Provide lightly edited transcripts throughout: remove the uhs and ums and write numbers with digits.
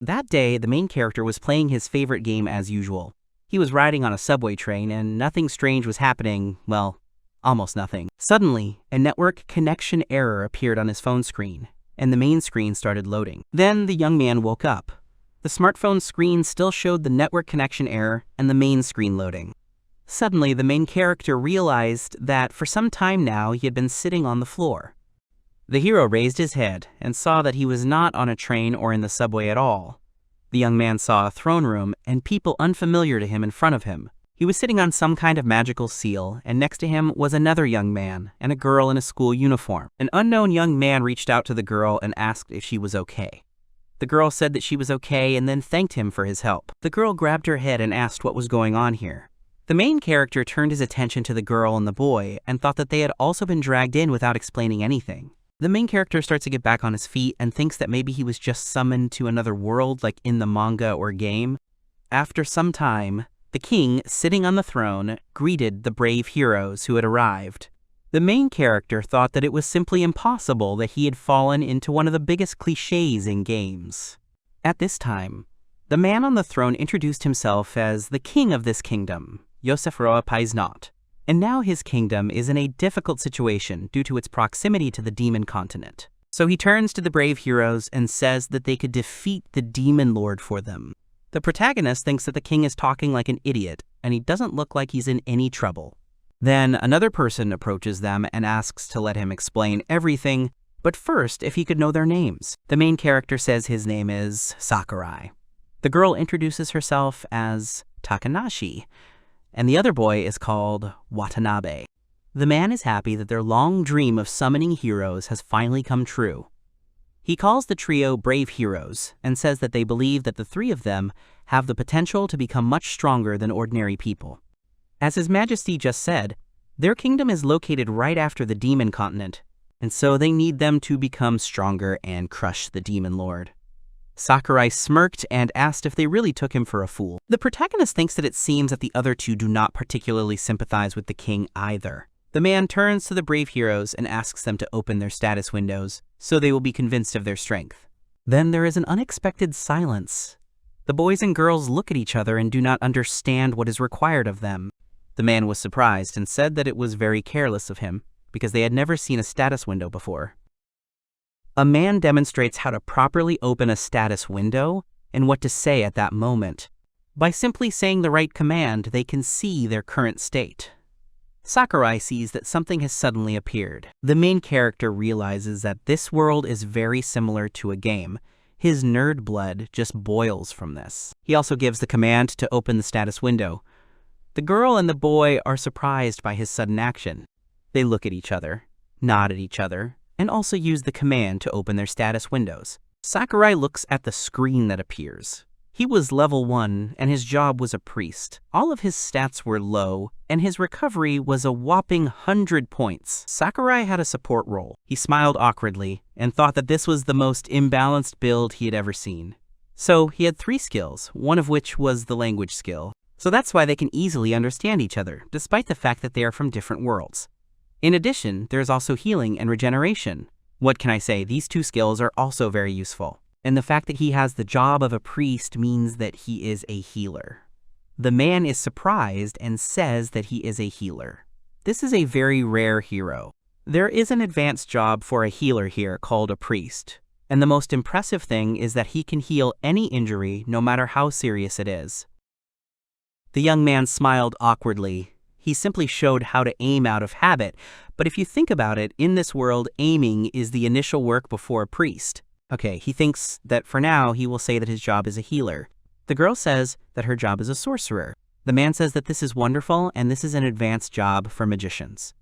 That day, the main character was playing his favorite game as usual. He was riding on a subway train and nothing strange was happening, well, almost nothing. Suddenly, a network connection error appeared on his phone screen, and the main screen started loading. Then the young man woke up. The smartphone screen still showed the network connection error and the main screen loading. Suddenly, the main character realized that for some time now he had been sitting on the floor. The hero raised his head and saw that he was not on a train or in the subway at all. The young man saw a throne room and people unfamiliar to him in front of him. He was sitting on some kind of magical seal, and next to him was another young man and a girl in a school uniform. An unknown young man reached out to the girl and asked if she was okay. The girl said that she was okay and then thanked him for his help. The girl grabbed her head and asked what was going on here. The main character turned his attention to the girl and the boy and thought that they had also been dragged in without explaining anything. The main character starts to get back on his feet and thinks that maybe he was just summoned to another world like in the manga or game. After some time, the king, sitting on the throne, greeted the brave heroes who had arrived. The main character thought that it was simply impossible that he had fallen into one of the biggest cliches in games. At this time, the man on the throne introduced himself as the king of this kingdom, Yosefroa Paisnot. And now his kingdom is in a difficult situation due to its proximity to the demon continent. So he turns to the brave heroes and says that they could defeat the demon lord for them. The protagonist thinks that the king is talking like an idiot, and he doesn't look like he's in any trouble. Then another person approaches them and asks to let him explain everything, but first if he could know their names. The main character says his name is Sakurai. The girl introduces herself as Takanashi, and the other boy is called Watanabe. The man is happy that their long dream of summoning heroes has finally come true. He calls the trio brave heroes and says that they believe that the three of them have the potential to become much stronger than ordinary people. As His Majesty just said, their kingdom is located right after the demon continent, and so they need them to become stronger and crush the demon lord. Sakurai smirked and asked if they really took him for a fool. The protagonist thinks that it seems that the other two do not particularly sympathize with the king either. The man turns to the brave heroes and asks them to open their status windows, so they will be convinced of their strength. Then there is an unexpected silence. The boys and girls look at each other and do not understand what is required of them. The man was surprised and said that it was very careless of him, because they had never seen a status window before. A man demonstrates how to properly open a status window and what to say at that moment. By simply saying the right command, they can see their current state. Sakurai sees that something has suddenly appeared. The main character realizes that this world is very similar to a game. His nerd blood just boils from this. He also gives the command to open the status window. The girl and the boy are surprised by his sudden action. They look at each other, nod at each other, and also use the command to open their status windows. Sakurai looks at the screen that appears. He was level 1 and his job was a priest. All of his stats were low and his recovery was a whopping 100 points. Sakurai had a support role. He smiled awkwardly and thought that this was the most imbalanced build he had ever seen. So he had 3 skills, one of which was the language skill. So that's why they can easily understand each other, despite the fact that they are from different worlds. In addition, there is also healing and regeneration. What can I say? These 2 skills are also very useful. And the fact that he has the job of a priest means that he is a healer. The man is surprised and says that he is a healer. This is a very rare hero. There is an advanced job for a healer here called a priest. And the most impressive thing is that he can heal any injury no matter how serious it is. The young man smiled awkwardly. He simply showed how to aim out of habit, but if you think about it, in this world, aiming is the initial work before a priest. Okay, he thinks that for now he will say that his job is a healer. The girl says that her job is a sorcerer. The man says that this is wonderful and this is an advanced job for magicians.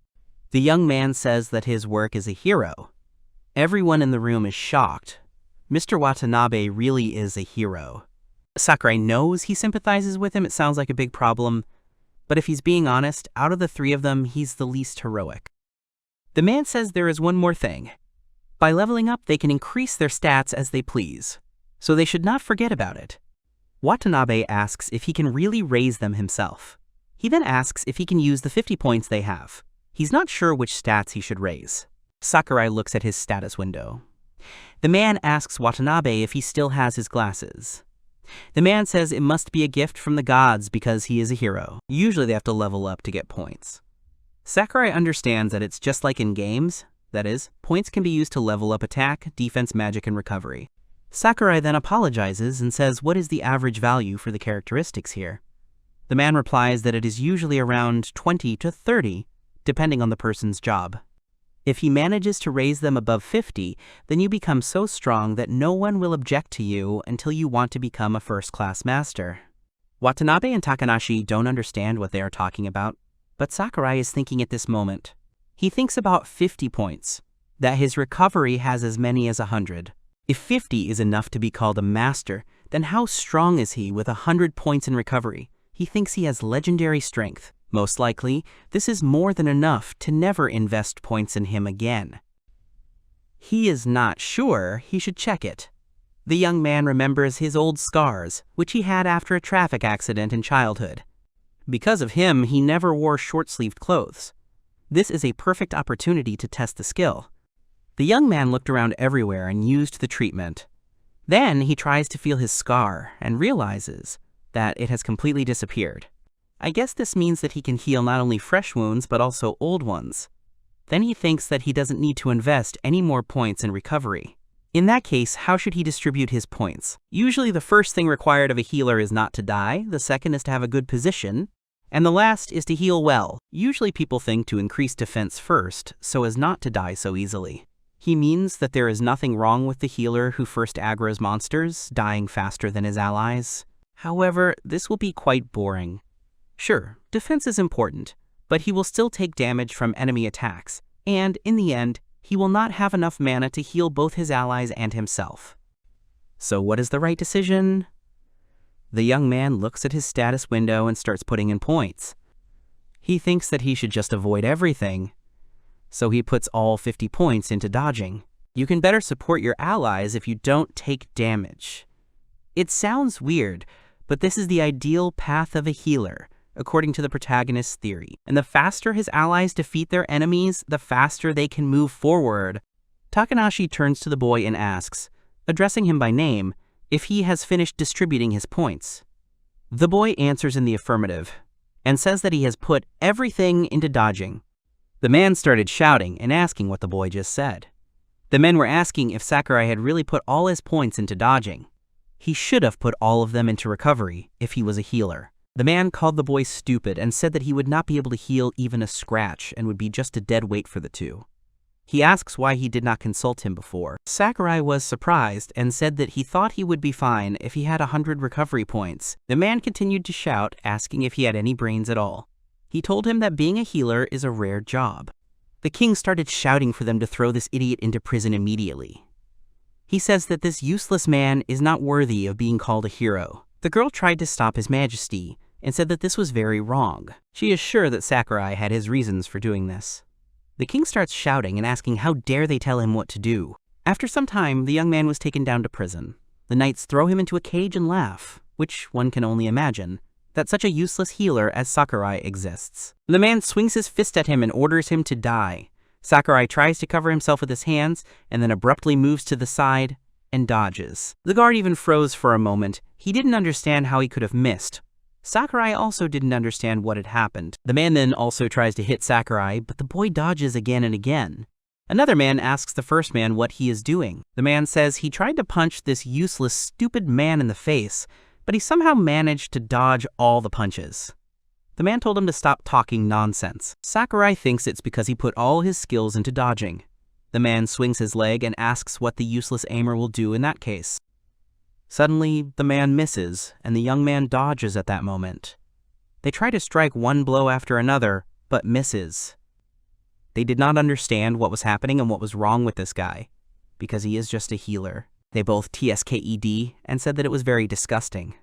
The young man says that his work is a hero. Everyone in the room is shocked. Mr. Watanabe really is a hero. Sakurai knows he sympathizes with him. It sounds like a big problem. But if he's being honest, out of the 3 of them, he's the least heroic. The man says there is one more thing. By leveling up, they can increase their stats as they please, so they should not forget about it. Watanabe asks if he can really raise them himself. He then asks if he can use the 50 points they have. He's not sure which stats he should raise. Sakurai looks at his status window. The man asks Watanabe if he still has his glasses. The man says it must be a gift from the gods because he is a hero. Usually they have to level up to get points. Sakurai understands that it's just like in games. That is, points can be used to level up attack, defense, magic, and recovery. Sakurai then apologizes and says what is the average value for the characteristics here. The man replies that it is usually around 20 to 30, depending on the person's job. If he manages to raise them above 50, then you become so strong that no one will object to you until you want to become a first-class master. Watanabe and Takanashi don't understand what they are talking about, but Sakurai is thinking at this moment. He thinks about 50 points, that his recovery has as many as 100. If 50 is enough to be called a master, then how strong is he with 100 points in recovery? He thinks he has legendary strength. Most likely, this is more than enough to never invest points in him again. He is not sure he should check it. The young man remembers his old scars, which he had after a traffic accident in childhood. Because of him, he never wore short-sleeved clothes. This is a perfect opportunity to test the skill. The young man looked around everywhere and used the treatment. Then he tries to feel his scar and realizes that it has completely disappeared. I guess this means that he can heal not only fresh wounds but also old ones. Then he thinks that he doesn't need to invest any more points in recovery. In that case, how should he distribute his points? Usually the first thing required of a healer is not to die, the second is to have a good position, and the last is to heal well. Usually people think to increase defense first, so as not to die so easily. He means that there is nothing wrong with the healer who first aggroes monsters, dying faster than his allies. However, this will be quite boring. Sure, defense is important, but he will still take damage from enemy attacks, and in the end, he will not have enough mana to heal both his allies and himself. So what is the right decision? The young man looks at his status window and starts putting in points. He thinks that he should just avoid everything, so he puts all 50 points into dodging. You can better support your allies if you don't take damage. It sounds weird, but this is the ideal path of a healer, according to the protagonist's theory. And the faster his allies defeat their enemies, the faster they can move forward. Takanashi turns to the boy and asks, addressing him by name, if he has finished distributing his points. The boy answers in the affirmative, and says that he has put everything into dodging. The man started shouting and asking what the boy just said. The men were asking if Sakurai had really put all his points into dodging. He should have put all of them into recovery if he was a healer. The man called the boy stupid and said that he would not be able to heal even a scratch and would be just a dead weight for the two. He asks why he did not consult him before. Sakurai was surprised and said that he thought he would be fine if he had 100 recovery points. The man continued to shout, asking if he had any brains at all. He told him that being a healer is a rare job. The king started shouting for them to throw this idiot into prison immediately. He says that this useless man is not worthy of being called a hero. The girl tried to stop his majesty and said that this was very wrong. She is sure that Sakurai had his reasons for doing this. The king starts shouting and asking how dare they tell him what to do. After some time, the young man was taken down to prison. The knights throw him into a cage and laugh, which one can only imagine, that such a useless healer as Sakurai exists. The man swings his fist at him and orders him to die. Sakurai tries to cover himself with his hands and then abruptly moves to the side and dodges. The guard even froze for a moment. He didn't understand how he could have missed. Sakurai also didn't understand what had happened. The man then also tries to hit Sakurai, but the boy dodges again and again. Another man asks the first man what he is doing. The man says he tried to punch this useless, stupid man in the face, but he somehow managed to dodge all the punches. The man told him to stop talking nonsense. Sakurai thinks it's because he put all his skills into dodging. The man swings his leg and asks what the useless aimer will do in that case. Suddenly, the man misses, and the young man dodges at that moment. They try to strike one blow after another, but misses. They did not understand what was happening and what was wrong with this guy, because he is just a healer. They both TSKED and said that it was very disgusting.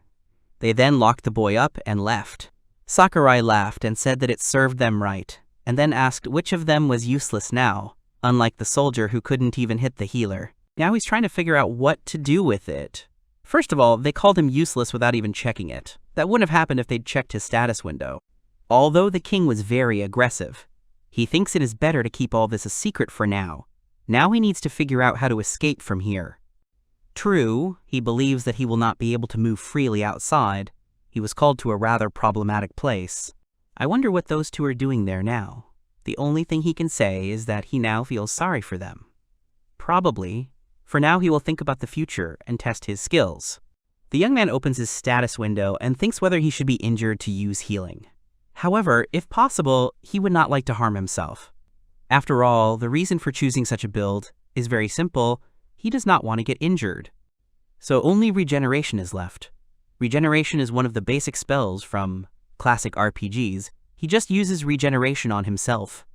They then locked the boy up and left. Sakurai laughed and said that it served them right, and then asked which of them was useless now, unlike the soldier who couldn't even hit the healer. Now he's trying to figure out what to do with it. First of all, they called him useless without even checking it. That wouldn't have happened if they'd checked his status window. Although the king was very aggressive, he thinks it is better to keep all this a secret for now, Now he needs to figure out how to escape from here. True, he believes that he will not be able to move freely outside. He was called to a rather problematic place. I wonder what those two are doing there now. The only thing he can say is that he now feels sorry for them. Probably. For now he will think about the future and test his skills. The young man opens his status window and thinks whether he should be injured to use healing. However, if possible, he would not like to harm himself. After all, the reason for choosing such a build is very simple. He does not want to get injured. So only regeneration is left. Regeneration is one of the basic spells from classic RPGs. He just uses regeneration on himself.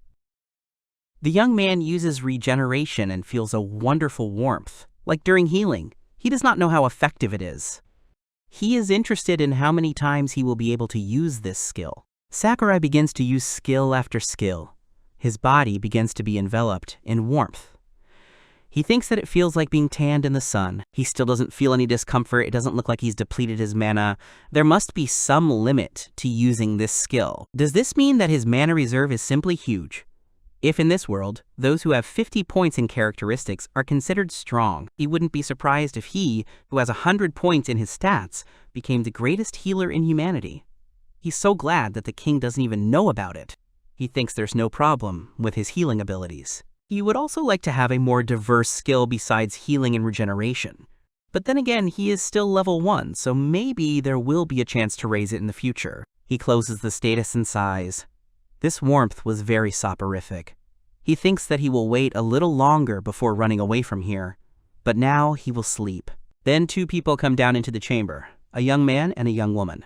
The young man uses regeneration and feels a wonderful warmth, like during healing. He does not know how effective it is. He is interested in how many times he will be able to use this skill. Sakurai begins to use skill after skill. His body begins to be enveloped in warmth. He thinks that it feels like being tanned in the sun. He still doesn't feel any discomfort. It doesn't look like he's depleted his mana. There must be some limit to using this skill. Does this mean that his mana reserve is simply huge? If in this world, those who have 50 points in characteristics are considered strong, he wouldn't be surprised if he, who has 100 points in his stats, became the greatest healer in humanity. He's so glad that the king doesn't even know about it. He thinks there's no problem with his healing abilities. He would also like to have a more diverse skill besides healing and regeneration. But then again, he is still level 1, so maybe there will be a chance to raise it in the future. He closes the status and sighs. This warmth was very soporific. He thinks that he will wait a little longer before running away from here. But now he will sleep. Then two people come down into the chamber, a young man and a young woman.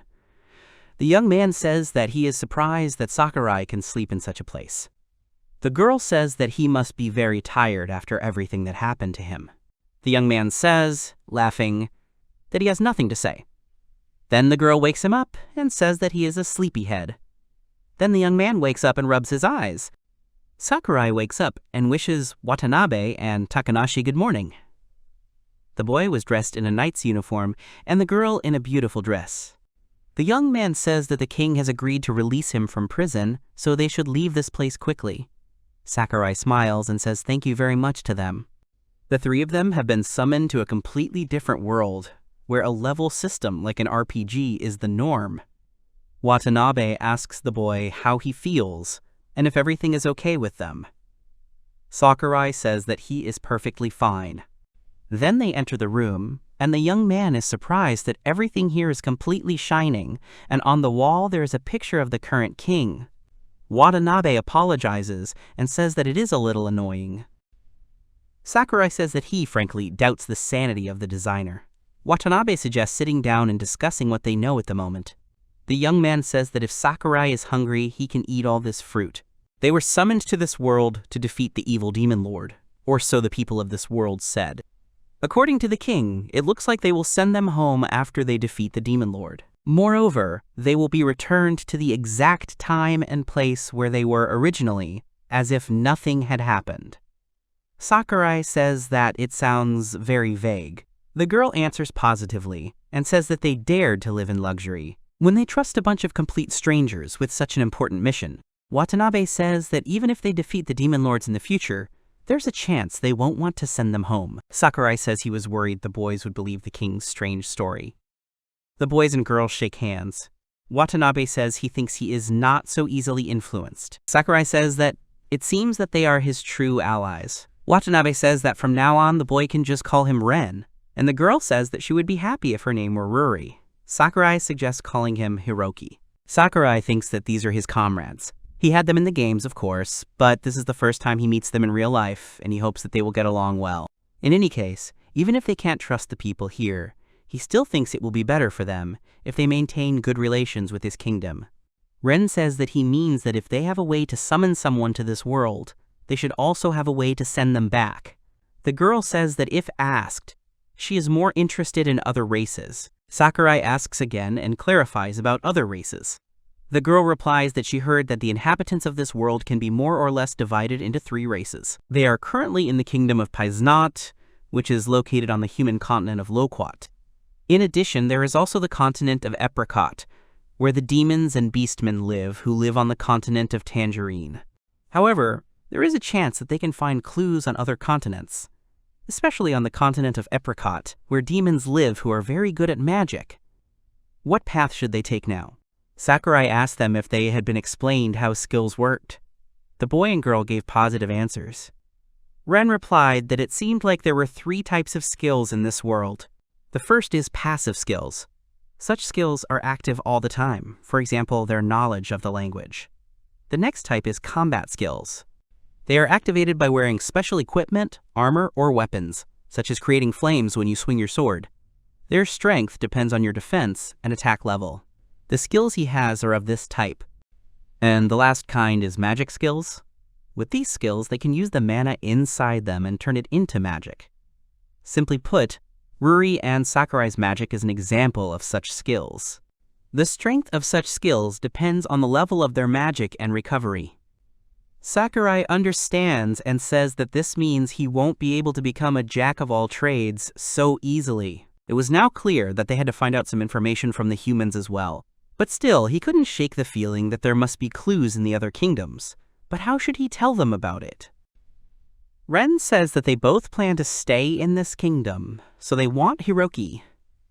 The young man says that he is surprised that Sakurai can sleep in such a place. The girl says that he must be very tired after everything that happened to him. The young man says, laughing, that he has nothing to say. Then the girl wakes him up and says that he is a sleepyhead. Then the young man wakes up and rubs his eyes. Sakurai wakes up and wishes Watanabe and Takanashi good morning. The boy was dressed in a knight's uniform and the girl in a beautiful dress. The young man says that the king has agreed to release him from prison, so they should leave this place quickly. Sakurai smiles and says thank you very much to them. The three of them have been summoned to a completely different world, where a level system like an RPG is the norm. Watanabe asks the boy how he feels, and if everything is okay with them. Sakurai says that he is perfectly fine. Then they enter the room, and the young man is surprised that everything here is completely shining, and on the wall there is a picture of the current king. Watanabe apologizes and says that it is a little annoying. Sakurai says that he, frankly, doubts the sanity of the designer. Watanabe suggests sitting down and discussing what they know at the moment. The young man says that if Sakurai is hungry, he can eat all this fruit. They were summoned to this world to defeat the evil demon lord, or so the people of this world said. According to the king, it looks like they will send them home after they defeat the demon lord. Moreover, they will be returned to the exact time and place where they were originally, as if nothing had happened. Sakurai says that it sounds very vague. The girl answers positively and says that they dared to live in luxury when they trust a bunch of complete strangers with such an important mission. Watanabe says that even if they defeat the demon lords in the future, there's a chance they won't want to send them home. Sakurai says he was worried the boys would believe the king's strange story. The boys and girls shake hands. Watanabe says he thinks he is not so easily influenced. Sakurai says that it seems that they are his true allies. Watanabe says that from now on the boy can just call him Ren, and the girl says that she would be happy if her name were Ruri. Sakurai suggests calling him Hiroki. Sakurai thinks that these are his comrades. He had them in the games, of course, but this is the first time he meets them in real life, and he hopes that they will get along well. In any case, even if they can't trust the people here, he still thinks it will be better for them if they maintain good relations with his kingdom. Ren says that he means that if they have a way to summon someone to this world, they should also have a way to send them back. The girl says that if asked, she is more interested in other races. Sakurai asks again and clarifies about other races. The girl replies that she heard that the inhabitants of this world can be more or less divided into 3 races. They are currently in the kingdom of Paisnot, which is located on the human continent of Loquat. In addition, there is also the continent of Apricot, where the demons and beastmen live who live on the continent of Tangerine. However, there is a chance that they can find clues on other continents, especially on the continent of Apricot, where demons live who are very good at magic. What path should they take now? Sakurai asked them if they had been explained how skills worked. The boy and girl gave positive answers. Ren replied that it seemed like there were 3 types of skills in this world. The first is passive skills. Such skills are active all the time, for example, their knowledge of the language. The next type is combat skills. They are activated by wearing special equipment, armor, or weapons, such as creating flames when you swing your sword. Their strength depends on your defense and attack level. The skills he has are of this type. And the last kind is magic skills. With these skills, they can use the mana inside them and turn it into magic. Simply put, Ruri and Sakurai's magic is an example of such skills. The strength of such skills depends on the level of their magic and recovery. Sakurai understands and says that this means he won't be able to become a jack-of-all-trades so easily. It was now clear that they had to find out some information from the humans as well. But still, he couldn't shake the feeling that there must be clues in the other kingdoms. But how should he tell them about it? Ren says that they both plan to stay in this kingdom, so they want Hiroki.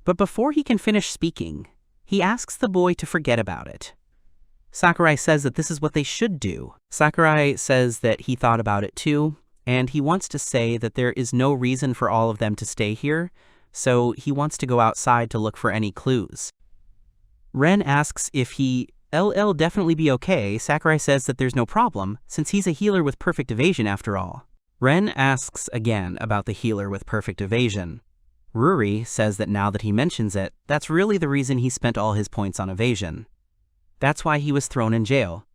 But before he can finish speaking, he asks the boy to forget about it. Sakurai says that this is what they should do. Sakurai says that he thought about it too, and he wants to say that there is no reason for all of them to stay here, so he wants to go outside to look for any clues. Ren asks if he'll definitely be okay. Sakurai says that there's no problem, since he's a healer with perfect evasion after all. Ren asks again about the healer with perfect evasion. Ruri says that now that he mentions it, that's really the reason he spent all his points on evasion. That's why he was thrown in jail.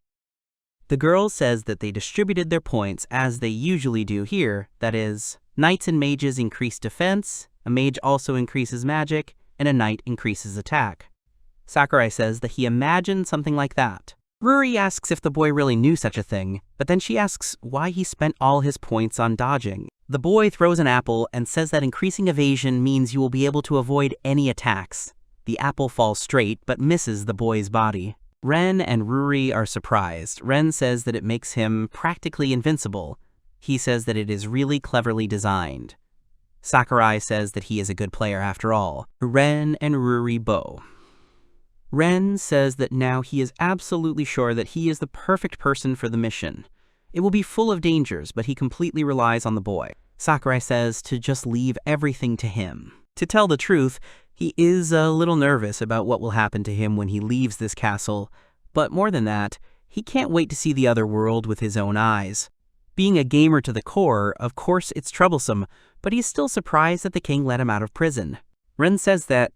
The girl says that they distributed their points as they usually do here, that is, knights and mages increase defense, a mage also increases magic, and a knight increases attack. Sakurai says that he imagined something like that. Ruri asks if the boy really knew such a thing, but then she asks why he spent all his points on dodging. The boy throws an apple and says that increasing evasion means you will be able to avoid any attacks. The apple falls straight but misses the boy's body. Ren and Ruri are surprised. Ren says that it makes him practically invincible. He says that it is really cleverly designed. Sakurai says that he is a good player after all. Ren and Ruri bow. Ren says that now he is absolutely sure that he is the perfect person for the mission. It will be full of dangers, but he completely relies on the boy. Sakurai says to just leave everything to him. To tell the truth, he is a little nervous about what will happen to him when he leaves this castle, but more than that, he can't wait to see the other world with his own eyes. Being a gamer to the core, of course it's troublesome, but he's still surprised that the king let him out of prison. Ren says that,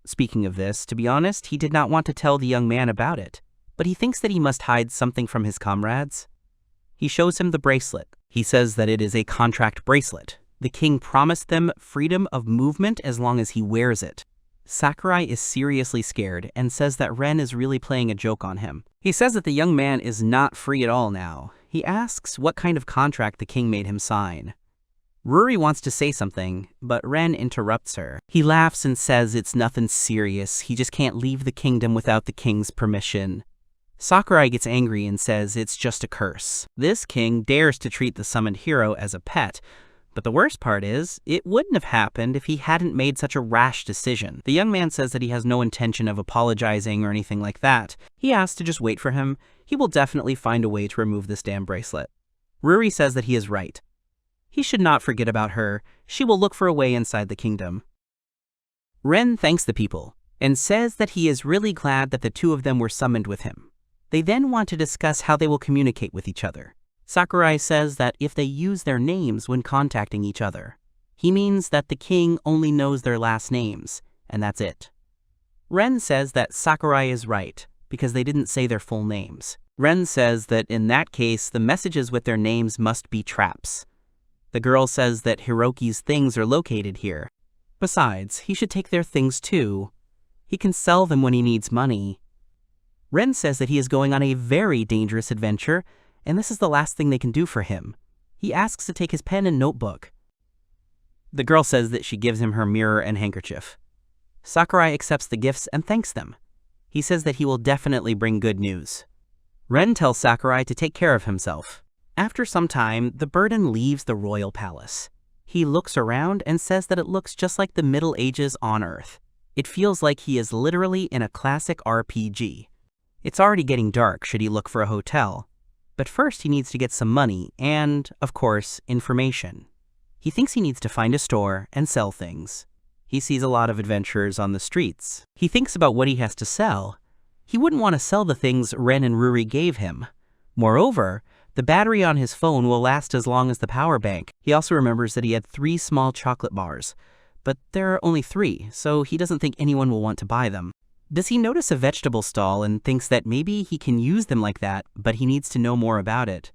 speaking of this, to be honest, he did not want to tell the young man about it, but he thinks that he must hide something from his comrades. He shows him the bracelet. He says that it is a contract bracelet. The king promised them freedom of movement as long as he wears it. Sakurai is seriously scared and says that Ren is really playing a joke on him. He says that the young man is not free at all now. He asks what kind of contract the king made him sign. Ruri wants to say something, but Ren interrupts her. He laughs and says it's nothing serious, he just can't leave the kingdom without the king's permission. Sakurai gets angry and says it's just a curse. This king dares to treat the summoned hero as a pet, but the worst part is, it wouldn't have happened if he hadn't made such a rash decision. The young man says that he has no intention of apologizing or anything like that. He asks to just wait for him. He will definitely find a way to remove this damn bracelet. Ruri says that he is right. He should not forget about her. She will look for a way inside the kingdom. Ren thanks the people and says that he is really glad that the two of them were summoned with him. They then want to discuss how they will communicate with each other. Sakurai says that if they use their names when contacting each other, he means that the king only knows their last names, and that's it. Ren says that Sakurai is right, because they didn't say their full names. Ren says that in that case, the messages with their names must be traps. The girl says that Hiroki's things are located here. Besides, he should take their things too. He can sell them when he needs money. Ren says that he is going on a very dangerous adventure, and this is the last thing they can do for him. He asks to take his pen and notebook. The girl says that she gives him her mirror and handkerchief. Sakurai accepts the gifts and thanks them. He says that he will definitely bring good news. Ren tells Sakurai to take care of himself. After some time, the burden leaves the royal palace. He looks around and says that it looks just like the Middle Ages on Earth. It feels like he is literally in a classic RPG. It's already getting dark should he look for a hotel. But first he needs to get some money and, of course, information. He thinks he needs to find a store and sell things. He sees a lot of adventurers on the streets. He thinks about what he has to sell. He wouldn't want to sell the things Ren and Ruri gave him. Moreover, the battery on his phone will last as long as the power bank. He also remembers that he had 3 small chocolate bars. But there are only 3, so he doesn't think anyone will want to buy them. Does he notice a vegetable stall and thinks that maybe he can use them like that, but he needs to know more about it?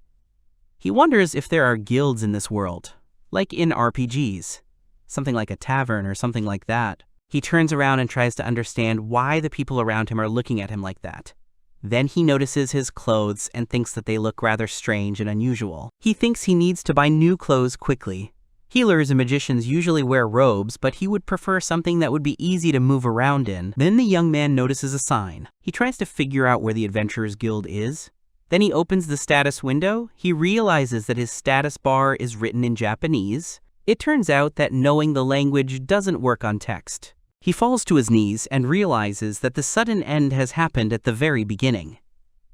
He wonders if there are guilds in this world, like in RPGs. Something like a tavern or something like that. He turns around and tries to understand why the people around him are looking at him like that. Then he notices his clothes and thinks that they look rather strange and unusual. He thinks he needs to buy new clothes quickly. Healers and magicians usually wear robes, but he would prefer something that would be easy to move around in. Then the young man notices a sign. He tries to figure out where the Adventurers Guild is. Then he opens the status window. He realizes that his status bar is written in Japanese. It turns out that knowing the language doesn't work on text. He falls to his knees and realizes that the sudden end has happened at the very beginning.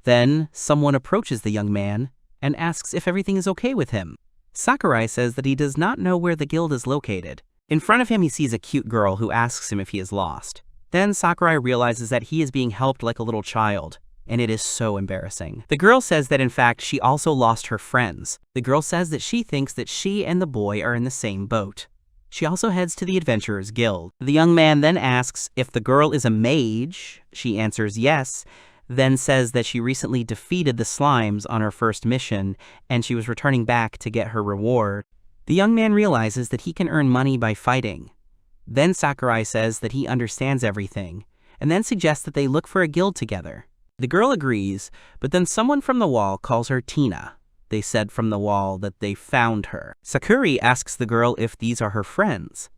Then, someone approaches the young man and asks if everything is okay with him. Sakurai says that he does not know where the guild is located. In front of him he sees a cute girl who asks him if he is lost. Then Sakurai realizes that he is being helped like a little child, and it is so embarrassing. The girl says that in fact she also lost her friends. The girl says that she thinks that she and the boy are in the same boat. She also heads to the Adventurers Guild. The young man then asks if the girl is a mage. She answers yes, then says that she recently defeated the slimes on her first mission, and she was returning back to get her reward. The young man realizes that he can earn money by fighting. Then Sakurai says that he understands everything, and then suggests that they look for a guild together. The girl agrees, but then someone from the wall calls her Tina. They said from the wall that they found her. Sakurai asks the girl if these are her friends.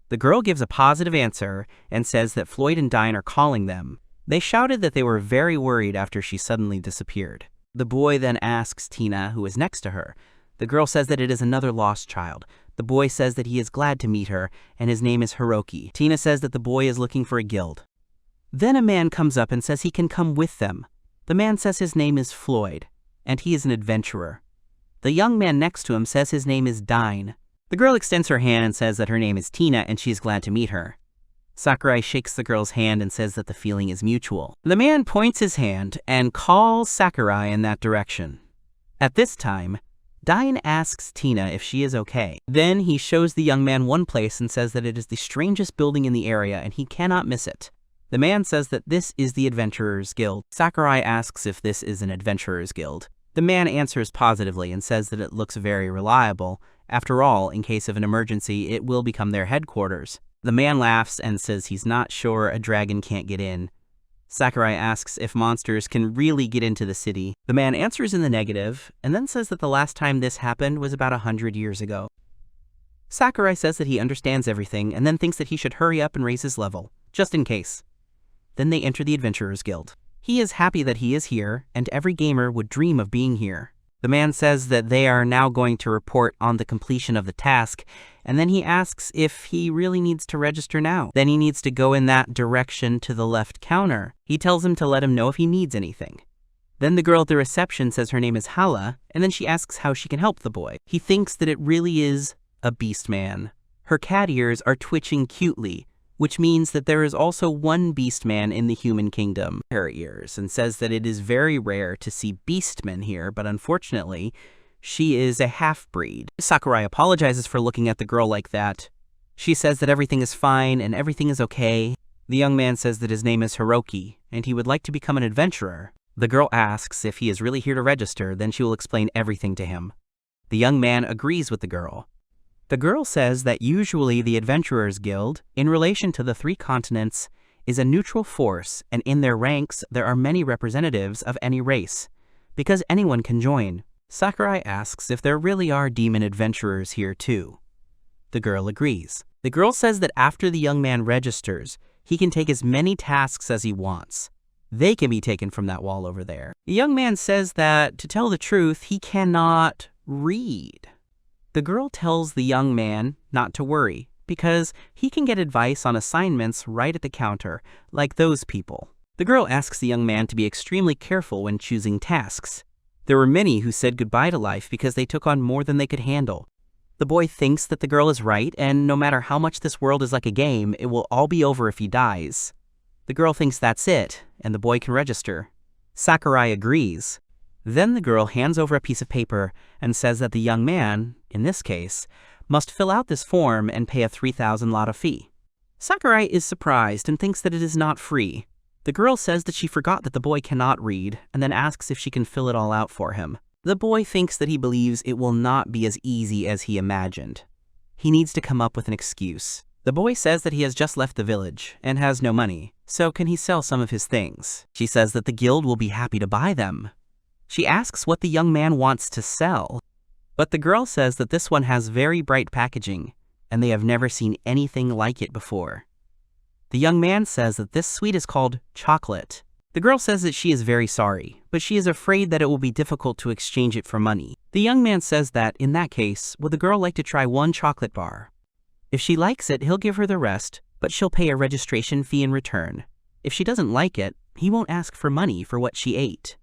The girl gives a positive answer and says that Floyd and Dine are calling them. They shouted that they were very worried after she suddenly disappeared. The boy then asks Tina who is next to her. The girl says that it is another lost child. The boy says that he is glad to meet her, and his name is Hiroki. Tina says that the boy is looking for a guild. Then a man comes up and says he can come with them. The man says his name is Floyd, and he is an adventurer. The young man next to him says his name is Dine. The girl extends her hand and says that her name is Tina and she is glad to meet her. Sakurai shakes the girl's hand and says that the feeling is mutual. The man points his hand and calls Sakurai in that direction. At this time, Dine asks Tina if she is okay. Then he shows the young man one place and says that it is the strangest building in the area and he cannot miss it. The man says that this is the Adventurers Guild. Sakurai asks if this is an Adventurers Guild. The man answers positively and says that it looks very reliable. After all, in case of an emergency, it will become their headquarters. The man laughs and says he's not sure a dragon can't get in. Sakurai asks if monsters can really get into the city. The man answers in the negative, and then says that the last time this happened was about 100 years ago. Sakurai says that he understands everything, and then thinks that he should hurry up and raise his level, just in case. Then they enter the Adventurers Guild. He is happy that he is here, and every gamer would dream of being here. The man says that they are now going to report on the completion of the task, and then he asks if he really needs to register now. Then he needs to go in that direction to the left counter. He tells him to let him know if he needs anything. Then the girl at the reception says her name is Hala, and then she asks how she can help the boy. He thinks that it really is a beast man. Her cat ears are twitching cutely, which means that there is also one beast man in the human kingdom. Her ears, and says that it is very rare to see beastmen here, but unfortunately, she is a half-breed. Sakurai apologizes for looking at the girl like that. She says that everything is fine and everything is okay. The young man says that his name is Hiroki, and he would like to become an adventurer. The girl asks if he is really here to register, then she will explain everything to him. The young man agrees with the girl. The girl says that usually the Adventurers Guild, in relation to the 3 continents, is a neutral force, and in their ranks there are many representatives of any race, because anyone can join. Sakurai asks if there really are demon adventurers here too. The girl agrees. The girl says that after the young man registers, he can take as many tasks as he wants. They can be taken from that wall over there. The young man says that, to tell the truth, he cannot read. The girl tells the young man not to worry, because he can get advice on assignments right at the counter, like those people. The girl asks the young man to be extremely careful when choosing tasks. There were many who said goodbye to life because they took on more than they could handle. The boy thinks that the girl is right, and no matter how much this world is like a game, it will all be over if he dies. The girl thinks that's it, and the boy can register. Sakurai agrees. Then the girl hands over a piece of paper and says that the young man, in this case, must fill out this form and pay a 3,000 lata fee. Sakurai is surprised and thinks that it is not free. The girl says that she forgot that the boy cannot read, and then asks if she can fill it all out for him. The boy thinks that he believes it will not be as easy as he imagined. He needs to come up with an excuse. The boy says that he has just left the village and has no money, so can he sell some of his things? She says that the guild will be happy to buy them. She asks what the young man wants to sell, but the girl says that this one has very bright packaging, and they have never seen anything like it before. The young man says that this sweet is called chocolate. The girl says that she is very sorry, but she is afraid that it will be difficult to exchange it for money. The young man says that, in that case, would the girl like to try one chocolate bar? If she likes it, he'll give her the rest, but she'll pay a registration fee in return. If she doesn't like it, he won't ask for money for what she ate.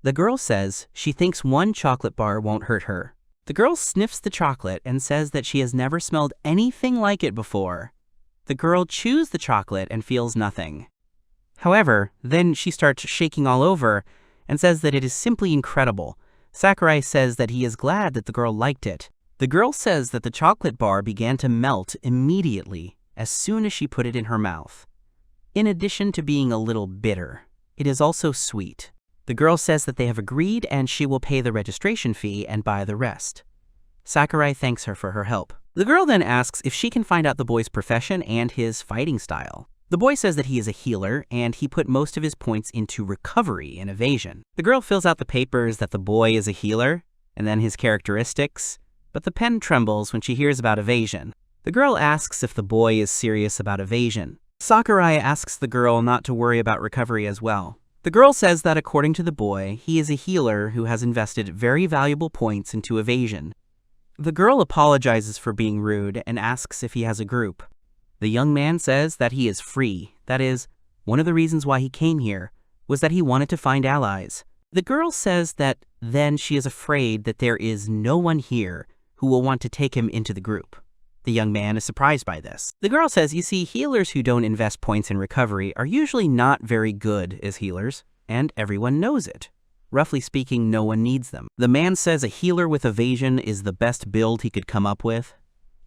The girl says she thinks one chocolate bar won't hurt her. The girl sniffs the chocolate and says that she has never smelled anything like it before. The girl chews the chocolate and feels nothing. However, then she starts shaking all over and says that it is simply incredible. Sakurai says that he is glad that the girl liked it. The girl says that the chocolate bar began to melt immediately as soon as she put it in her mouth. In addition to being a little bitter, it is also sweet. The girl says that they have agreed and she will pay the registration fee and buy the rest. Sakurai thanks her for her help. The girl then asks if she can find out the boy's profession and his fighting style. The boy says that he is a healer, and he put most of his points into recovery and evasion. The girl fills out the papers that the boy is a healer, and then his characteristics, but the pen trembles when she hears about evasion. The girl asks if the boy is serious about evasion. Sakurai asks the girl not to worry about recovery as well. The girl says that according to the boy, he is a healer who has invested very valuable points into evasion. The girl apologizes for being rude and asks if he has a group. The young man says that he is free. That is, one of the reasons why he came here was that he wanted to find allies. The girl says that then she is afraid that there is no one here who will want to take him into the group. The young man is surprised by this. The girl says, you see, healers who don't invest points in recovery are usually not very good as healers, and everyone knows it. Roughly speaking, no one needs them. The man says a healer with evasion is the best build he could come up with.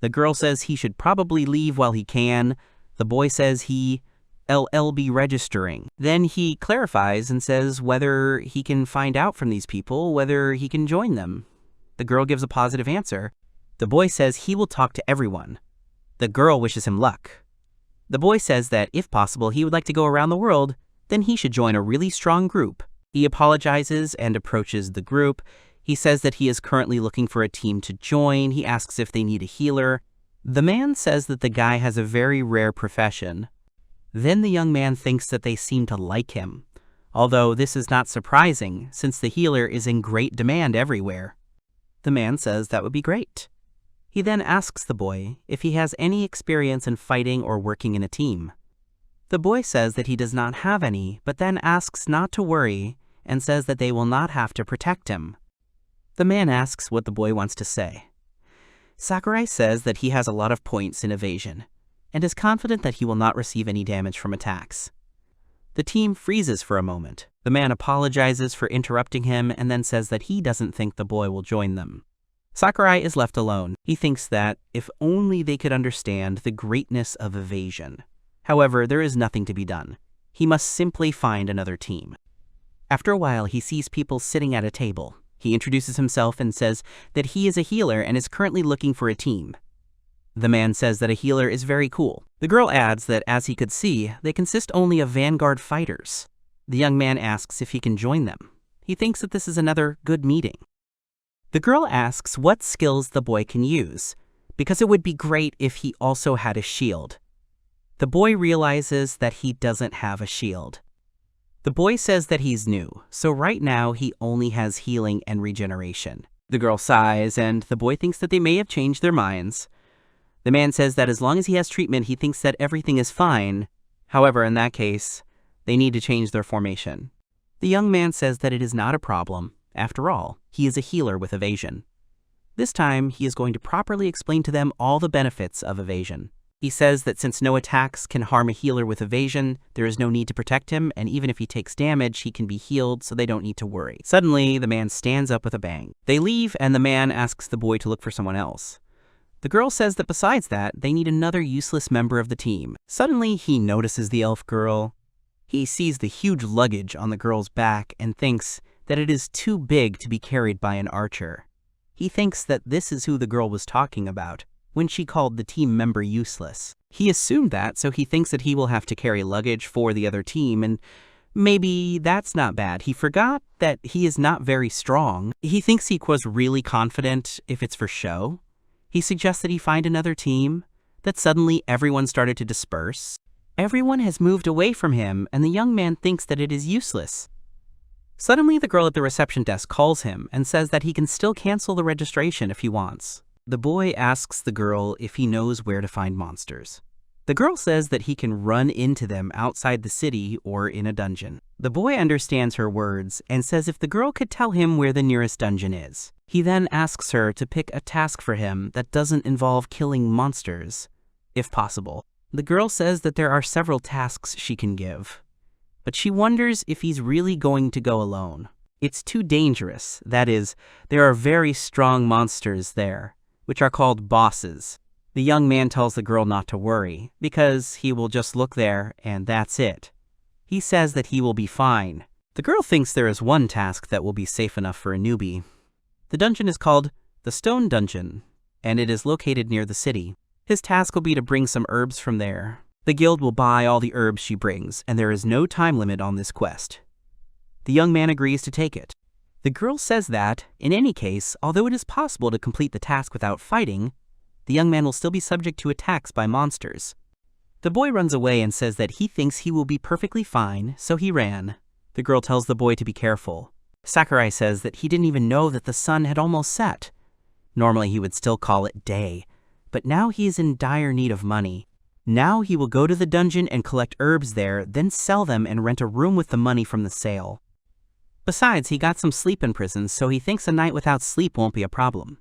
The girl says he should probably leave while he can. The boy says he be registering. Then he clarifies and says whether he can find out from these people whether he can join them. The girl gives a positive answer. The boy says he will talk to everyone. The girl wishes him luck. The boy says that if possible he would like to go around the world, then he should join a really strong group. He apologizes and approaches the group. He says that he is currently looking for a team to join. He asks if they need a healer. The man says that the guy has a very rare profession. Then the young man thinks that they seem to like him, although this is not surprising since the healer is in great demand everywhere. The man says that would be great. He then asks the boy if he has any experience in fighting or working in a team. The boy says that he does not have any, but then asks not to worry and says that they will not have to protect him. The man asks what the boy wants to say. Sakurai says that he has a lot of points in evasion, and is confident that he will not receive any damage from attacks. The team freezes for a moment. The man apologizes for interrupting him and then says that he doesn't think the boy will join them. Sakurai is left alone. He thinks that if only they could understand the greatness of evasion. However, there is nothing to be done. He must simply find another team. After a while, he sees people sitting at a table. He introduces himself and says that he is a healer and is currently looking for a team. The man says that a healer is very cool. The girl adds that, as he could see, they consist only of vanguard fighters. The young man asks if he can join them. He thinks that this is another good meeting. The girl asks what skills the boy can use, because it would be great if he also had a shield. The boy realizes that he doesn't have a shield. The boy says that he's new, so right now he only has healing and regeneration. The girl sighs, and the boy thinks that they may have changed their minds. The man says that as long as he has treatment, he thinks that everything is fine. However, in that case, they need to change their formation. The young man says that it is not a problem. After all, he is a healer with evasion. This time, he is going to properly explain to them all the benefits of evasion. He says that since no attacks can harm a healer with evasion, there is no need to protect him, and even if he takes damage, he can be healed, so they don't need to worry. Suddenly, the man stands up with a bang. They leave, and the man asks the boy to look for someone else. The girl says that besides that, they need another useless member of the team. Suddenly, he notices the elf girl. He sees the huge luggage on the girl's back and thinks that it is too big to be carried by an archer. He thinks that this is who the girl was talking about when she called the team member useless. He assumed that, so he thinks that he will have to carry luggage for the other team, and maybe that's not bad. He forgot that he is not very strong. He thinks he was really confident if it's for show. He suggests that he find another team, that suddenly everyone started to disperse. Everyone has moved away from him, and the young man thinks that it is useless. Suddenly, the girl at the reception desk calls him and says that he can still cancel the registration if he wants. The boy asks the girl if he knows where to find monsters. The girl says that he can run into them outside the city or in a dungeon. The boy understands her words and says if the girl could tell him where the nearest dungeon is. He then asks her to pick a task for him that doesn't involve killing monsters, if possible. The girl says that there are several tasks she can give, but she wonders if he's really going to go alone. It's too dangerous. That is, there are very strong monsters there, which are called bosses. The young man tells the girl not to worry, because he will just look there and that's it. He says that he will be fine. The girl thinks there is one task that will be safe enough for a newbie. The dungeon is called the Stone Dungeon, and it is located near the city. His task will be to bring some herbs from there. The guild will buy all the herbs she brings, and there is no time limit on this quest. The young man agrees to take it. The girl says that, in any case, although it is possible to complete the task without fighting, the young man will still be subject to attacks by monsters. The boy runs away and says that he thinks he will be perfectly fine, so he ran. The girl tells the boy to be careful. Sakurai says that he didn't even know that the sun had almost set. Normally he would still call it day, but now he is in dire need of money. Now he will go to the dungeon and collect herbs there, then sell them and rent a room with the money from the sale. Besides, he got some sleep in prison, so he thinks a night without sleep won't be a problem.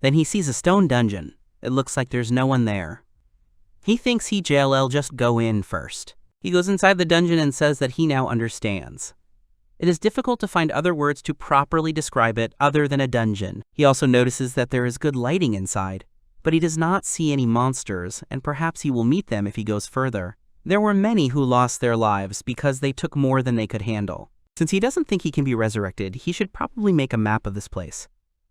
Then he sees a stone dungeon. It looks like there's no one there. He thinks he'll just go in first. He goes inside the dungeon and says that he now understands. It is difficult to find other words to properly describe it other than a dungeon. He also notices that there is good lighting inside, but he does not see any monsters, and perhaps he will meet them if he goes further. There were many who lost their lives because they took more than they could handle. Since he doesn't think he can be resurrected, he should probably make a map of this place.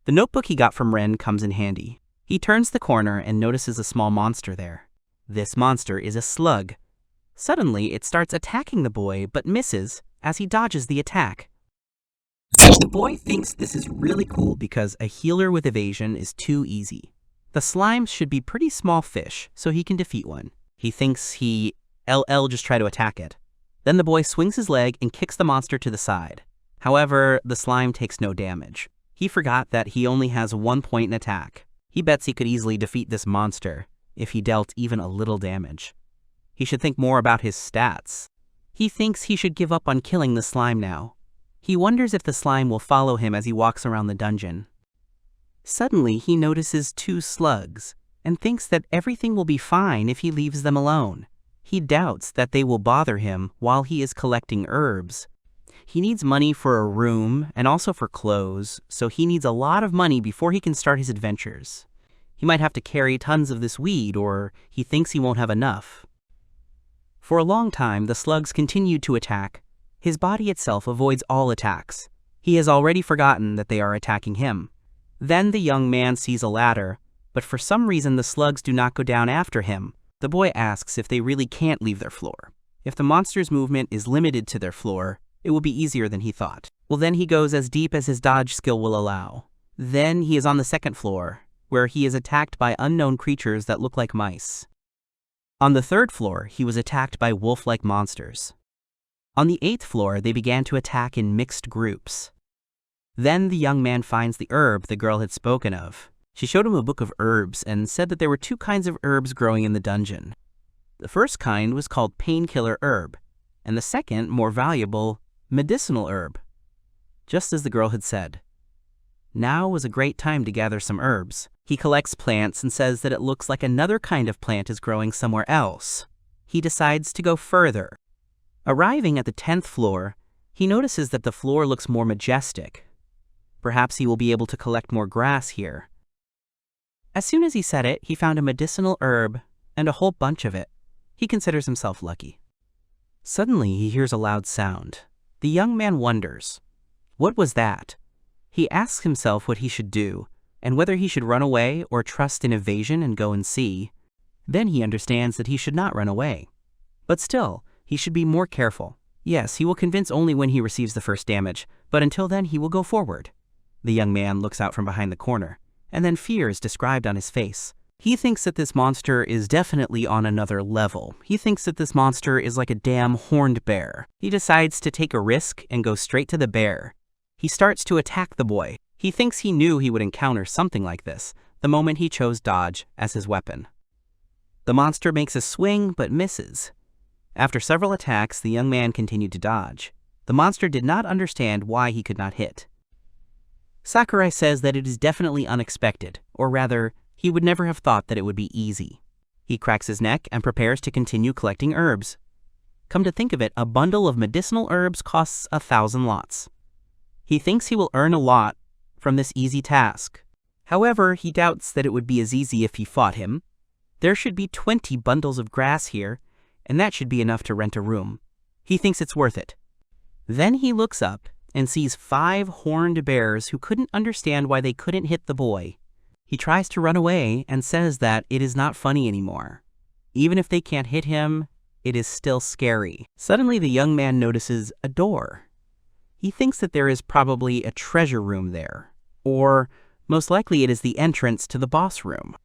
The notebook he got from Ren comes in handy. He turns the corner and notices a small monster there. This monster is a slug. Suddenly, it starts attacking the boy, but misses as he dodges the attack. The boy thinks this is really cool because a healer with evasion is too easy. The slimes should be pretty small fish, so he can defeat one. He thinks he'll just try to attack it. Then the boy swings his leg and kicks the monster to the side. However, the slime takes no damage. He forgot that he only has 1 point in attack. He bets he could easily defeat this monster if he dealt even a little damage. He should think more about his stats. He thinks he should give up on killing the slime now. He wonders if the slime will follow him as he walks around the dungeon. Suddenly, he notices 2 slugs and thinks that everything will be fine if he leaves them alone. He doubts that they will bother him while he is collecting herbs. He needs money for a room and also for clothes, so he needs a lot of money before he can start his adventures. He might have to carry tons of this weed, or he thinks he won't have enough. For a long time, the slugs continued to attack. His body itself avoids all attacks. He has already forgotten that they are attacking him. Then the young man sees a ladder, but for some reason the slugs do not go down after him. The boy asks if they really can't leave their floor. If the monster's movement is limited to their floor, it will be easier than he thought. Well, then he goes as deep as his dodge skill will allow. Then he is on the 2nd floor, where he is attacked by unknown creatures that look like mice. On the 3rd floor, he was attacked by wolf-like monsters. On the 8th floor, they began to attack in mixed groups. Then the young man finds the herb the girl had spoken of. She showed him a book of herbs and said that there were 2 kinds of herbs growing in the dungeon. The first kind was called painkiller herb, and the second, more valuable, medicinal herb. Just as the girl had said. Now was a great time to gather some herbs. He collects plants and says that it looks like another kind of plant is growing somewhere else. He decides to go further. Arriving at the 10th floor, he notices that the floor looks more majestic. Perhaps he will be able to collect more grass here. As soon as he said it, he found a medicinal herb and a whole bunch of it. He considers himself lucky. Suddenly, he hears a loud sound. The young man wonders, what was that? He asks himself what he should do, and whether he should run away or trust in evasion and go and see. Then he understands that he should not run away. But still, he should be more careful. Yes, he will convince only when he receives the first damage, but until then he will go forward. The young man looks out from behind the corner, and then fear is described on his face. He thinks that this monster is definitely on another level. He thinks that this monster is like a damn horned bear. He decides to take a risk and go straight to the bear. He starts to attack the boy. He thinks he knew he would encounter something like this the moment he chose dodge as his weapon. The monster makes a swing but misses. After several attacks, the young man continued to dodge. The monster did not understand why he could not hit. Sakurai says that it is definitely unexpected, or rather, he would never have thought that it would be easy. He cracks his neck and prepares to continue collecting herbs. Come to think of it, a bundle of medicinal herbs costs 1,000 lots. He thinks he will earn a lot from this easy task. However, he doubts that it would be as easy if he fought him. There should be 20 bundles of grass here, and that should be enough to rent a room. He thinks it's worth it. Then he looks up and sees 5 horned bears who couldn't understand why they couldn't hit the boy. He tries to run away and says that it is not funny anymore. Even if they can't hit him, it is still scary. Suddenly, the young man notices a door. He thinks that there is probably a treasure room there, or most likely it is the entrance to the boss room.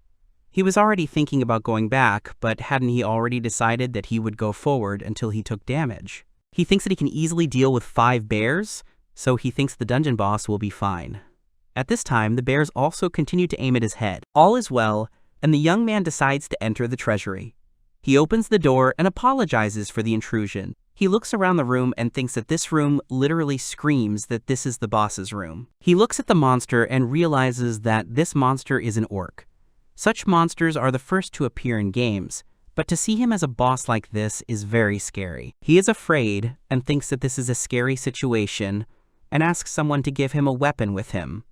He was already thinking about going back, but hadn't he already decided that he would go forward until he took damage? He thinks that he can easily deal with 5 bears, so he thinks the dungeon boss will be fine. At this time, the bears also continue to aim at his head. All is well, and the young man decides to enter the treasury. He opens the door and apologizes for the intrusion. He looks around the room and thinks that this room literally screams that this is the boss's room. He looks at the monster and realizes that this monster is an orc. Such monsters are the first to appear in games, but to see him as a boss like this is very scary. He is afraid and thinks that this is a scary situation and asks someone to give him a weapon with him.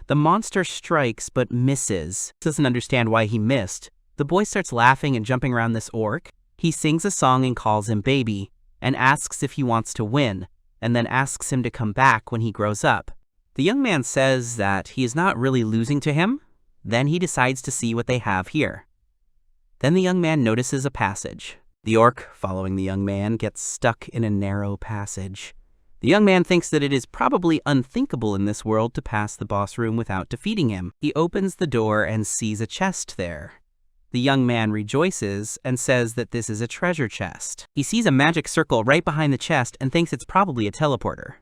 The monster strikes but misses. Doesn't understand why he missed. The boy starts laughing and jumping around this orc. He sings a song and calls him baby, and asks if he wants to win, and then asks him to come back when he grows up. The young man says that he is not really losing to him. Then he decides to see what they have here. Then the young man notices a passage. The orc, following the young man, gets stuck in a narrow passage. The young man thinks that it is probably unthinkable in this world to pass the boss room without defeating him. He opens the door and sees a chest there. The young man rejoices and says that this is a treasure chest. He sees a magic circle right behind the chest and thinks it's probably a teleporter.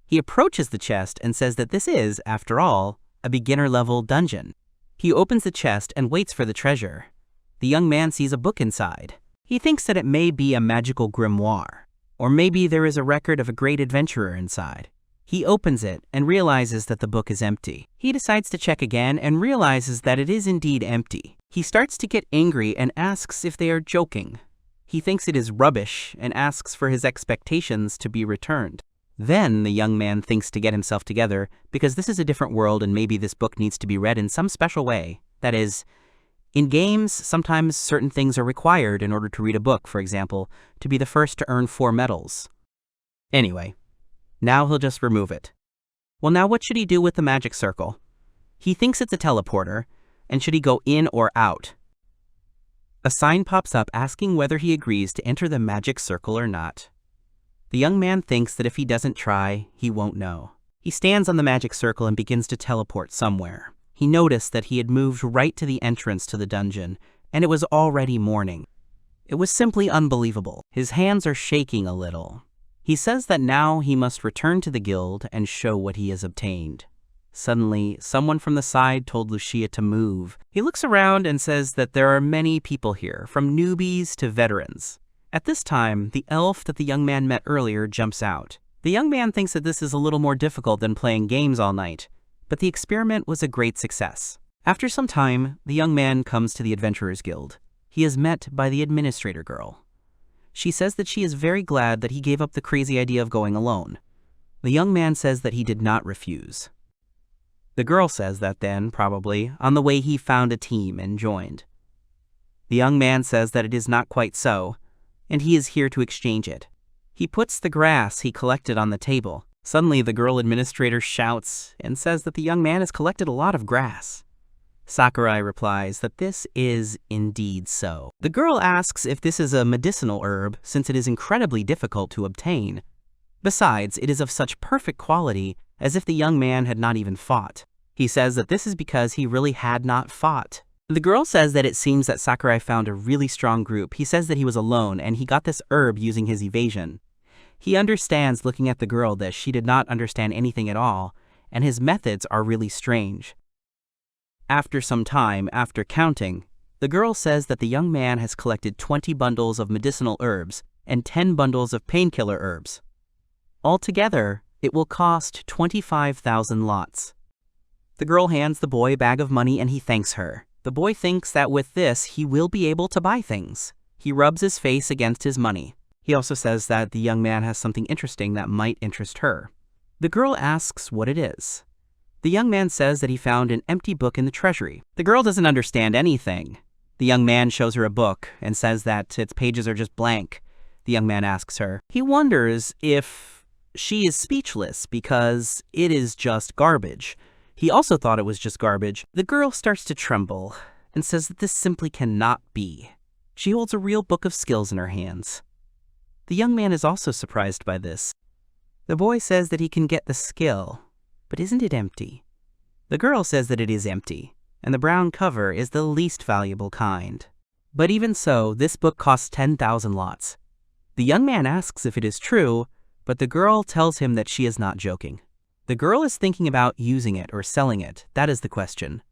He approaches the chest and says that this is, after all, a beginner-level dungeon. He opens the chest and waits for the treasure. The young man sees a book inside. He thinks that it may be a magical grimoire, or maybe there is a record of a great adventurer inside. He opens it and realizes that the book is empty. He decides to check again and realizes that it is indeed empty. He starts to get angry and asks if they are joking. He thinks it is rubbish and asks for his expectations to be returned. Then the young man thinks to get himself together because this is a different world and maybe this book needs to be read in some special way. That is, in games, sometimes certain things are required in order to read a book, for example, to be the first to earn 4 medals. Anyway, now he'll just remove it. Well, now what should he do with the magic circle? He thinks it's a teleporter, and should he go in or out? A sign pops up asking whether he agrees to enter the magic circle or not. The young man thinks that if he doesn't try, he won't know. He stands on the magic circle and begins to teleport somewhere. He noticed that he had moved right to the entrance to the dungeon, and it was already morning. It was simply unbelievable. His hands are shaking a little. He says that now he must return to the guild and show what he has obtained. Suddenly, someone from the side told Lucia to move. He looks around and says that there are many people here, from newbies to veterans. At this time, the elf that the young man met earlier jumps out. The young man thinks that this is a little more difficult than playing games all night, but the experiment was a great success. After some time, the young man comes to the Adventurers Guild. He is met by the administrator girl. She says that she is very glad that he gave up the crazy idea of going alone. The young man says that he did not refuse. The girl says that then, probably, on the way he found a team and joined. The young man says that it is not quite so, and he is here to exchange it. He puts the grass he collected on the table. Suddenly, the girl administrator shouts and says that the young man has collected a lot of grass. Sakurai replies that this is indeed so. The girl asks if this is a medicinal herb, since it is incredibly difficult to obtain. Besides, it is of such perfect quality, as if the young man had not even fought. He says that this is because he really had not fought. The girl says that it seems that Sakurai found a really strong group. He says that he was alone, and he got this herb using his evasion. He understands, looking at the girl, that she did not understand anything at all, and his methods are really strange. After some time, after counting, the girl says that the young man has collected 20 bundles of medicinal herbs and 10 bundles of painkiller herbs. Altogether, it will cost 25,000 lots. The girl hands the boy a bag of money and he thanks her. The boy thinks that with this, he will be able to buy things. He rubs his face against his money. He also says that the young man has something interesting that might interest her. The girl asks what it is. The young man says that he found an empty book in the treasury. The girl doesn't understand anything. The young man shows her a book and says that its pages are just blank. The young man asks her. He wonders if she is speechless because it is just garbage. He also thought it was just garbage. The girl starts to tremble and says that this simply cannot be. She holds a real book of skills in her hands. The young man is also surprised by this. The boy says that he can get the skill, but isn't it empty? The girl says that it is empty, and the brown cover is the least valuable kind. But even so, this book costs 10,000 lots. The young man asks if it is true, but the girl tells him that she is not joking. The girl is thinking about using it or selling it. That is the question.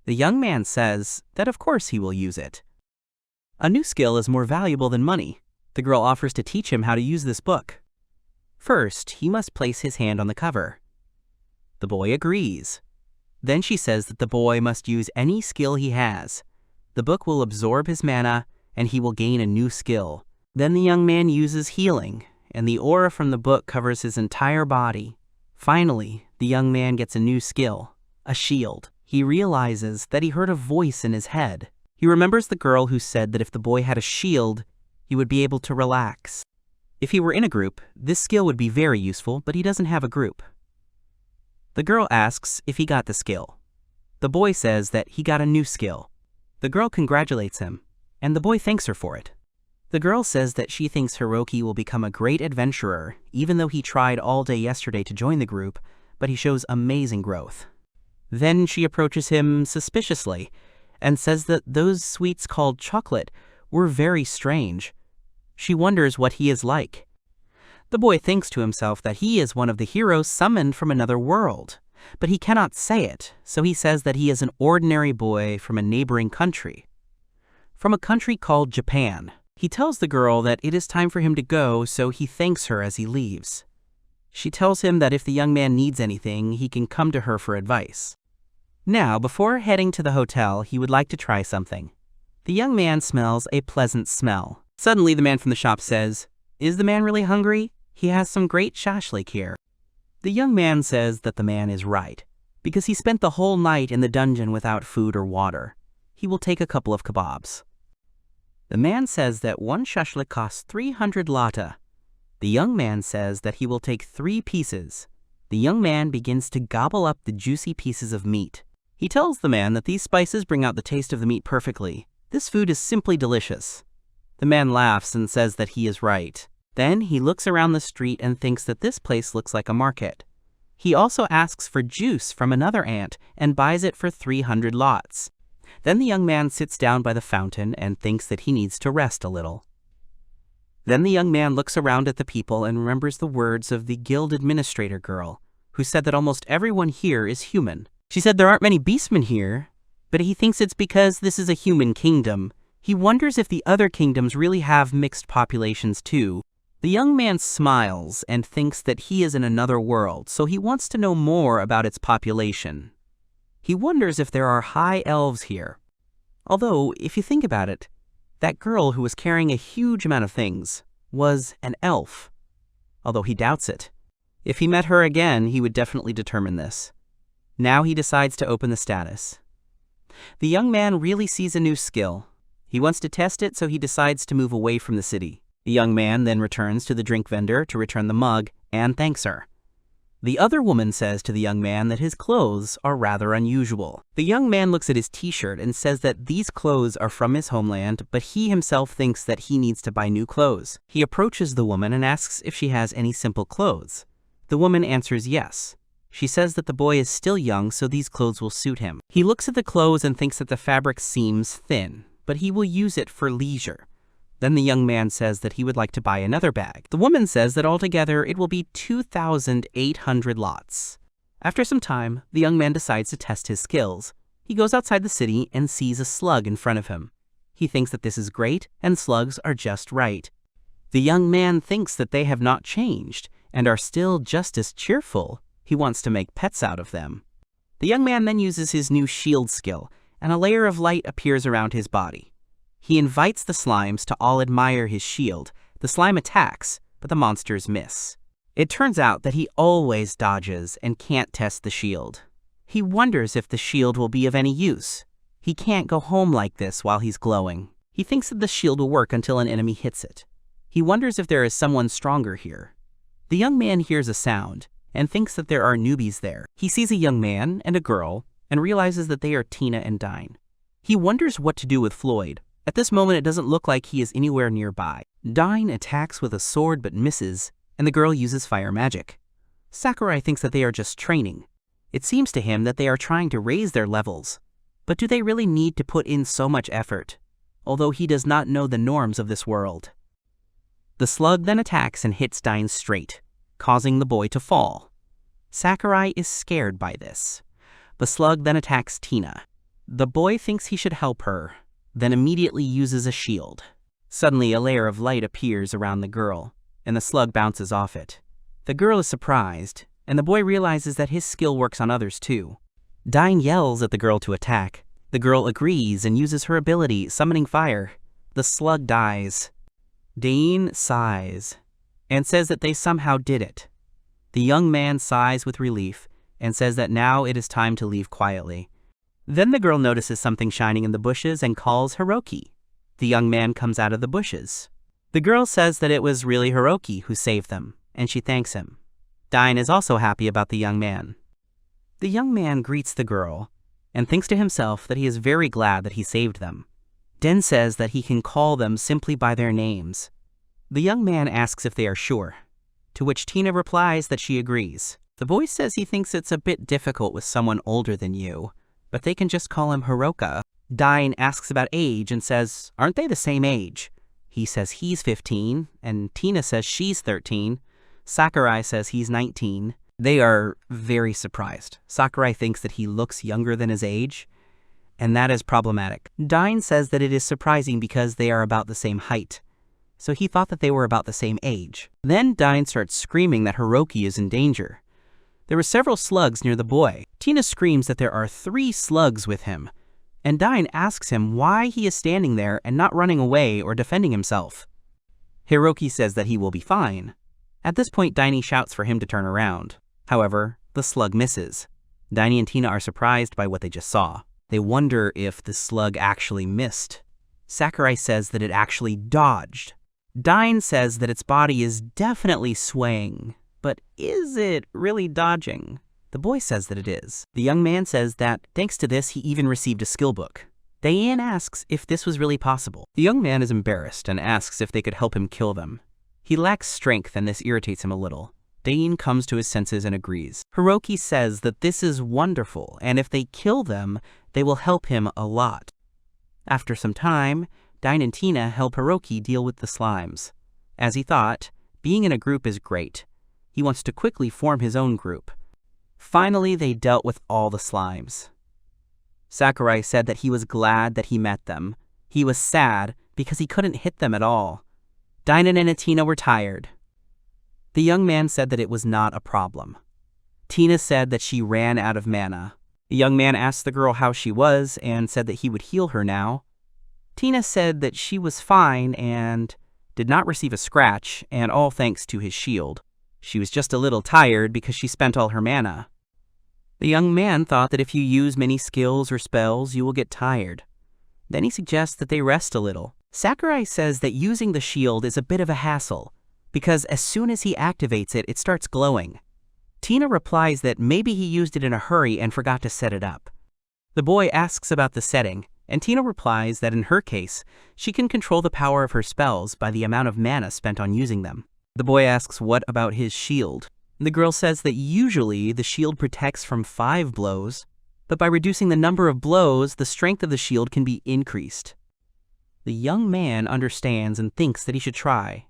The young man says that of course he will use it. A new skill is more valuable than money. The girl offers to teach him how to use this book. First, he must place his hand on the cover. The boy agrees. Then she says that the boy must use any skill he has. The book will absorb his mana, and he will gain a new skill. Then the young man uses healing, and the aura from the book covers his entire body. Finally, the young man gets a new skill, a shield. He realizes that he heard a voice in his head. He remembers the girl who said that if the boy had a shield, he would be able to relax. If he were in a group, this skill would be very useful, but he doesn't have a group. The girl asks if he got the skill. The boy says that he got a new skill. The girl congratulates him, and the boy thanks her for it. The girl says that she thinks Hiroki will become a great adventurer, even though he tried all day yesterday to join the group, but he shows amazing growth. Then she approaches him suspiciously, and says that those sweets called chocolate were very strange. She wonders what he is like. The boy thinks to himself that he is one of the heroes summoned from another world, but he cannot say it, so he says that he is an ordinary boy from a neighboring country. From a country called Japan. He tells the girl that it is time for him to go, so he thanks her as he leaves. She tells him that if the young man needs anything, he can come to her for advice. Now, before heading to the hotel, he would like to try something. The young man smells a pleasant smell. Suddenly, the man from the shop says, "Is the man really hungry? He has some great shashlik here." The young man says that the man is right, because he spent the whole night in the dungeon without food or water. He will take a couple of kebabs. The man says that one shashlik costs 300 lata. The young man says that he will take 3 pieces. The young man begins to gobble up the juicy pieces of meat. He tells the man that these spices bring out the taste of the meat perfectly. This food is simply delicious. The man laughs and says that he is right. Then he looks around the street and thinks that this place looks like a market. He also asks for juice from another ant and buys it for 300 lots. Then the young man sits down by the fountain and thinks that he needs to rest a little. Then the young man looks around at the people and remembers the words of the guild administrator girl, who said that almost everyone here is human. She said there aren't many beastmen here, but he thinks it's because this is a human kingdom. He wonders if the other kingdoms really have mixed populations too. The young man smiles and thinks that he is in another world, so he wants to know more about its population. He wonders if there are high elves here. Although, if you think about it, that girl who was carrying a huge amount of things was an elf, although he doubts it. If he met her again, he would definitely determine this. Now he decides to open the status. The young man really sees a new skill. He wants to test it, so he decides to move away from the city. The young man then returns to the drink vendor to return the mug and thanks her. The other woman says to the young man that his clothes are rather unusual. The young man looks at his t-shirt and says that these clothes are from his homeland, but he himself thinks that he needs to buy new clothes. He approaches the woman and asks if she has any simple clothes. The woman answers yes. She says that the boy is still young, so these clothes will suit him. He looks at the clothes and thinks that the fabric seems thin, but he will use it for leisure. Then the young man says that he would like to buy another bag. The woman says that altogether it will be 2,800 lots. After some time, the young man decides to test his skills. He goes outside the city and sees a slug in front of him. He thinks that this is great, and slugs are just right. The young man thinks that they have not changed, and are still just as cheerful. He wants to make pets out of them. The young man then uses his new shield skill, and a layer of light appears around his body. He invites the slimes to all admire his shield. The slime attacks, but the monsters miss. It turns out that he always dodges and can't test the shield. He wonders if the shield will be of any use. He can't go home like this while he's glowing. He thinks that the shield will work until an enemy hits it. He wonders if there is someone stronger here. The young man hears a sound and thinks that there are newbies there. He sees a young man and a girl and realizes that they are Tina and Dine. He wonders what to do with Floyd. At this moment, it doesn't look like he is anywhere nearby. Dine attacks with a sword but misses, and the girl uses fire magic. Sakurai thinks that they are just training. It seems to him that they are trying to raise their levels. But do they really need to put in so much effort? Although he does not know the norms of this world. The slug then attacks and hits Dine straight, causing the boy to fall. Sakurai is scared by this. The slug then attacks Tina. The boy thinks he should help her, then immediately uses a shield. Suddenly, a layer of light appears around the girl, and the slug bounces off it. The girl is surprised, and the boy realizes that his skill works on others too. Dine yells at the girl to attack. The girl agrees and uses her ability, summoning fire. The slug dies. Dine sighs, and says that they somehow did it. The young man sighs with relief, and says that now it is time to leave quietly. Then the girl notices something shining in the bushes and calls Hiroki. The young man comes out of the bushes. The girl says that it was really Hiroki who saved them, and she thanks him. Dine is also happy about the young man. The young man greets the girl, and thinks to himself that he is very glad that he saved them. Den says that he can call them simply by their names. The young man asks if they are sure, to which Tina replies that she agrees. The boy says he thinks it's a bit difficult with someone older than you, but they can just call him Hiroka. Dine asks about age and says, aren't they the same age? He says he's 15, and Tina says she's 13. Sakurai says he's 19. They are very surprised. Sakurai thinks that he looks younger than his age, and that is problematic. Dine says that it is surprising because they are about the same height, so he thought that they were about the same age. Then Dine starts screaming that Hiroki is in danger. There were several slugs near the boy. Tina screams that there are 3 slugs with him, and Dine asks him why he is standing there and not running away or defending himself. Hiroki says that he will be fine. At this point, Dine shouts for him to turn around. However, the slug misses. Dine and Tina are surprised by what they just saw. They wonder if the slug actually missed. Sakurai says that it actually dodged. Dine says that its body is definitely swaying. But is it really dodging? The boy says that it is. The young man says that, thanks to this, he even received a skill book. Diane asks if this was really possible. The young man is embarrassed and asks if they could help him kill them. He lacks strength and this irritates him a little. Diane comes to his senses and agrees. Hiroki says that this is wonderful, and if they kill them, they will help him a lot. After some time, Dine and Tina help Hiroki deal with the slimes. As he thought, being in a group is great. He wants to quickly form his own group. Finally, they dealt with all the slimes. Sakurai said that he was glad that he met them. He was sad because he couldn't hit them at all. Dynan and Tina were tired. The young man said that it was not a problem. Tina said that she ran out of mana. The young man asked the girl how she was and said that he would heal her now. Tina said that she was fine and did not receive a scratch, and all thanks to his shield. She was just a little tired because she spent all her mana. The young man thought that if you use many skills or spells, you will get tired. Then he suggests that they rest a little. Sakurai says that using the shield is a bit of a hassle, because as soon as he activates it, it starts glowing. Tina replies that maybe he used it in a hurry and forgot to set it up. The boy asks about the setting, and Tina replies that in her case, she can control the power of her spells by the amount of mana spent on using them. The boy asks what about his shield. The girl says that usually the shield protects from 5 blows, but by reducing the number of blows, the strength of the shield can be increased. The young man understands and thinks that he should try.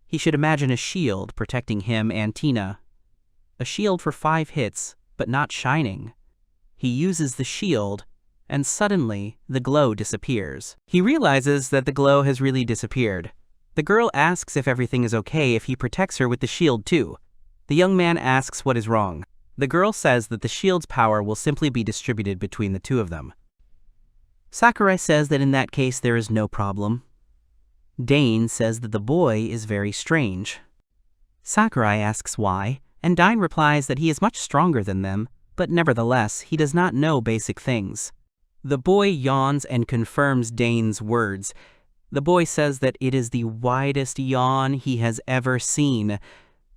He should imagine a shield protecting him and Tina. A shield for 5 hits, but not shining. He uses the shield, and suddenly the glow disappears. He realizes that the glow has really disappeared. The girl asks if everything is okay if he protects her with the shield too. The young man asks what is wrong. The girl says that the shield's power will simply be distributed between the two of them. Sakurai says that in that case there is no problem. Dane says that the boy is very strange. Sakurai asks why, and Dane replies that he is much stronger than them, but nevertheless he does not know basic things. The boy yawns and confirms Dane's words. The boy says that it is the widest yawn he has ever seen.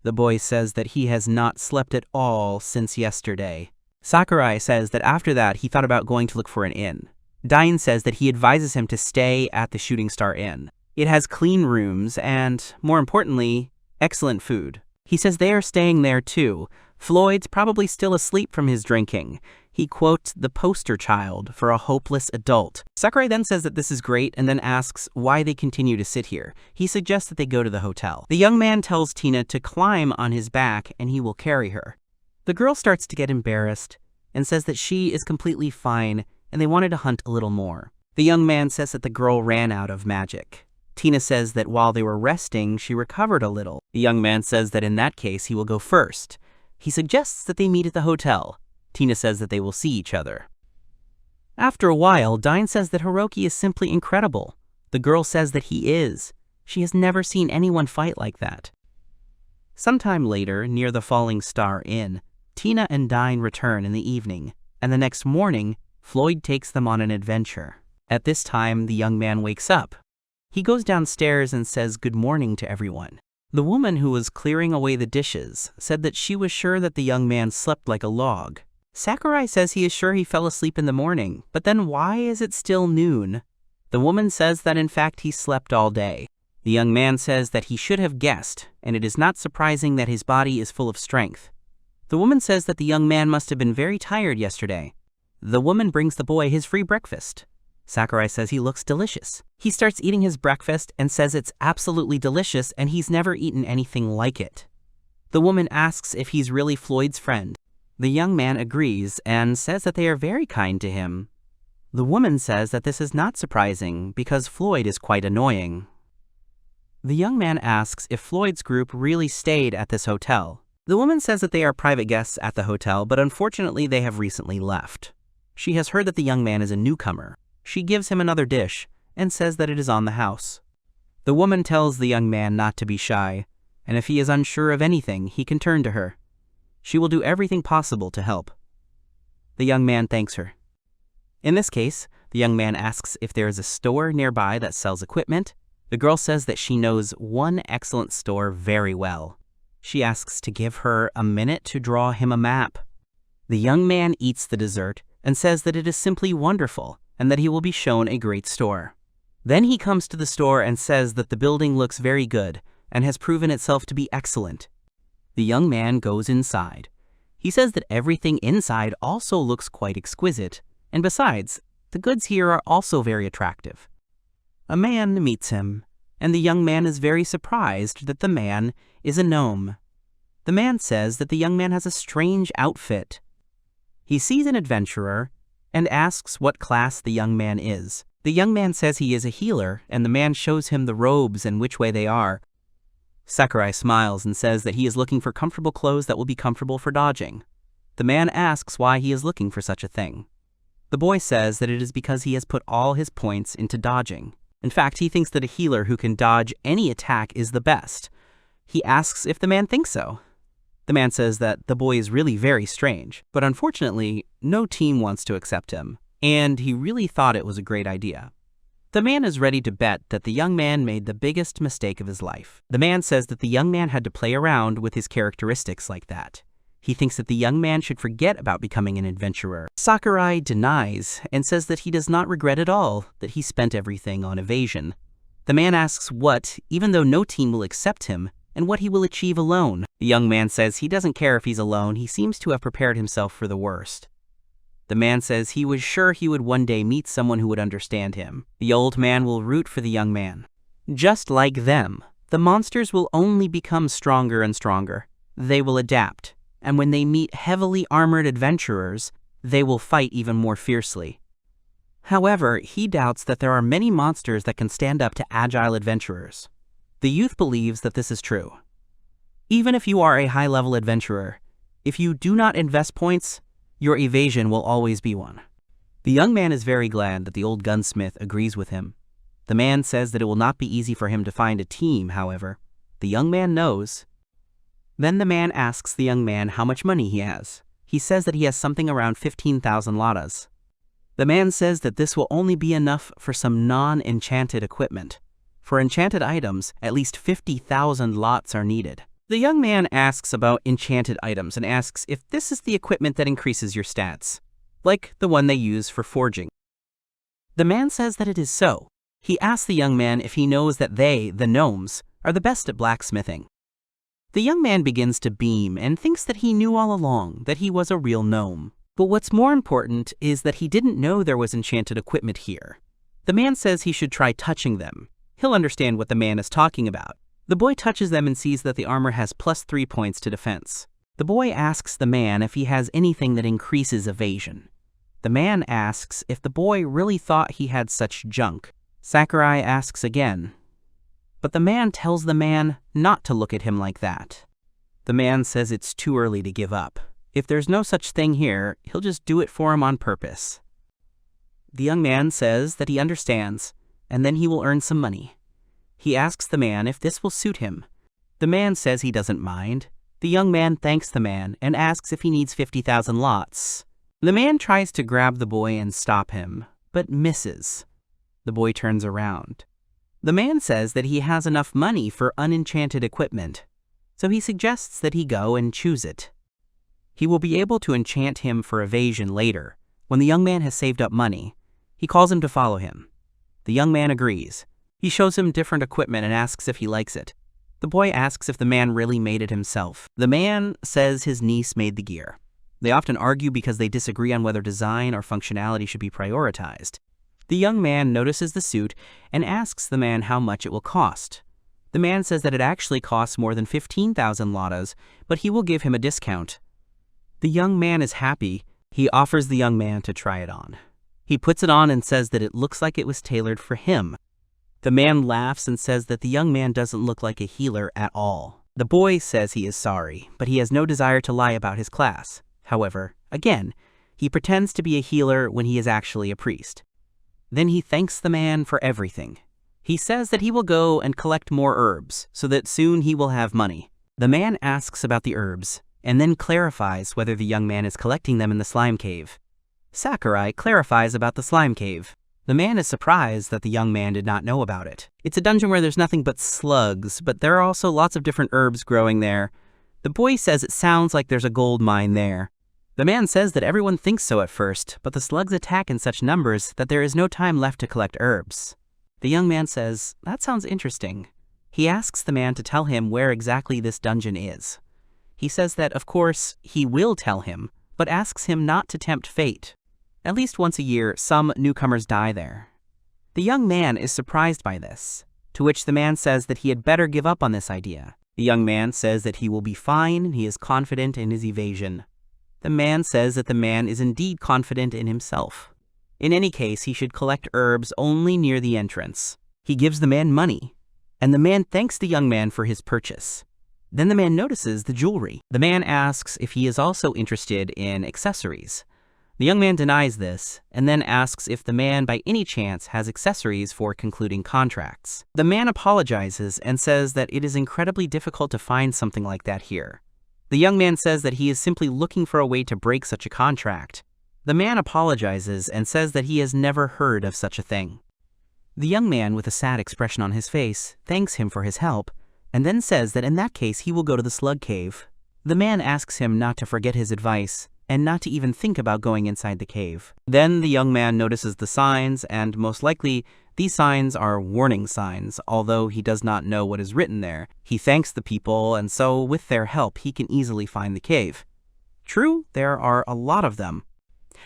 The boy says that he has not slept at all since yesterday. Sakurai says that after that he thought about going to look for an inn. Dane says that he advises him to stay at the Shooting Star Inn. It has clean rooms and, more importantly, excellent food. He says they are staying there too. Floyd's probably still asleep from his drinking. He quotes the poster child for a hopeless adult. Sakurai then says that this is great and then asks why they continue to sit here. He suggests that they go to the hotel. The young man tells Tina to climb on his back and he will carry her. The girl starts to get embarrassed and says that she is completely fine and they wanted to hunt a little more. The young man says that the girl ran out of magic. Tina says that while they were resting, she recovered a little. The young man says that in that case he will go first. He suggests that they meet at the hotel. Tina says that they will see each other. After a while, Dine says that Hiroki is simply incredible. The girl says that he is. She has never seen anyone fight like that. Sometime later, near the Falling Star Inn, Tina and Dine return in the evening, and the next morning, Floyd takes them on an adventure. At this time, the young man wakes up. He goes downstairs and says good morning to everyone. The woman who was clearing away the dishes said that she was sure that the young man slept like a log. Sakurai says he is sure he fell asleep in the morning, but then why is it still noon? The woman says that in fact he slept all day. The young man says that he should have guessed, and it is not surprising that his body is full of strength. The woman says that the young man must have been very tired yesterday. The woman brings the boy his free breakfast. Sakurai says he looks delicious. He starts eating his breakfast and says it's absolutely delicious and he's never eaten anything like it. The woman asks if he's really Floyd's friend. The young man agrees and says that they are very kind to him. The woman says that this is not surprising because Floyd is quite annoying. The young man asks if Floyd's group really stayed at this hotel. The woman says that they are private guests at the hotel, but unfortunately they have recently left. She has heard that the young man is a newcomer. She gives him another dish and says that it is on the house. The woman tells the young man not to be shy, and if he is unsure of anything, he can turn to her. She will do everything possible to help. The young man thanks her. In this case, the young man asks if there is a store nearby that sells equipment. The girl says that she knows one excellent store very well. She asks to give her a minute to draw him a map. The young man eats the dessert and says that it is simply wonderful and that he will be shown a great store. Then he comes to the store and says that the building looks very good and has proven itself to be excellent. The young man goes inside. He says that everything inside also looks quite exquisite, and besides, the goods here are also very attractive. A man meets him and the young man is very surprised that the man is a gnome. The man says that the young man has a strange outfit. He sees an adventurer and asks what class the young man is. The young man says he is a healer, and the man shows him the robes and which way they are. Sakurai smiles and says that he is looking for comfortable clothes that will be comfortable for dodging. The man asks why he is looking for such a thing. The boy says that it is because he has put all his points into dodging. In fact, he thinks that a healer who can dodge any attack is the best. He asks if the man thinks so. The man says that the boy is really very strange, but unfortunately, no team wants to accept him, and he really thought it was a great idea. The man is ready to bet that the young man made the biggest mistake of his life. The man says that the young man had to play around with his characteristics like that. He thinks that the young man should forget about becoming an adventurer. Sakurai denies and says that he does not regret at all that he spent everything on evasion. The man asks what, even though no team will accept him, and what he will achieve alone. The young man says he doesn't care if he's alone, he seems to have prepared himself for the worst. The man says he was sure he would one day meet someone who would understand him. The old man will root for the young man. Just like them, the monsters will only become stronger and stronger. They will adapt, and when they meet heavily armored adventurers, they will fight even more fiercely. However, he doubts that there are many monsters that can stand up to agile adventurers. The youth believes that this is true. Even if you are a high-level adventurer, if you do not invest points, your evasion will always be one. The young man is very glad that the old gunsmith agrees with him. The man says that it will not be easy for him to find a team, however. The young man knows. Then the man asks the young man how much money he has. He says that he has something around 15,000 latas. The man says that this will only be enough for some non-enchanted equipment. For enchanted items, at least 50,000 lots are needed. The young man asks about enchanted items and asks if this is the equipment that increases your stats, like the one they use for forging. The man says that it is so. He asks the young man if he knows that they, the gnomes, are the best at blacksmithing. The young man begins to beam and thinks that he knew all along that he was a real gnome. But what's more important is that he didn't know there was enchanted equipment here. The man says he should try touching them. He'll understand what the man is talking about. The boy touches them and sees that the armor has +3 points to defense. The boy asks the man if he has anything that increases evasion. The man asks if the boy really thought he had such junk. Sakurai asks again, but the man tells the man not to look at him like that. The man says it's too early to give up. If there's no such thing here, he'll just do it for him on purpose. The young man says that he understands, and then he will earn some money. He asks the man if this will suit him. The man says he doesn't mind. The young man thanks the man and asks if he needs 50,000 lots. The man tries to grab the boy and stop him, but misses. The boy turns around. The man says that he has enough money for unenchanted equipment, so he suggests that he go and choose it. He will be able to enchant him for evasion later, when the young man has saved up money. He calls him to follow him. The young man agrees. He shows him different equipment and asks if he likes it. The boy asks if the man really made it himself. The man says his niece made the gear. They often argue because they disagree on whether design or functionality should be prioritized. The young man notices the suit and asks the man how much it will cost. The man says that it actually costs more than 15,000 latas, but he will give him a discount. The young man is happy. He offers the young man to try it on. He puts it on and says that it looks like it was tailored for him. The man laughs and says that the young man doesn't look like a healer at all. The boy says he is sorry, but he has no desire to lie about his class. However, again, he pretends to be a healer when he is actually a priest. Then he thanks the man for everything. He says that he will go and collect more herbs, so that soon he will have money. The man asks about the herbs, and then clarifies whether the young man is collecting them in the slime cave. Sakurai clarifies about the slime cave. The man is surprised that the young man did not know about it. It's a dungeon where there's nothing but slugs, but there are also lots of different herbs growing there. The boy says it sounds like there's a gold mine there. The man says that everyone thinks so at first, but the slugs attack in such numbers that there is no time left to collect herbs. The young man says, that sounds interesting. He asks the man to tell him where exactly this dungeon is. He says that, of course, he will tell him, but asks him not to tempt fate. At least once a year, some newcomers die there. The young man is surprised by this. to which the man says that he had better give up on this idea. The young man says that he will be fine and he is confident in his evasion. The man says that the man is indeed confident in himself. In any case, he should collect herbs only near the entrance. He gives the man money, and the man thanks the young man for his purchase. Then the man notices the jewelry. The man asks if he is also interested in accessories. The young man denies this, and then asks if the man by any chance has accessories for concluding contracts. The man apologizes and says that it is incredibly difficult to find something like that here. The young man says that he is simply looking for a way to break such a contract. The man apologizes and says that he has never heard of such a thing. The young man, with a sad expression on his face, thanks him for his help, and then says that in that case he will go to the slug cave. The man asks him not to forget his advice, and not to even think about going inside the cave. Then the young man notices the signs, and most likely, these signs are warning signs, although he does not know what is written there. He thanks the people, and so with their help he can easily find the cave. True, there are a lot of them.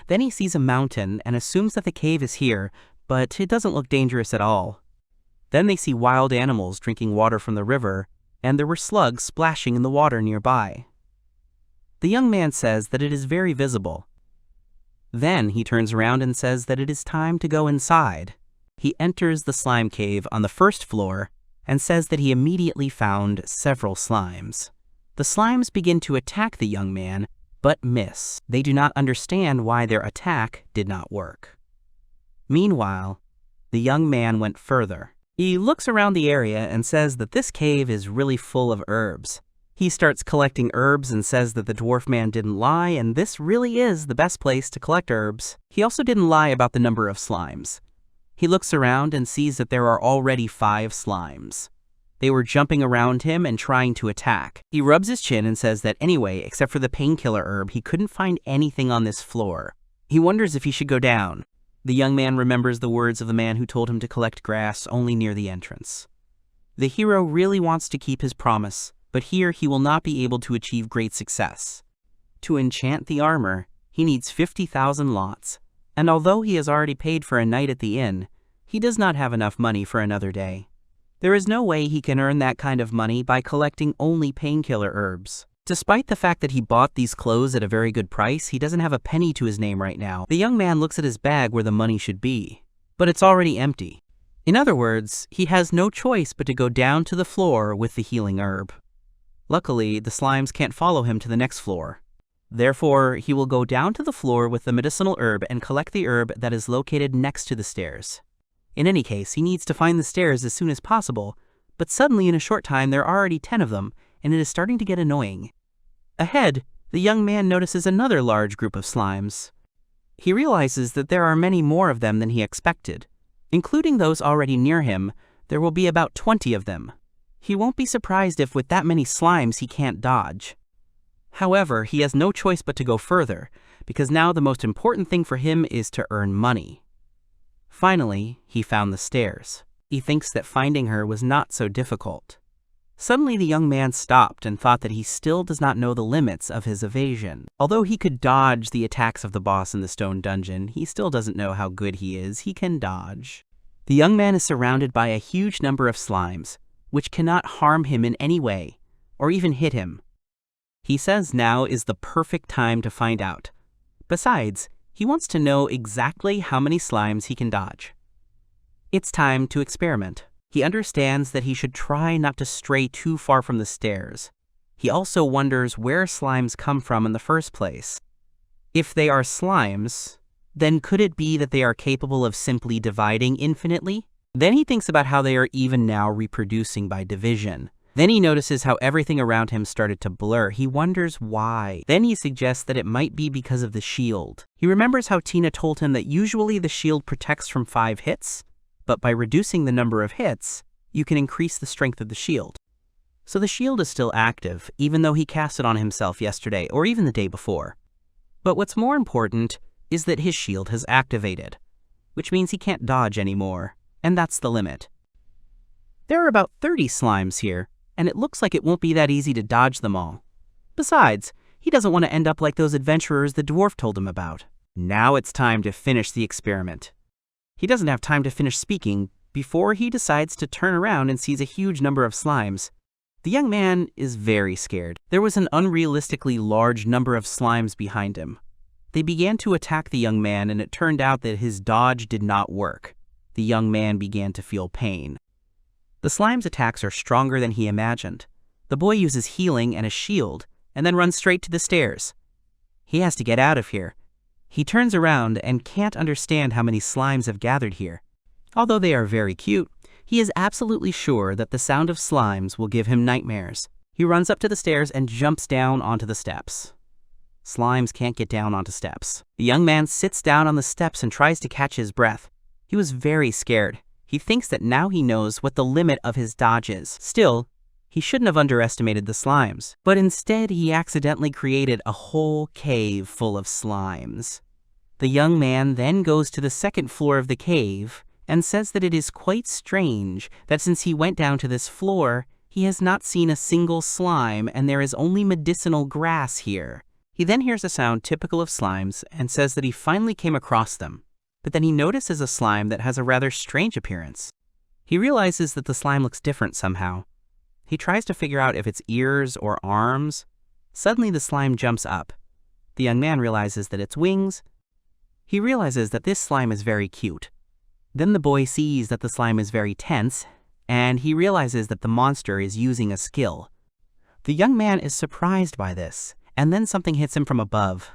Then he sees a mountain and assumes that the cave is here, but it doesn't look dangerous at all. Then they see wild animals drinking water from the river, and there were slugs splashing in the water nearby. The young man says that it is very visible. Then he turns around and says that it is time to go inside. He enters the slime cave on the first floor and says that he immediately found several slimes. The slimes begin to attack the young man, but miss. They do not understand why their attack did not work. Meanwhile, the young man went further. He looks around the area and says that this cave is really full of herbs. He starts collecting herbs and says that the dwarf man didn't lie, and this really is the best place to collect herbs. He also didn't lie about the number of slimes. He looks around and sees that there are already 5 slimes. They were jumping around him and trying to attack. He rubs his chin and says that anyway, except for the painkiller herb, he couldn't find anything on this floor. He wonders if he should go down. The young man remembers the words of the man who told him to collect grass only near the entrance. The hero really wants to keep his promise, but here he will not be able to achieve great success. To enchant the armor, he needs 50,000 lots, and although he has already paid for a night at the inn, he does not have enough money for another day. There is no way he can earn that kind of money by collecting only painkiller herbs. Despite the fact that he bought these clothes at a very good price, he doesn't have a penny to his name right now. The young man looks at his bag where the money should be, but it's already empty. In other words, he has no choice but to go down to the floor with the healing herb. Luckily, the slimes can't follow him to the next floor. Therefore, he will go down to the floor with the medicinal herb and collect the herb that is located next to the stairs. In any case, he needs to find the stairs as soon as possible, but suddenly in a short time there are already 10 of them, and it is starting to get annoying. Ahead, the young man notices another large group of slimes. He realizes that there are many more of them than he expected. Including those already near him, there will be about 20 of them. He won't be surprised if with that many slimes he can't dodge. However, he has no choice but to go further, because now the most important thing for him is to earn money. Finally, he found the stairs. He thinks that finding her was not so difficult. Suddenly the young man stopped and thought that he still does not know the limits of his evasion. Although he could dodge the attacks of the boss in the stone dungeon, he still doesn't know how good he is. He can dodge. The young man is surrounded by a huge number of slimes, which cannot harm him in any way, or even hit him. He says now is the perfect time to find out. Besides, he wants to know exactly how many slimes he can dodge. It's time to experiment. He understands that he should try not to stray too far from the stairs. He also wonders where slimes come from in the first place. If they are slimes, then could it be that they are capable of simply dividing infinitely? Then he thinks about how they are even now reproducing by division. Then he notices how everything around him started to blur. He wonders why. Then he suggests that it might be because of the shield. He remembers how Tina told him that usually the shield protects from 5 hits, but by reducing the number of hits, you can increase the strength of the shield. So the shield is still active, even though he cast it on himself yesterday or even the day before. But what's more important is that his shield has activated, which means he can't dodge anymore, and that's the limit. There are about 30 slimes here, and it looks like it won't be that easy to dodge them all. Besides, he doesn't want to end up like those adventurers the dwarf told him about. Now it's time to finish the experiment. He doesn't have time to finish speaking, before he decides to turn around and sees a huge number of slimes. The young man is very scared. There was an unrealistically large number of slimes behind him. They began to attack the young man, and it turned out that his dodge did not work. The young man began to feel pain. The slime's attacks are stronger than he imagined. The boy uses healing and a shield, and then runs straight to the stairs. He has to get out of here. He turns around and can't understand how many slimes have gathered here. Although they are very cute, he is absolutely sure that the sound of slimes will give him nightmares. He runs up to the stairs and jumps down onto the steps. Slimes can't get down onto steps. The young man sits down on the steps and tries to catch his breath. He was very scared. He thinks that now he knows what the limit of his dodge is. Still, he shouldn't have underestimated the slimes, but instead he accidentally created a whole cave full of slimes. The young man then goes to the second floor of the cave and says that it is quite strange that since he went down to this floor, he has not seen a single slime and there is only medicinal grass here. He then hears a sound typical of slimes and says that he finally came across them, but then he notices a slime that has a rather strange appearance. He realizes that the slime looks different somehow. He tries to figure out if it's ears or arms. Suddenly the slime jumps up. The young man realizes that it's wings. He realizes that this slime is very cute. Then the boy sees that the slime is very tense, and he realizes that the monster is using a skill. The young man is surprised by this, and then something hits him from above.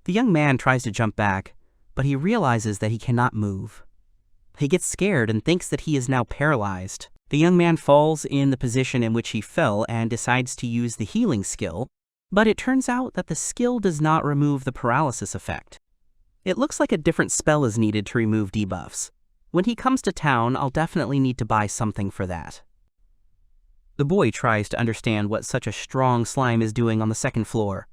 The young man tries to jump back, but he realizes that he cannot move. He gets scared and thinks that he is now paralyzed. The young man falls in the position in which he fell and decides to use the healing skill, but it turns out that the skill does not remove the paralysis effect. It looks like a different spell is needed to remove debuffs. When he comes to town, I'll definitely need to buy something for that. The boy tries to understand what such a strong slime is doing on the second floor.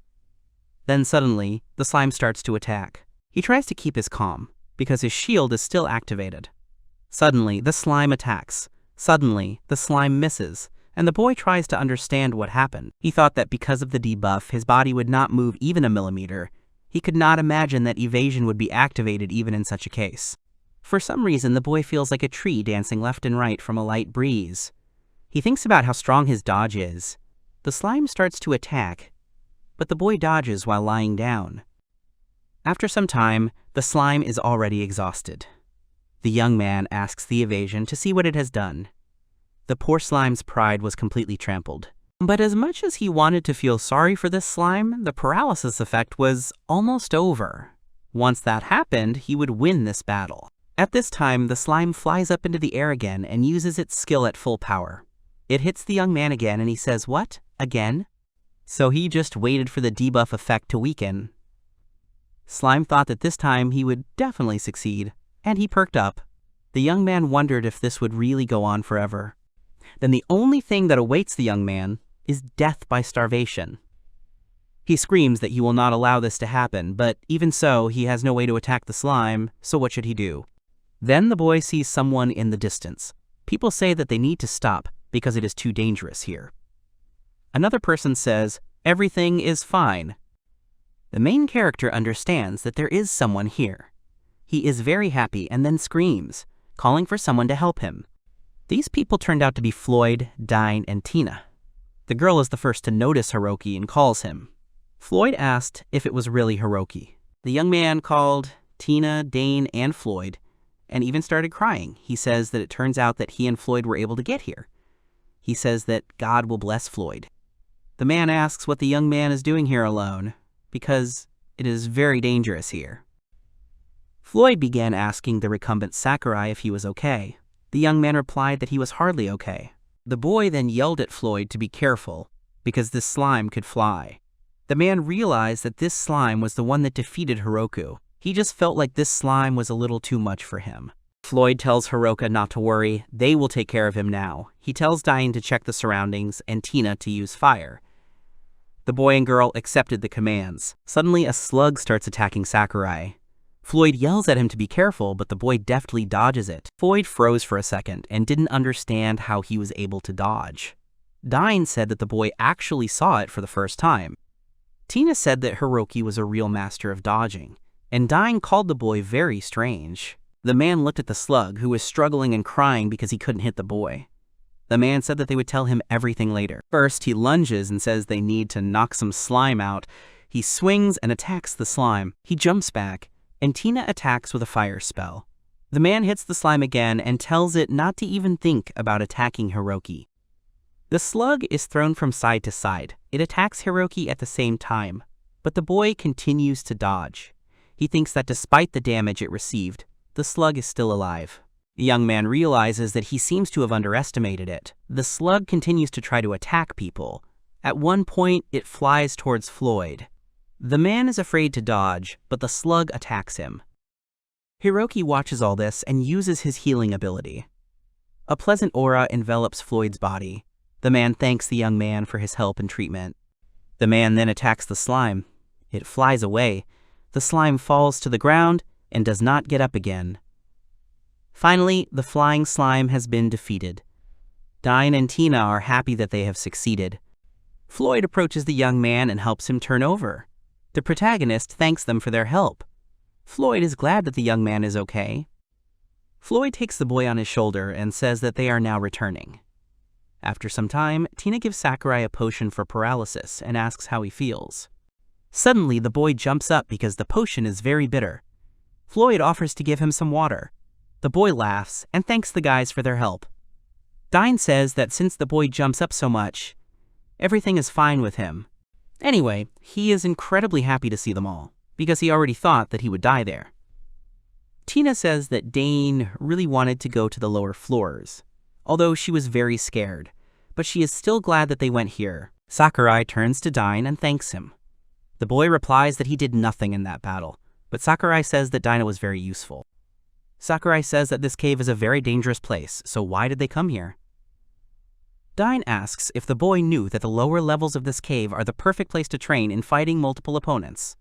Then suddenly, the slime starts to attack. He tries to keep his calm, because his shield is still activated. Suddenly, the slime attacks. Suddenly, the slime misses, and the boy tries to understand what happened. He thought that because of the debuff, his body would not move even a millimeter. He could not imagine that evasion would be activated even in such a case. For some reason, the boy feels like a tree dancing left and right from a light breeze. He thinks about how strong his dodge is. The slime starts to attack, but the boy dodges while lying down. After some time, the slime is already exhausted. The young man asks the evasion to see what it has done. The poor slime's pride was completely trampled. But as much as he wanted to feel sorry for this slime, the paralysis effect was almost over. Once that happened, he would win this battle. At this time, the slime flies up into the air again and uses its skill at full power. It hits the young man again and he says, "What? Again?" So he just waited for the debuff effect to weaken. Slime thought that this time he would definitely succeed, and he perked up. The young man wondered if this would really go on forever. Then the only thing that awaits the young man is death by starvation. He screams that he will not allow this to happen, but even so, he has no way to attack the slime, so what should he do? Then the boy sees someone in the distance. People say that they need to stop because it is too dangerous here. Another person says, "Everything is fine." The main character understands that there is someone here. He is very happy and then screams, calling for someone to help him. These people turned out to be Floyd, Dine, and Tina. The girl is the first to notice Hiroki and calls him. Floyd asked if it was really Hiroki. The young man called Tina, Dane, and Floyd, and even started crying. He says that it turns out that he and Floyd were able to get here. He says that God will bless Floyd. The man asks what the young man is doing here alone, because it is very dangerous here. Floyd began asking the recumbent Sakurai if he was okay. The young man replied that he was hardly okay. The boy then yelled at Floyd to be careful, because this slime could fly. The man realized that this slime was the one that defeated Hiroku. He just felt like this slime was a little too much for him. Floyd tells Hiroka not to worry, they will take care of him now. He tells Diane to check the surroundings and Tina to use fire. The boy and girl accepted the commands. Suddenly, a slug starts attacking Sakurai. Floyd yells at him to be careful, but the boy deftly dodges it. Floyd froze for a second and didn't understand how he was able to dodge. Dine said that the boy actually saw it for the first time. Tina said that Hiroki was a real master of dodging, and Dine called the boy very strange. The man looked at the slug, who was struggling and crying because he couldn't hit the boy. The man said that they would tell him everything later. First, he lunges and says they need to knock some slime out. He swings and attacks the slime. He jumps back, and Tina attacks with a fire spell. The man hits the slime again and tells it not to even think about attacking Hiroki. The slug is thrown from side to side. It attacks Hiroki at the same time, but the boy continues to dodge. He thinks that despite the damage it received, the slug is still alive. The young man realizes that he seems to have underestimated it. The slug continues to try to attack people. At one point, it flies towards Floyd. The man is afraid to dodge, but the slug attacks him. Hiroki watches all this and uses his healing ability. A pleasant aura envelops Floyd's body. The man thanks the young man for his help and treatment. The man then attacks the slime. It flies away. The slime falls to the ground and does not get up again. Finally, the flying slime has been defeated. Dine and Tina are happy that they have succeeded. Floyd approaches the young man and helps him turn over. The protagonist thanks them for their help. Floyd is glad that the young man is okay. Floyd takes the boy on his shoulder and says that they are now returning. After some time, Tina gives Sakurai a potion for paralysis and asks how he feels. Suddenly, the boy jumps up because the potion is very bitter. Floyd offers to give him some water. The boy laughs and thanks the guys for their help. Dine says that since the boy jumps up so much, everything is fine with him. Anyway, he is incredibly happy to see them all, because he already thought that he would die there. Tina says that Dane really wanted to go to the lower floors, although she was very scared, but she is still glad that they went here. Sakurai turns to Dine and thanks him. The boy replies that he did nothing in that battle, but Sakurai says that Dine was very useful. Sakurai says that this cave is a very dangerous place, so why did they come here? Dine asks if the boy knew that the lower levels of this cave are the perfect place to train in fighting multiple opponents.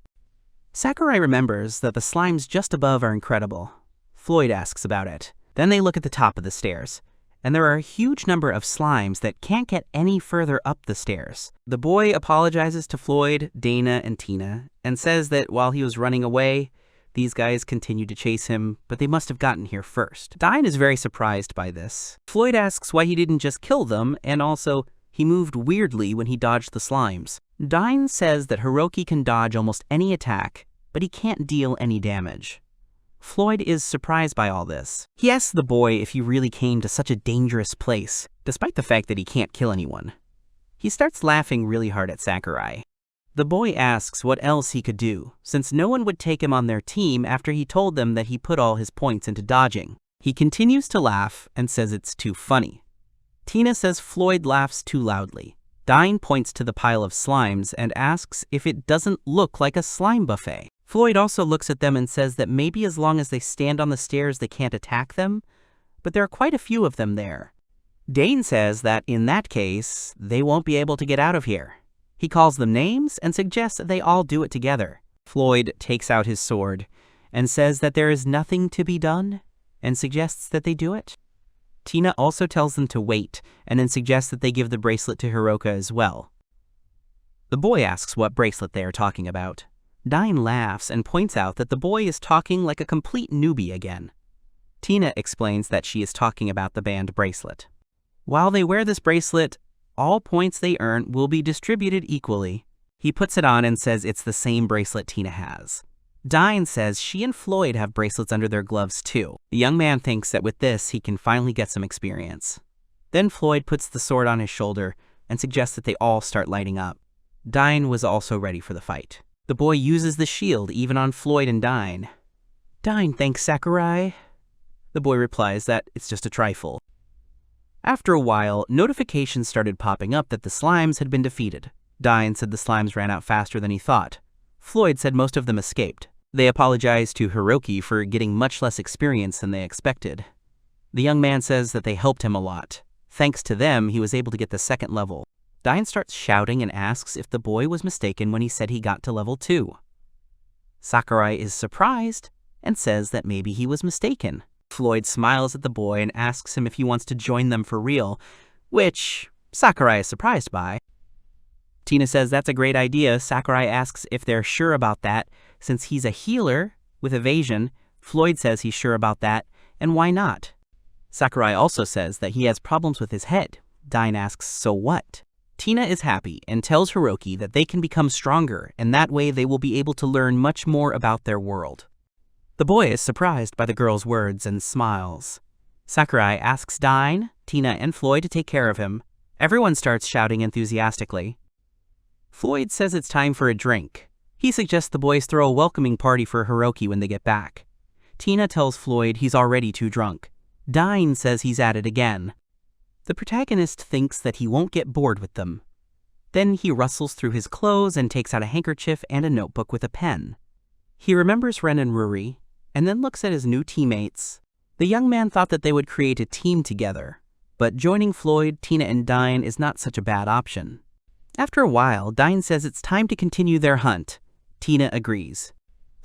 Sakurai remembers that the slimes just above are incredible. Floyd asks about it. Then they look at the top of the stairs, and there are a huge number of slimes that can't get any further up the stairs. The boy apologizes to Floyd, Dana, and Tina, and says that while he was running away, these guys continued to chase him, but they must have gotten here first. Dine is very surprised by this. Floyd asks why he didn't just kill them, and also, he moved weirdly when he dodged the slimes. Dine says that Hiroki can dodge almost any attack, but he can't deal any damage. Floyd is surprised by all this. He asks the boy if he really came to such a dangerous place, despite the fact that he can't kill anyone. He starts laughing really hard at Sakurai. The boy asks what else he could do, since no one would take him on their team after he told them that he put all his points into dodging. He continues to laugh and says it's too funny. Tina says Floyd laughs too loudly. Dine points to the pile of slimes and asks if it doesn't look like a slime buffet. Floyd also looks at them and says that maybe as long as they stand on the stairs they can't attack them, but there are quite a few of them there. Dane says that in that case, they won't be able to get out of here. He calls them names and suggests that they all do it together. Floyd takes out his sword and says that there is nothing to be done and suggests that they do it. Tina also tells them to wait and then suggests that they give the bracelet to Hiroka as well. The boy asks what bracelet they are talking about. Dine laughs and points out that the boy is talking like a complete newbie again. Tina explains that she is talking about the band bracelet. While they wear this bracelet, all points they earn will be distributed equally. He puts it on and says it's the same bracelet Tina has. Dine says she and Floyd have bracelets under their gloves too. The young man thinks that with this he can finally get some experience. Then Floyd puts the sword on his shoulder and suggests that they all start lighting up. Dine was also ready for the fight. The boy uses the shield even on Floyd and Dine. Dine thanks Sakurai. The boy replies that it's just a trifle. After a while, notifications started popping up that the slimes had been defeated. Dine said the slimes ran out faster than he thought. Floyd said most of them escaped. They apologized to Hiroki for getting much less experience than they expected. The young man says that they helped him a lot. Thanks to them, he was able to get the second level. Dine starts shouting and asks if the boy was mistaken when he said he got to level 2. Sakurai is surprised and says that maybe he was mistaken. Floyd smiles at the boy and asks him if he wants to join them for real, which Sakurai is surprised by. Tina says that's a great idea. Sakurai asks if they're sure about that, since he's a healer with evasion, Floyd says he's sure about that, and why not? Sakurai also says that he has problems with his head. Dine asks, so what? Tina is happy and tells Hiroki that they can become stronger, and that way they will be able to learn much more about their world. The boy is surprised by the girl's words and smiles. Sakurai asks Dine, Tina, and Floyd to take care of him. Everyone starts shouting enthusiastically. Floyd says it's time for a drink. He suggests the boys throw a welcoming party for Hiroki when they get back. Tina tells Floyd he's already too drunk. Dine says he's at it again. The protagonist thinks that he won't get bored with them. Then he rustles through his clothes and takes out a handkerchief and a notebook with a pen. He remembers Ren and Ruri, and then looks at his new teammates. The young man thought that they would create a team together, but joining Floyd, Tina, and Dine is not such a bad option. After a while, Dine says it's time to continue their hunt. Tina agrees.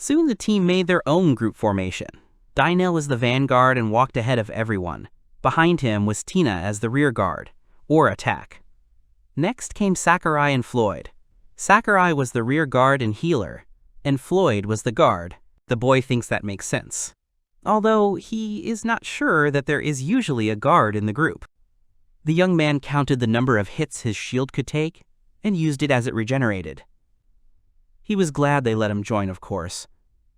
Soon the team made their own group formation. Dine was the vanguard and walked ahead of everyone. Behind him was Tina as the rear guard, or attack. Next came Sakurai and Floyd. Sakurai was the rear guard and healer, and Floyd was the guard. The boy thinks that makes sense, although he is not sure that there is usually a guard in the group. The young man counted the number of hits his shield could take and used it as it regenerated. He was glad they let him join, of course,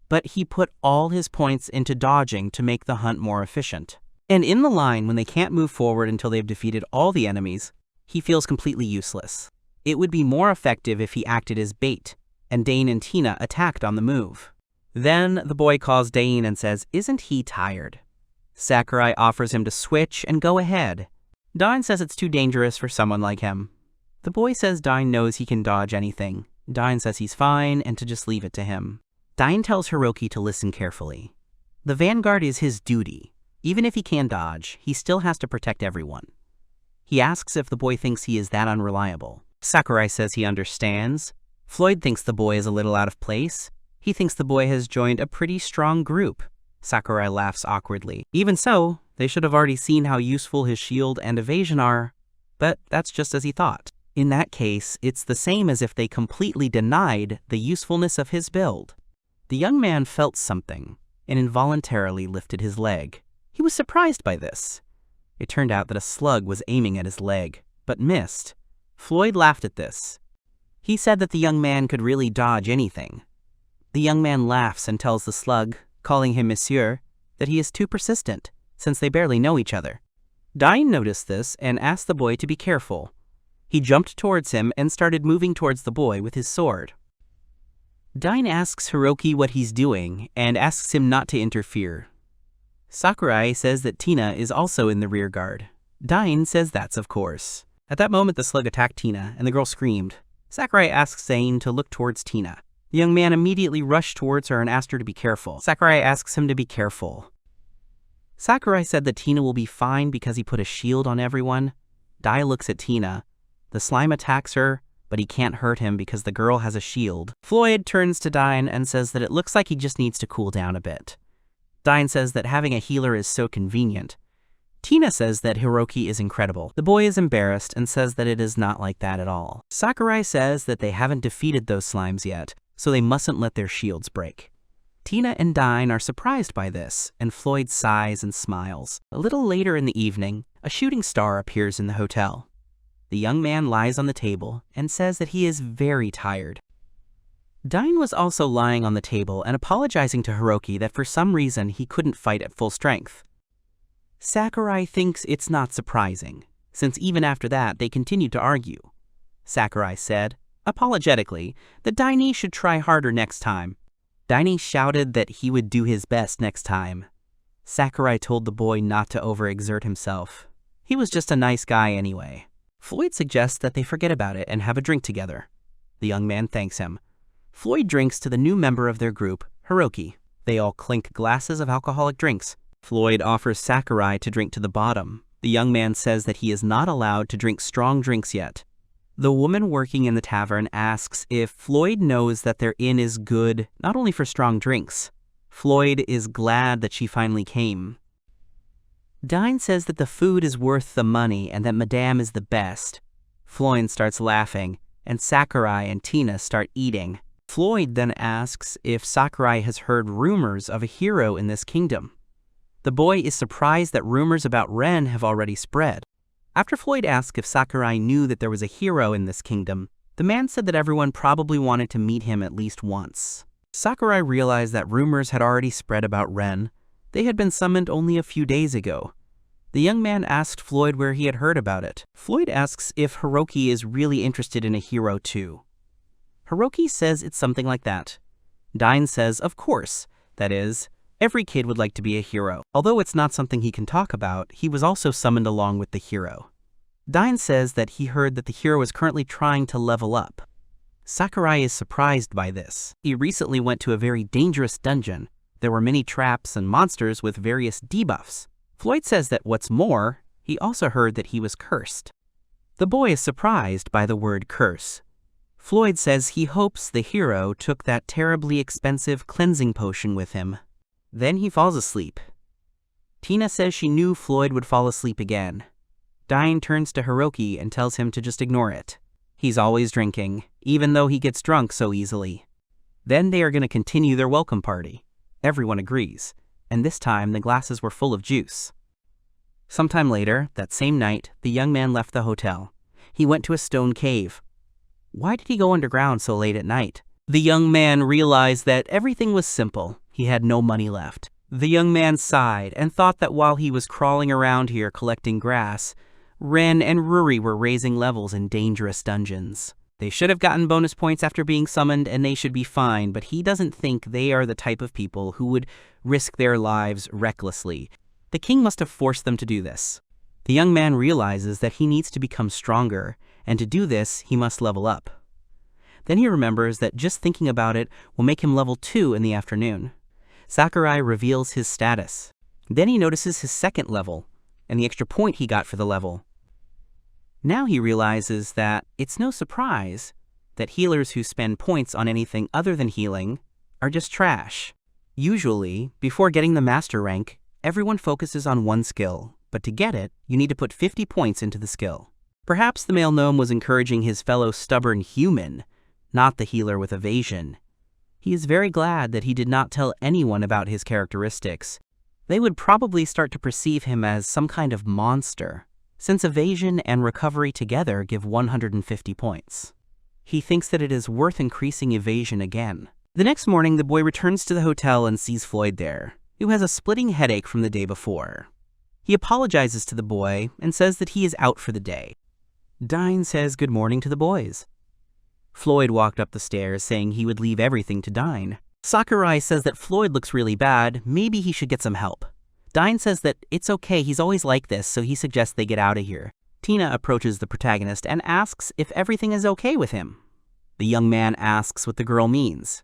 but he put all his points into dodging to make the hunt more efficient. And in the line, when they can't move forward until they've defeated all the enemies, he feels completely useless. It would be more effective if he acted as bait, and Dane and Tina attacked on the move. Then the boy calls Dane and says, isn't he tired? Sakurai offers him to switch and go ahead. Dine says it's too dangerous for someone like him. The boy says Dine knows he can dodge anything. Dine says he's fine and to just leave it to him. Dine tells Hiroki to listen carefully. The vanguard is his duty. Even if he can dodge, he still has to protect everyone. He asks if the boy thinks he is that unreliable. Sakurai says he understands. Floyd thinks the boy is a little out of place. He thinks the boy has joined a pretty strong group. Sakurai laughs awkwardly. Even so, they should have already seen how useful his shield and evasion are, but that's just as he thought. In that case, it's the same as if they completely denied the usefulness of his build. The young man felt something and involuntarily lifted his leg. He was surprised by this. It turned out that a slug was aiming at his leg, but missed. Floyd laughed at this. He said that the young man could really dodge anything. The young man laughs and tells the slug, calling him Monsieur, that he is too persistent, since they barely know each other. Dine noticed this and asked the boy to be careful. He jumped towards him and started moving towards the boy with his sword. Dine asks Hiroki what he's doing and asks him not to interfere. Sakurai says that Tina is also in the rear guard. Dine says that's of course. At that moment, the slug attacked Tina, and the girl screamed. Sakurai asks Zane to look towards Tina. The young man immediately rushed towards her and asked her to be careful. Sakurai asks him to be careful. Sakurai said that Tina will be fine because he put a shield on everyone. Dai looks at Tina. The slime attacks her, but he can't hurt him because the girl has a shield. Floyd turns to Dine and says that it looks like he just needs to cool down a bit. Dine says that having a healer is so convenient. Tina says that Hiroki is incredible. The boy is embarrassed and says that it is not like that at all. Sakurai says that they haven't defeated those slimes yet, so they mustn't let their shields break. Tina and Dine are surprised by this, and Floyd sighs and smiles. A little later in the evening, a shooting star appears in the hotel. The young man lies on the table and says that he is very tired. Dine was also lying on the table and apologizing to Hiroki that for some reason he couldn't fight at full strength. Sakurai thinks it's not surprising, since even after that they continued to argue. Sakurai said, apologetically, that Dine should try harder next time. Dine shouted that he would do his best next time. Sakurai told the boy not to overexert himself. He was just a nice guy anyway. Floyd suggests that they forget about it and have a drink together. The young man thanks him. Floyd drinks to the new member of their group, Hiroki. They all clink glasses of alcoholic drinks. Floyd offers Sakurai to drink to the bottom. The young man says that he is not allowed to drink strong drinks yet. The woman working in the tavern asks if Floyd knows that their inn is good not only for strong drinks. Floyd is glad that she finally came. Dine says that the food is worth the money and that Madame is the best. Floyd starts laughing, and Sakurai and Tina start eating. Floyd then asks if Sakurai has heard rumors of a hero in this kingdom. The boy is surprised that rumors about Ren have already spread. After Floyd asks if Sakurai knew that there was a hero in this kingdom, the man said that everyone probably wanted to meet him at least once. Sakurai realized that rumors had already spread about Ren. They had been summoned only a few days ago. The young man asked Floyd where he had heard about it. Floyd asks if Hiroki is really interested in a hero too. Hiroki says it's something like that. Dine says, of course, that is, every kid would like to be a hero. Although it's not something he can talk about, he was also summoned along with the hero. Dine says that he heard that the hero is currently trying to level up. Sakurai is surprised by this. He recently went to a very dangerous dungeon. There were many traps and monsters with various debuffs. Floyd says that what's more, he also heard that he was cursed. The boy is surprised by the word curse. Floyd says he hopes the hero took that terribly expensive cleansing potion with him. Then he falls asleep. Tina says she knew Floyd would fall asleep again. Dine turns to Hiroki and tells him to just ignore it. He's always drinking, even though he gets drunk so easily. Then they are going to continue their welcome party. Everyone agrees, and this time the glasses were full of juice. Sometime later, that same night, the young man left the hotel. He went to a stone cave. Why did he go underground so late at night? The young man realized that everything was simple. He had no money left. The young man sighed and thought that while he was crawling around here collecting grass, Ren and Ruri were raising levels in dangerous dungeons. They should have gotten bonus points after being summoned and they should be fine, but he doesn't think they are the type of people who would risk their lives recklessly. The king must have forced them to do this. The young man realizes that he needs to become stronger, and to do this, he must level up. Then he remembers that just thinking about it will make him level 2 in the afternoon. Sakurai reveals his status. Then he notices his second level, and the extra point he got for the level. Now he realizes that it's no surprise that healers who spend points on anything other than healing are just trash. Usually, before getting the master rank, everyone focuses on one skill, but to get it, you need to put 50 points into the skill. Perhaps the male gnome was encouraging his fellow stubborn human, not the healer with evasion. He is very glad that he did not tell anyone about his characteristics. They would probably start to perceive him as some kind of monster, since evasion and recovery together give 150 points. He thinks that it is worth increasing evasion again. The next morning, the boy returns to the hotel and sees Floyd there, who has a splitting headache from the day before. He apologizes to the boy and says that he is out for the day. Dine says good morning to the boys. Floyd walked up the stairs saying he would leave everything to Dine. Sakurai says that Floyd looks really bad, maybe he should get some help. Dine says that it's okay, he's always like this, so he suggests they get out of here. Tina approaches the protagonist and asks if everything is okay with him. The young man asks what the girl means.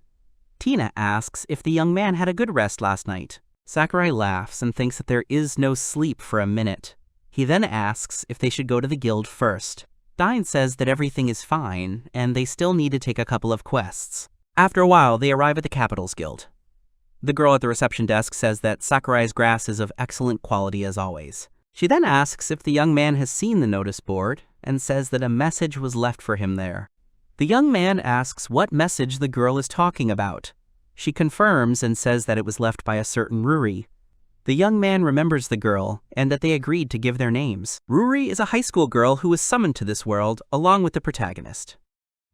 Tina asks if the young man had a good rest last night. Sakurai laughs and thinks that there is no sleep for a minute. He then asks if they should go to the guild first. Dine says that everything is fine, and they still need to take a couple of quests. After a while, they arrive at the Capitals Guild. The girl at the reception desk says that Sakurai's grass is of excellent quality as always. She then asks if the young man has seen the notice board, and says that a message was left for him there. The young man asks what message the girl is talking about. She confirms and says that it was left by a certain Ruri. The young man remembers the girl, and that they agreed to give their names. Ruri is a high school girl who was summoned to this world, along with the protagonist.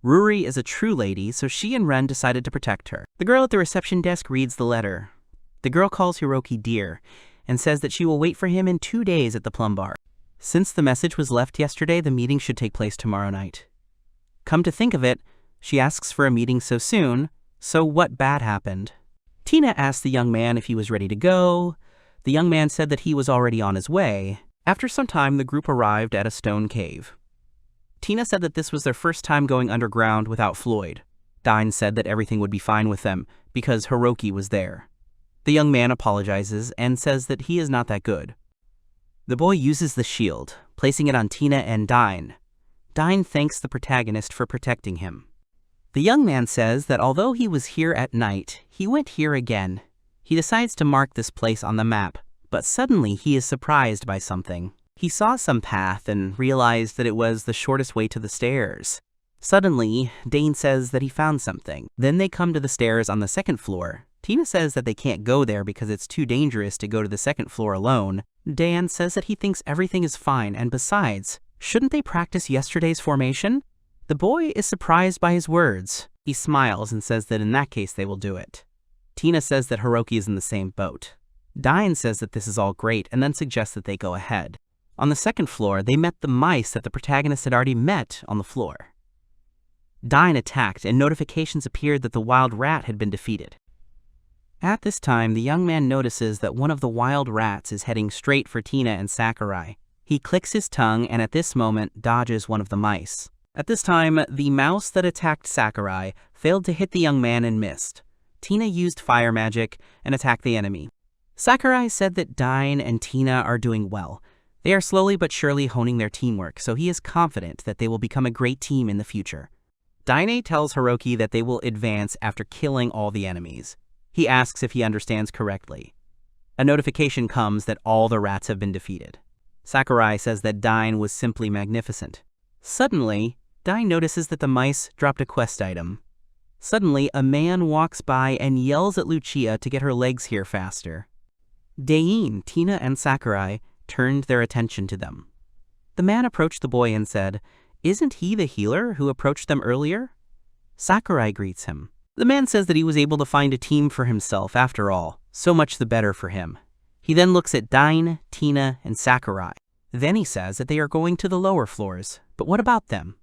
Ruri is a true lady, so she and Ren decided to protect her. The girl at the reception desk reads the letter. The girl calls Hiroki dear, and says that she will wait for him in 2 days at the plum bar. Since the message was left yesterday, the meeting should take place tomorrow night. Come to think of it, she asks for a meeting so soon, so what bad happened? Tina asked the young man if he was ready to go. The young man said that he was already on his way. After some time, the group arrived at a stone cave. Tina said that this was their first time going underground without Floyd. Dine said that everything would be fine with them, because Hiroki was there. The young man apologizes and says that he is not that good. The boy uses the shield, placing it on Tina and Dine. Dine thanks the protagonist for protecting him. The young man says that although he was here at night, he went here again. He decides to mark this place on the map, but suddenly he is surprised by something. He saw some path and realized that it was the shortest way to the stairs. Suddenly, Dane says that he found something. Then they come to the stairs on the second floor. Tina says that they can't go there because it's too dangerous to go to the second floor alone. Dan says that he thinks everything is fine, and besides, shouldn't they practice yesterday's formation? The boy is surprised by his words. He smiles and says that in that case they will do it. Tina says that Hiroki is in the same boat. Dine says that this is all great and then suggests that they go ahead. On the second floor, they met the mice that the protagonist had already met on the floor. Dine attacked, and notifications appeared that the wild rat had been defeated. At this time, the young man notices that one of the wild rats is heading straight for Tina and Sakurai. He clicks his tongue and at this moment dodges one of the mice. At this time, the mouse that attacked Sakurai failed to hit the young man and missed. Tina used fire magic and attacked the enemy. Sakurai said that Dine and Tina are doing well. They are slowly but surely honing their teamwork, so he is confident that they will become a great team in the future. Dine tells Hiroki that they will advance after killing all the enemies. He asks if he understands correctly. A notification comes that all the rats have been defeated. Sakurai says that Dine was simply magnificent. Suddenly, Dine notices that the mice dropped a quest item. Suddenly, a man walks by and yells at Lucia to get her legs here faster. Dane, Tina, and Sakurai turned their attention to them. The man approached the boy and said, "Isn't he the healer who approached them earlier?" Sakurai greets him. The man says that he was able to find a team for himself after all, so much the better for him. He then looks at Dine, Tina, and Sakurai. Then he says that they are going to the lower floors, but what about them?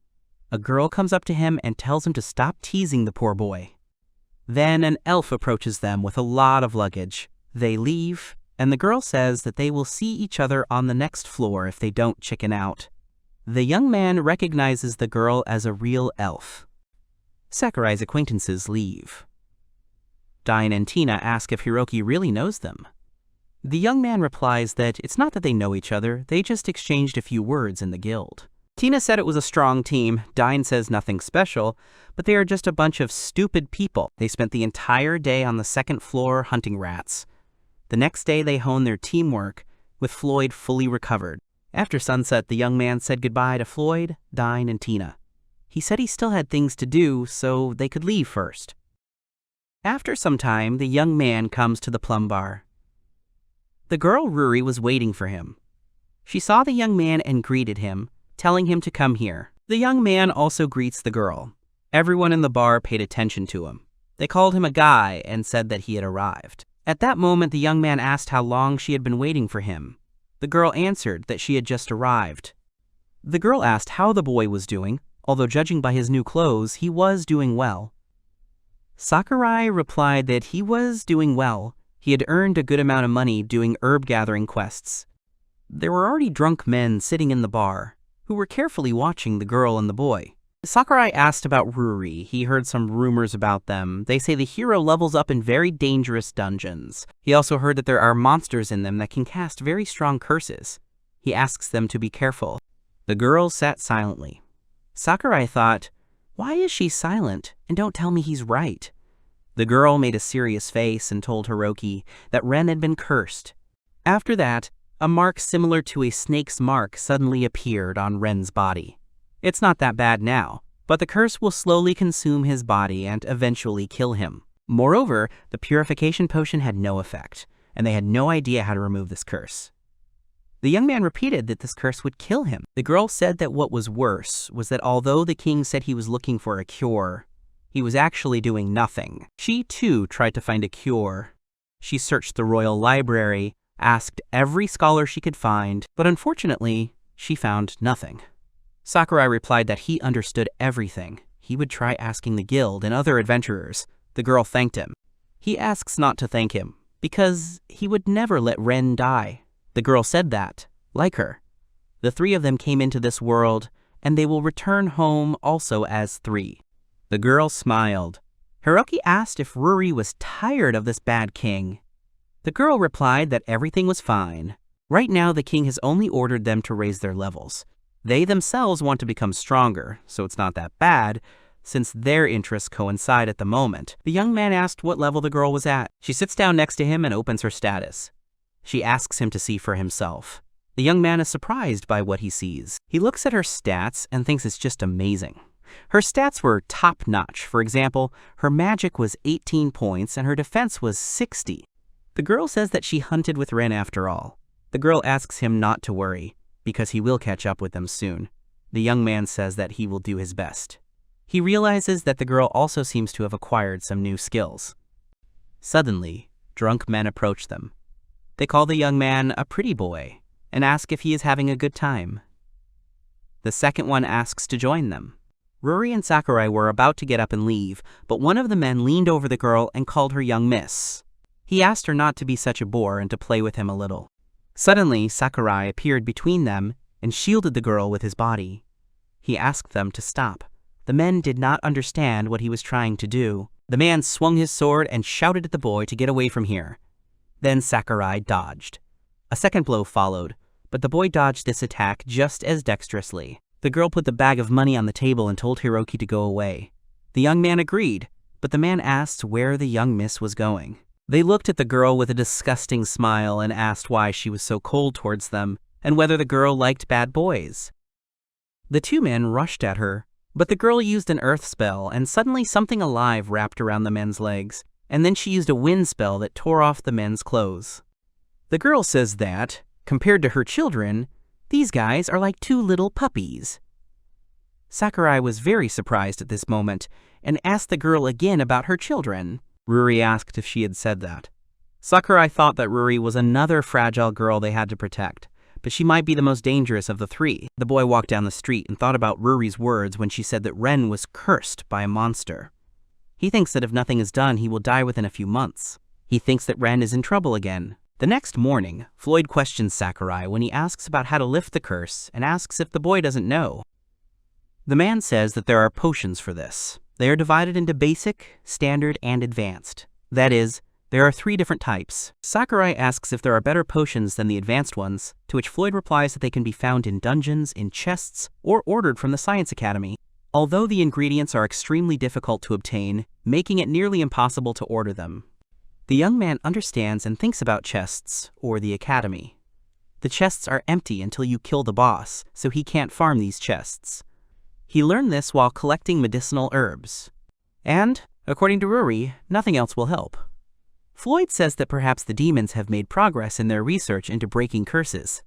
A girl comes up to him and tells him to stop teasing the poor boy. Then an elf approaches them with a lot of luggage. They leave, and the girl says that they will see each other on the next floor if they don't chicken out. The young man recognizes the girl as a real elf. Sakurai's acquaintances leave. Dine and Tina ask if Hiroki really knows them. The young man replies that it's not that they know each other, they just exchanged a few words in the guild. Tina said it was a strong team. Dine says nothing special, but they are just a bunch of stupid people. They spent the entire day on the second floor hunting rats. The next day they honed their teamwork, with Floyd fully recovered. After sunset, the young man said goodbye to Floyd, Dine, and Tina. He said he still had things to do, so they could leave first. After some time, the young man comes to the plum bar. The girl Ruri was waiting for him. She saw the young man and greeted him, telling him to come here. The young man also greets the girl. Everyone in the bar paid attention to him. They called him a guy and said that he had arrived. At that moment, the young man asked how long she had been waiting for him. The girl answered that she had just arrived. The girl asked how the boy was doing, although judging by his new clothes, he was doing well. Sakurai replied that he was doing well. He had earned a good amount of money doing herb-gathering quests. There were already drunk men sitting in the bar, who were carefully watching the girl and the boy. Sakurai asked about Ruri. He heard some rumors about them. They say the hero levels up in very dangerous dungeons. He also heard that there are monsters in them that can cast very strong curses. He asks them to be careful. The girl sat silently. Sakurai thought, why is she silent, and don't tell me he's right? The girl made a serious face and told Hiroki that Ren had been cursed. After that, a mark similar to a snake's mark suddenly appeared on Ren's body. It's not that bad now, but the curse will slowly consume his body and eventually kill him. Moreover, the purification potion had no effect, and they had no idea how to remove this curse. The young man repeated that this curse would kill him. The girl said that what was worse was that although the king said he was looking for a cure, he was actually doing nothing. She too tried to find a cure. She searched the royal library, asked every scholar she could find, but unfortunately, she found nothing. Sakurai replied that he understood everything. He would try asking the guild and other adventurers. The girl thanked him. He asks not to thank him, because he would never let Ren die. The girl said that, like her. The three of them came into this world, and they will return home also as three. The girl smiled. Hiroki asked if Ruri was tired of this bad king. The girl replied that everything was fine. Right now, the king has only ordered them to raise their levels. They themselves want to become stronger, so it's not that bad, since their interests coincide at the moment. The young man asked what level the girl was at. She sits down next to him and opens her status. She asks him to see for himself. The young man is surprised by what he sees. He looks at her stats and thinks it's just amazing. Her stats were top-notch. For example, her magic was 18 points and her defense was 60. The girl says that she hunted with Ren after all. The girl asks him not to worry, because he will catch up with them soon. The young man says that he will do his best. He realizes that the girl also seems to have acquired some new skills. Suddenly, drunk men approach them. They call the young man a pretty boy and ask if he is having a good time. The second one asks to join them. Ruri and Sakurai were about to get up and leave, but one of the men leaned over the girl and called her young miss. He asked her not to be such a bore and to play with him a little. Suddenly, Sakurai appeared between them and shielded the girl with his body. He asked them to stop. The men did not understand what he was trying to do. The man swung his sword and shouted at the boy to get away from here. Then Sakurai dodged. A second blow followed, but the boy dodged this attack just as dexterously. The girl put the bag of money on the table and told Hiroki to go away. The young man agreed, but the man asked where the young miss was going. They looked at the girl with a disgusting smile and asked why she was so cold towards them and whether the girl liked bad boys. The two men rushed at her, but the girl used an earth spell and suddenly something alive wrapped around the men's legs, and then she used a wind spell that tore off the men's clothes. The girl says that, compared to her children, these guys are like two little puppies. Sakurai was very surprised at this moment and asked the girl again about her children. Ruri asked if she had said that. Sakurai thought that Ruri was another fragile girl they had to protect, but she might be the most dangerous of the three. The boy walked down the street and thought about Ruri's words when she said that Ren was cursed by a monster. He thinks that if nothing is done, he will die within a few months. He thinks that Ren is in trouble again. The next morning, Floyd questions Sakurai when he asks about how to lift the curse and asks if the boy doesn't know. The man says that there are potions for this. They are divided into basic, standard, and advanced. That is, there are 3 different types. Sakurai asks if there are better potions than the advanced ones, to which Floyd replies that they can be found in dungeons, in chests, or ordered from the Science Academy. Although the ingredients are extremely difficult to obtain, making it nearly impossible to order them. The young man understands and thinks about chests, or the academy. The chests are empty until you kill the boss, so he can't farm these chests. He learned this while collecting medicinal herbs. And, according to Ruri, nothing else will help. Floyd says that perhaps the demons have made progress in their research into breaking curses.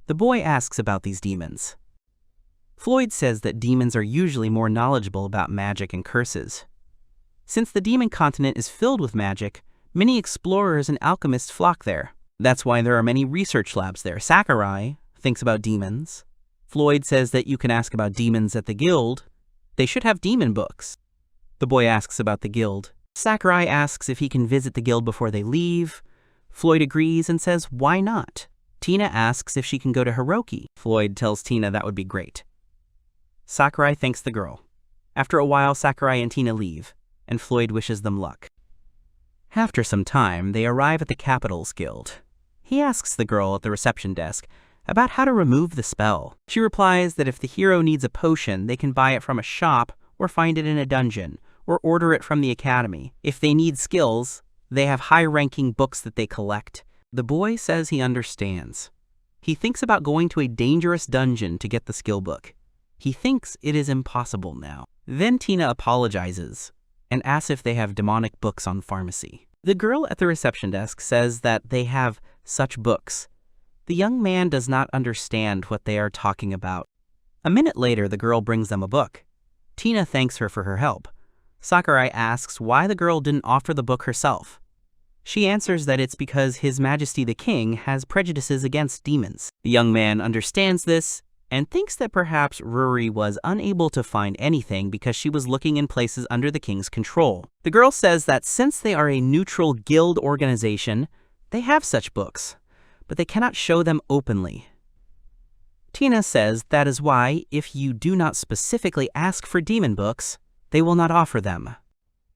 The boy asks about these demons. Floyd says that demons are usually more knowledgeable about magic and curses. Since the demon continent is filled with magic, many explorers and alchemists flock there. That's why there are many research labs there. Sakurai thinks about demons. Floyd says that you can ask about demons at the guild. They should have demon books. The boy asks about the guild. Sakurai asks if he can visit the guild before they leave. Floyd agrees and says why not. Tina asks if she can go to Hiroki. Floyd tells Tina that would be great. Sakurai thanks the girl. After a while, Sakurai and Tina leave, and Floyd wishes them luck. After some time, they arrive at the Capitals Guild. He asks the girl at the reception desk about how to remove the spell. She replies that if the hero needs a potion, they can buy it from a shop or find it in a dungeon, or order it from the academy. If they need skills, they have high-ranking books that they collect. The boy says he understands. He thinks about going to a dangerous dungeon to get the skill book. He thinks it is impossible now. Then Tina apologizes and asks if they have demonic books on pharmacy. The girl at the reception desk says that they have such books. The young man does not understand what they are talking about. A minute later, the girl brings them a book. Tina thanks her for her help. Sakurai asks why the girl didn't offer the book herself. She answers that it's because His Majesty the King has prejudices against demons. The young man understands this and thinks that perhaps Ruri was unable to find anything because she was looking in places under the king's control. The girl says that since they are a neutral guild organization, they have such books, but they cannot show them openly. Tina says that is why, if you do not specifically ask for demon books, they will not offer them.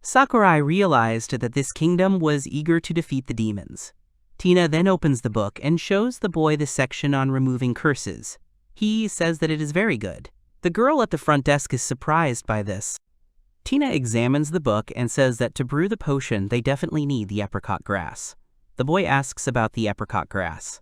Sakurai realized that this kingdom was eager to defeat the demons. Tina then opens the book and shows the boy the section on removing curses. He says that it is very good. The girl at the front desk is surprised by this. Tina examines the book and says that to brew the potion, they definitely need the apricot grass. The boy asks about the apricot grass.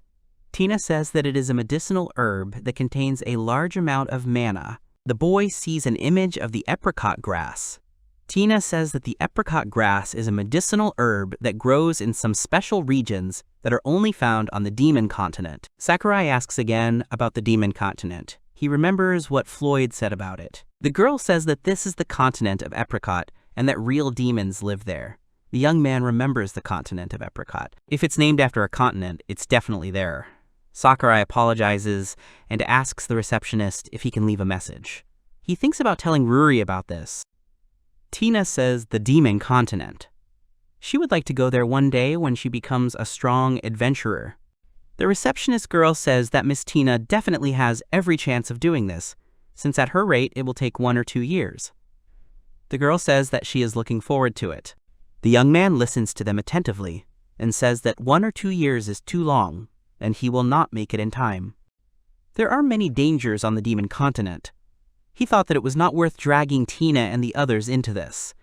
Tina says that it is a medicinal herb that contains a large amount of mana, The boy sees an image of the apricot grass. Tina says that the apricot grass is a medicinal herb that grows in some special regions that are only found on the demon continent. Sakurai asks again about the demon continent. He remembers what Floyd said about it. The girl says that this is the continent of apricot and that real demons live there. The young man remembers the continent of apricot. If it's named after a continent, it's definitely there. Sakurai apologizes and asks the receptionist if he can leave a message. He thinks about telling Ruri about this. Tina says the demon continent. She would like to go there one day when she becomes a strong adventurer. The receptionist girl says that Miss Tina definitely has every chance of doing this, since at her rate it will take 1 or 2 years. The girl says that she is looking forward to it. The young man listens to them attentively and says that 1 or 2 years is too long and he will not make it in time. There are many dangers on the demon continent. He thought that it was not worth dragging Tina and the others into this.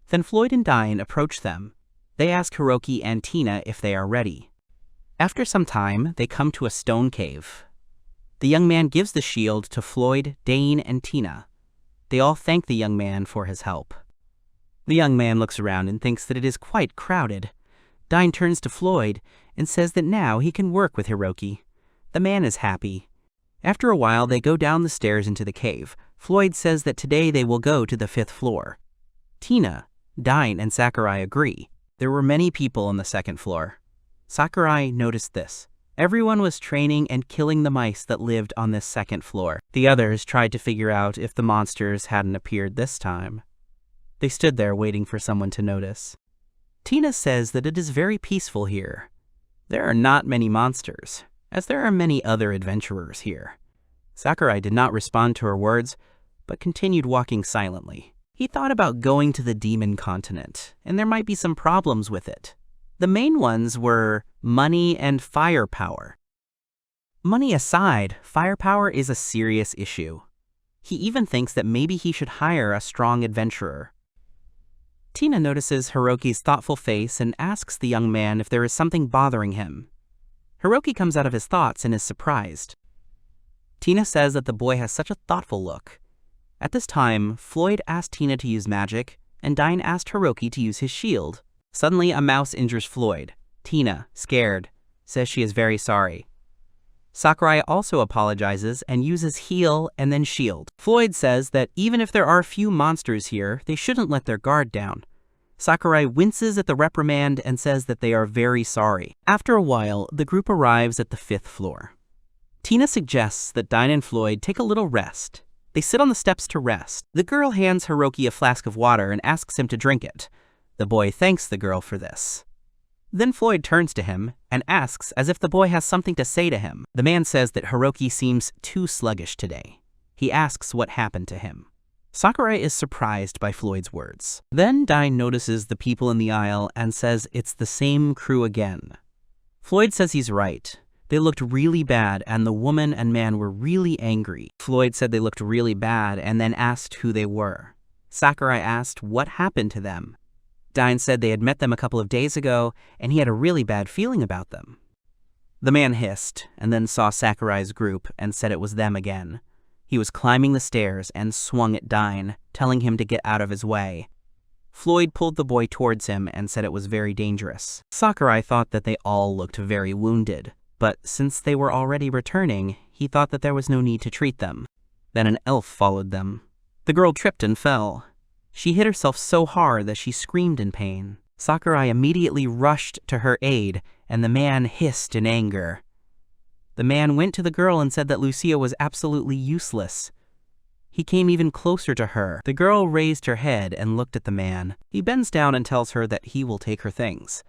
Then Floyd and Dine approach them. They ask Hiroki and Tina if they are ready. After some time, they come to a stone cave. The young man gives the shield to Floyd, Dane, and Tina. They all thank the young man for his help. The young man looks around and thinks that it is quite crowded. Dine turns to Floyd and says that now he can work with Hiroki. The man is happy. After a while, they go down the stairs into the cave. Floyd says that today they will go to the 5th floor. Tina, Dine, and Sakurai agree. There were many people on the 2nd floor. Sakurai noticed this. Everyone was training and killing the mice that lived on this 2nd floor. The others tried to figure out if the monsters hadn't appeared this time. They stood there waiting for someone to notice. Tina says that it is very peaceful here. There are not many monsters, as there are many other adventurers here. Sakurai did not respond to her words, but continued walking silently. He thought about going to the demon continent, and there might be some problems with it. The main ones were money and firepower. Money aside, firepower is a serious issue. He even thinks that maybe he should hire a strong adventurer. Tina notices Hiroki's thoughtful face and asks the young man if there is something bothering him. Hiroki comes out of his thoughts and is surprised. Tina says that the boy has such a thoughtful look. At this time, Floyd asked Tina to use magic, and Dine asked Hiroki to use his shield. Suddenly, a mouse injures Floyd. Tina, scared, says she is very sorry. Sakurai also apologizes and uses heal and then shield. Floyd says that even if there are few monsters here, they shouldn't let their guard down. Sakurai winces at the reprimand and says that they are very sorry. After a while, the group arrives at the 5th floor. Tina suggests that Dine and Floyd take a little rest. They sit on the steps to rest. The girl hands Hiroki a flask of water and asks him to drink it. The boy thanks the girl for this. Then Floyd turns to him and asks as if the boy has something to say to him. The man says that Hiroki seems too sluggish today. He asks what happened to him. Sakurai is surprised by Floyd's words. Then Dine notices the people in the aisle and says it's the same crew again. Floyd says he's right. They looked really bad and the woman and man were really angry. Floyd said they looked really bad and then asked who they were. Sakurai asked what happened to them. Dine said they had met them a couple of days ago, and he had a really bad feeling about them. The man hissed, and then saw Sakurai's group and said it was them again. He was climbing the stairs and swung at Dine, telling him to get out of his way. Floyd pulled the boy towards him and said it was very dangerous. Sakurai thought that they all looked very wounded, but since they were already returning, he thought that there was no need to treat them. Then an elf followed them. The girl tripped and fell. She hit herself so hard that she screamed in pain. Sakurai immediately rushed to her aid, and the man hissed in anger. The man went to the girl and said that Lucia was absolutely useless. He came even closer to her. The girl raised her head and looked at the man. He bends down and tells her that he will take her things.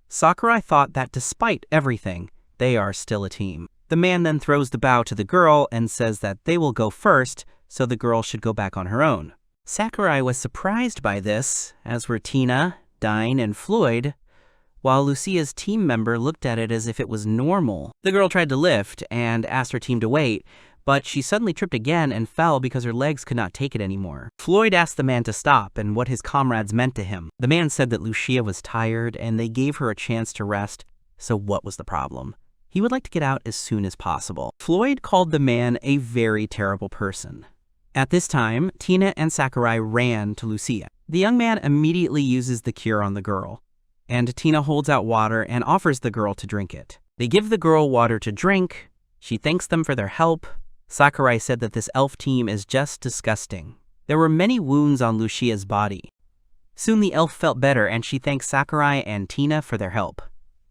Sakurai thought that despite everything, they are still a team. The man then throws the bow to the girl and says that they will go first, so the girl should go back on her own. Sakurai was surprised by this, as were Tina, Dine, and Floyd, while Lucia's team member looked at it as if it was normal. The girl tried to lift and asked her team to wait, but she suddenly tripped again and fell because her legs could not take it anymore. Floyd asked the man to stop and what his comrades meant to him. The man said that Lucia was tired and they gave her a chance to rest, so what was the problem? He would like to get out as soon as possible. Floyd called the man a very terrible person. At this time, Tina and Sakurai ran to Lucia. The young man immediately uses the cure on the girl, and Tina holds out water and offers the girl to drink it. They give the girl water to drink. She thanks them for their help. Sakurai said that this elf team is just disgusting. There were many wounds on Lucia's body. Soon the elf felt better and she thanks Sakurai and Tina for their help.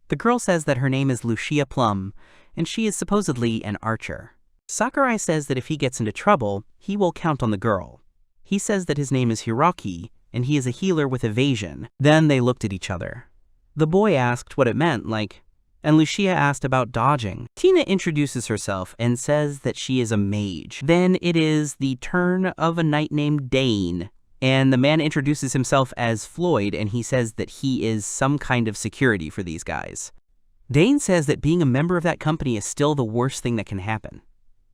The girl says that her name is Lucia Plum, and she is supposedly an archer. Sakurai says that if he gets into trouble, he will count on the girl. He says that his name is Hiroki, and he is a healer with evasion. Then they looked at each other. The boy asked what it meant, and Lucia asked about dodging. Tina introduces herself and says that she is a mage. Then it is the turn of a knight named Dane, and the man introduces himself as Floyd, and he says that he is some kind of security for these guys. Dane says that being a member of that company is still the worst thing that can happen.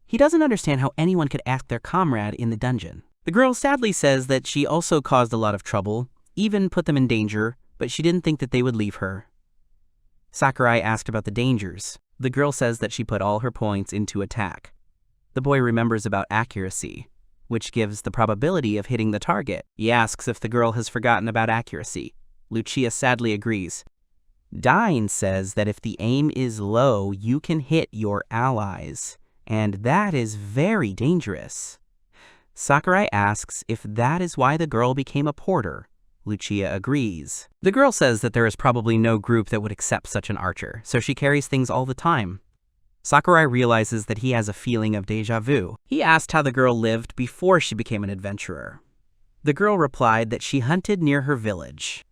He doesn't understand how anyone could ask their comrade in the dungeon. The girl sadly says that she also caused a lot of trouble, even put them in danger, but she didn't think that they would leave her. Sakurai asked about the dangers. The girl says that she put all her points into attack. The boy remembers about accuracy, which gives the probability of hitting the target. He asks if the girl has forgotten about accuracy. Lucia sadly agrees. Dine says that if the aim is low, you can hit your allies, and that is very dangerous. Sakurai asks if that is why the girl became a porter. Lucia agrees. The girl says that there is probably no group that would accept such an archer, so she carries things all the time. Sakurai realizes that he has a feeling of déjà vu. He asked how the girl lived before she became an adventurer. The girl replied that she hunted near her village.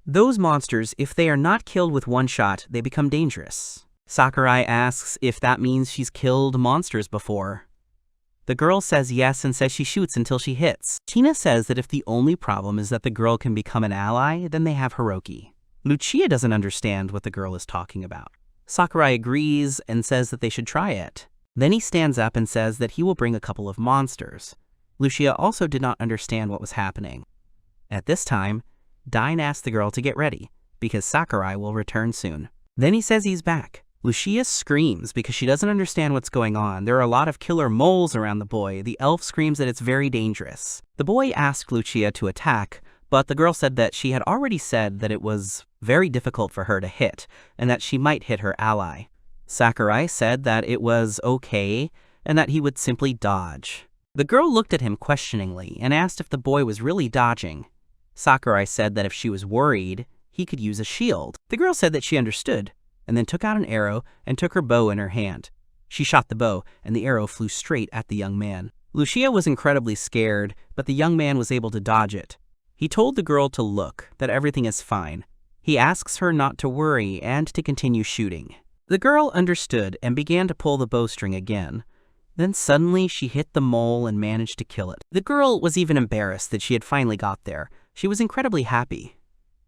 Those monsters, if they are not killed with one shot, they become dangerous. Sakurai asks if that means she's killed monsters before. The girl says yes and says she shoots until she hits. Tina says that if the only problem is that the girl can become an ally, then they have Hiroki. Lucia doesn't understand what the girl is talking about. Sakurai agrees and says that they should try it. Then he stands up and says that he will bring a couple of monsters. Lucia also did not understand what was happening. At this time, Dine asks the girl to get ready, because Sakurai will return soon. Then he says he's back. Lucia screams because she doesn't understand what's going on. There are a lot of killer moles around the boy. The elf screams that it's very dangerous. The boy asked Lucia to attack, but the girl said that she had already said that it was very difficult for her to hit, and that she might hit her ally. Sakurai said that it was okay, and that he would simply dodge. The girl looked at him questioningly and asked if the boy was really dodging. Sakurai said that if she was worried, he could use a shield. The girl said that she understood, and then took out an arrow and took her bow in her hand. She shot the bow, and the arrow flew straight at the young man. Lucia was incredibly scared, but the young man was able to dodge it. He told the girl to look, that everything is fine. He asks her not to worry and to continue shooting. The girl understood and began to pull the bowstring again. Then suddenly she hit the mole and managed to kill it. The girl was even embarrassed that she had finally got there. She was incredibly happy.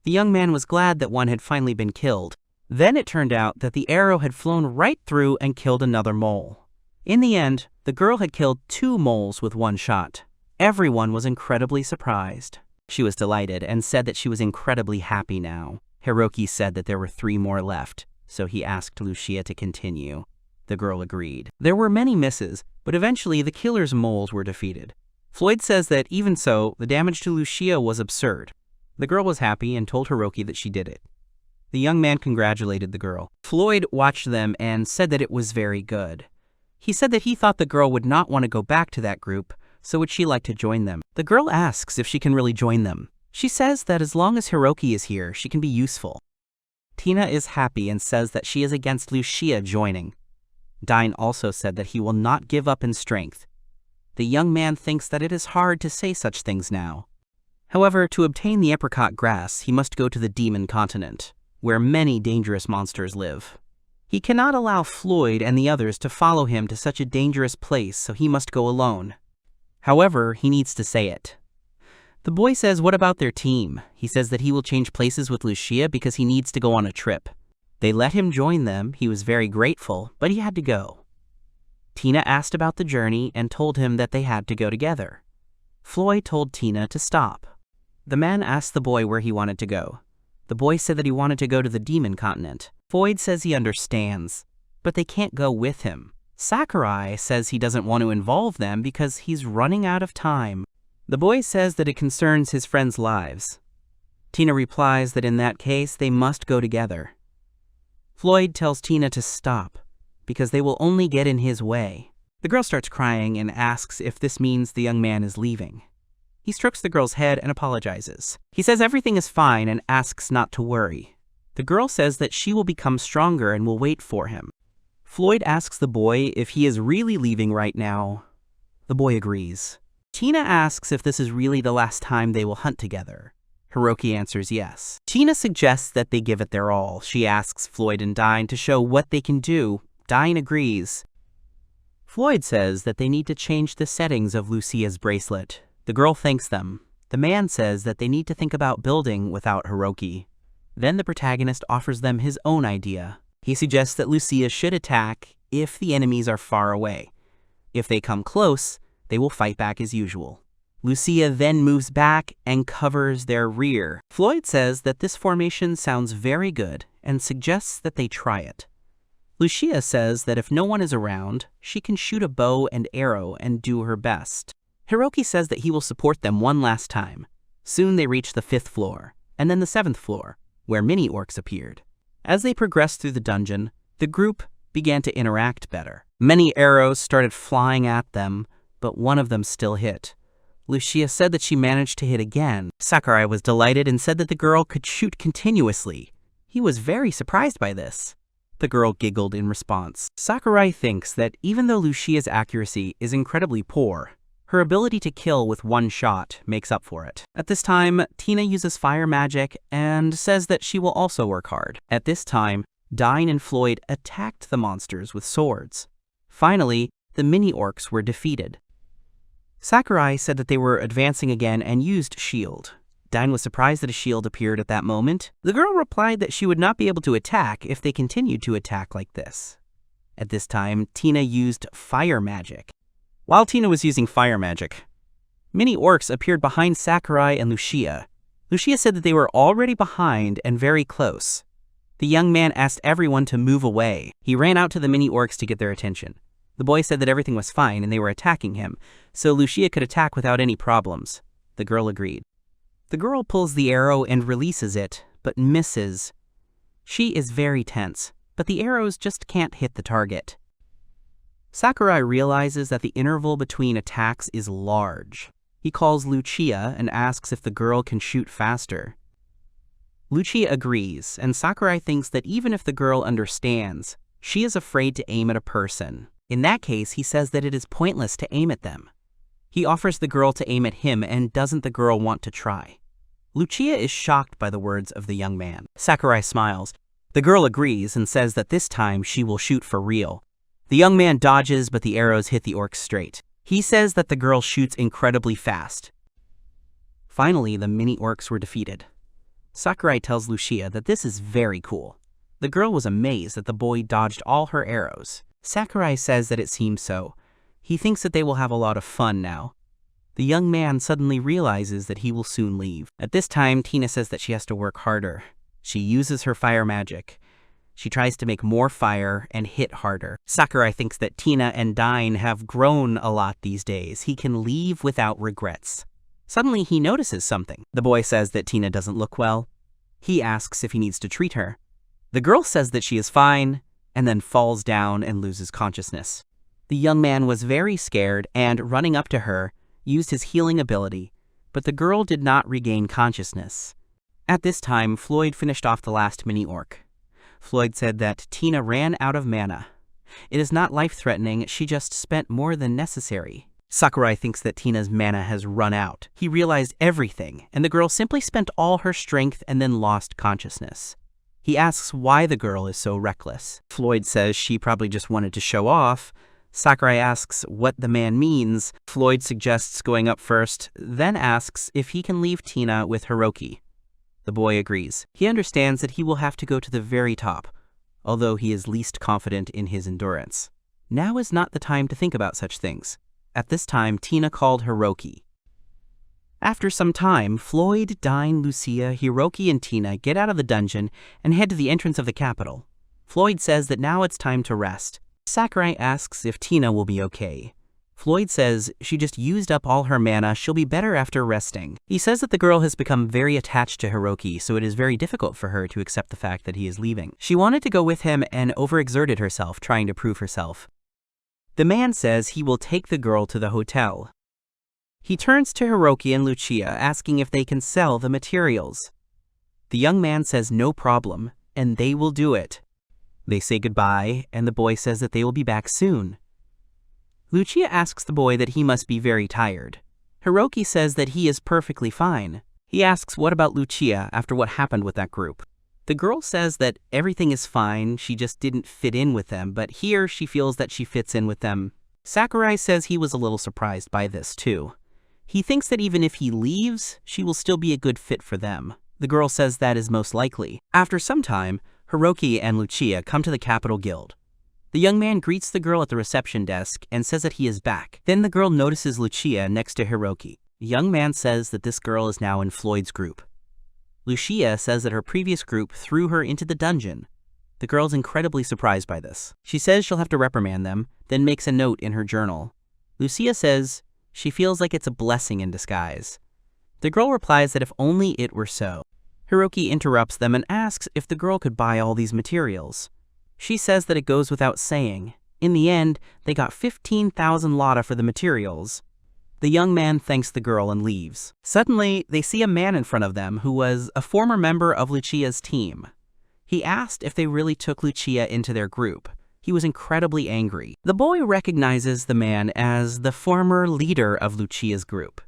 The young man was glad that one had finally been killed. Then it turned out that the arrow had flown right through and killed another mole. In the end, the girl had killed 2 moles with one shot. Everyone was incredibly surprised. She was delighted and said that she was incredibly happy now. Hiroki said that there were 3 more left, so he asked Lucia to continue. The girl agreed. There were many misses, but eventually the killer's moles were defeated. Floyd says that even so, the damage to Lucia was absurd. The girl was happy and told Hiroki that she did it. The young man congratulated the girl. Floyd watched them and said that it was very good. He said that he thought the girl would not want to go back to that group, so would she like to join them. The girl asks if she can really join them. She says that as long as Hiroki is here, she can be useful. Tina is happy and says that she is against Lucia joining. Dine also said that he will not give up in strength. The young man thinks that it is hard to say such things now. However, to obtain the apricot grass, he must go to the demon continent, where many dangerous monsters live. He cannot allow Floyd and the others to follow him to such a dangerous place, so he must go alone. However, he needs to say it. The boy says what about their team? He says that he will change places with Lucia because he needs to go on a trip. They let him join them. He was very grateful, but he had to go. Tina asked about the journey and told him that they had to go together. Floyd told Tina to stop. The man asked the boy where he wanted to go. The boy said that he wanted to go to the demon continent. Floyd says he understands, but they can't go with him, Sakurai says he doesn't want to involve them because he's running out of time. The boy says that it concerns his friends' lives. Tina replies that in that case they must go together. Floyd tells Tina to stop, because they will only get in his way. The girl starts crying and asks if this means the young man is leaving. He strokes the girl's head and apologizes. He says everything is fine and asks not to worry. The girl says that she will become stronger and will wait for him. Floyd asks the boy if he is really leaving right now. The boy agrees. Tina asks if this is really the last time they will hunt together. Hiroki answers yes. Tina suggests that they give it their all. She asks Floyd and Dine to show what they can do. Dine agrees. Floyd says that they need to change the settings of Lucia's bracelet. The girl thanks them. The man says that they need to think about building without Hiroki. Then the protagonist offers them his own idea. He suggests that Lucia should attack if the enemies are far away. If they come close, they will fight back as usual. Lucia then moves back and covers their rear. Floyd says that this formation sounds very good and suggests that they try it. Lucia says that if no one is around, she can shoot a bow and arrow and do her best. Hiroki says that he will support them one last time. Soon they reach the 5th floor, and then the 7th floor, where mini-orcs appeared. As they progressed through the dungeon, the group began to interact better. Many arrows started flying at them, but one of them still hit. Lucia said that she managed to hit again. Sakurai was delighted and said that the girl could shoot continuously. He was very surprised by this. The girl giggled in response. Sakurai thinks that even though Lucia's accuracy is incredibly poor, her ability to kill with one shot makes up for it. At this time, Tina uses fire magic and says that she will also work hard. At this time, Dine and Floyd attacked the monsters with swords. Finally, the mini-orcs were defeated. Sakurai said that they were advancing again and used shield. Dine was surprised that a shield appeared at that moment. The girl replied that she would not be able to attack if they continued to attack like this. At this time, Tina used fire magic. While Tina was using fire magic, mini-orcs appeared behind Sakurai and Lucia. Lucia said that they were already behind and very close. The young man asked everyone to move away. He ran out to the mini-orcs to get their attention. The boy said that everything was fine and they were attacking him, so Lucia could attack without any problems. The girl agreed. The girl pulls the arrow and releases it, but misses. She is very tense, but the arrows just can't hit the target. Sakurai realizes that the interval between attacks is large. He calls Lucia and asks if the girl can shoot faster. Lucia agrees, and Sakurai thinks that even if the girl understands, she is afraid to aim at a person. In that case, he says that it is pointless to aim at them. He offers the girl to aim at him, and doesn't the girl want to try? Lucia is shocked by the words of the young man. Sakurai smiles. The girl agrees and says that this time she will shoot for real. The young man dodges, but the arrows hit the orc straight. He says that the girl shoots incredibly fast. Finally, the mini-orcs were defeated. Sakurai tells Lucia that this is very cool. The girl was amazed that the boy dodged all her arrows. Sakurai says that it seems so. He thinks that they will have a lot of fun now. The young man suddenly realizes that he will soon leave. At this time, Tina says that she has to work harder. She uses her fire magic. She tries to make more fire and hit harder. Sakurai thinks that Tina and Dine have grown a lot these days. He can leave without regrets. Suddenly, he notices something. The boy says that Tina doesn't look well. He asks if he needs to treat her. The girl says that she is fine, and then falls down and loses consciousness. The young man was very scared and, running up to her, used his healing ability, but the girl did not regain consciousness. At this time, Floyd finished off the last mini-orc. Floyd said that Tina ran out of mana. It is not life-threatening, she just spent more than necessary. Sakurai thinks that Tina's mana has run out. He realized everything, and the girl simply spent all her strength and then lost consciousness. He asks why the girl is so reckless. Floyd says she probably just wanted to show off. Sakurai asks what the man means. Floyd suggests going up first, then asks if he can leave Tina with Hiroki. The boy agrees. He understands that he will have to go to the very top, although he is least confident in his endurance. Now is not the time to think about such things. At this time, Tina called Hiroki. After some time, Floyd, Dine, Lucia, Hiroki, and Tina get out of the dungeon and head to the entrance of the capital. Floyd says that now it's time to rest. Sakurai asks if Tina will be okay. Floyd says she just used up all her mana, she'll be better after resting. He says that the girl has become very attached to Hiroki, so it is very difficult for her to accept the fact that he is leaving. She wanted to go with him and overexerted herself trying to prove herself. The man says he will take the girl to the hotel. He turns to Hiroki and Lucia asking if they can sell the materials. The young man says no problem, and they will do it. They say goodbye, and the boy says that they will be back soon. Lucia asks the boy that he must be very tired. Hiroki says that he is perfectly fine. He asks what about Lucia after what happened with that group. The girl says that everything is fine, she just didn't fit in with them, but here she feels that she fits in with them. Sakurai says he was a little surprised by this too. He thinks that even if he leaves, she will still be a good fit for them. The girl says that is most likely. After some time, Hiroki and Lucia come to the Capital Guild. The young man greets the girl at the reception desk and says that he is back. Then the girl notices Lucia next to Hiroki. The young man says that this girl is now in Floyd's group. Lucia says that her previous group threw her into the dungeon. The girl's incredibly surprised by this. She says she'll have to reprimand them, then makes a note in her journal. Lucia says she feels like it's a blessing in disguise. The girl replies that if only it were so. Hiroki interrupts them and asks if the girl could buy all these materials. She says that it goes without saying. In the end, they got 15,000 lata for the materials. The young man thanks the girl and leaves. Suddenly, they see a man in front of them who was a former member of Lucia's team. He asked if they really took Lucia into their group. He was incredibly angry. The boy recognizes the man as the former leader of Lucia's group.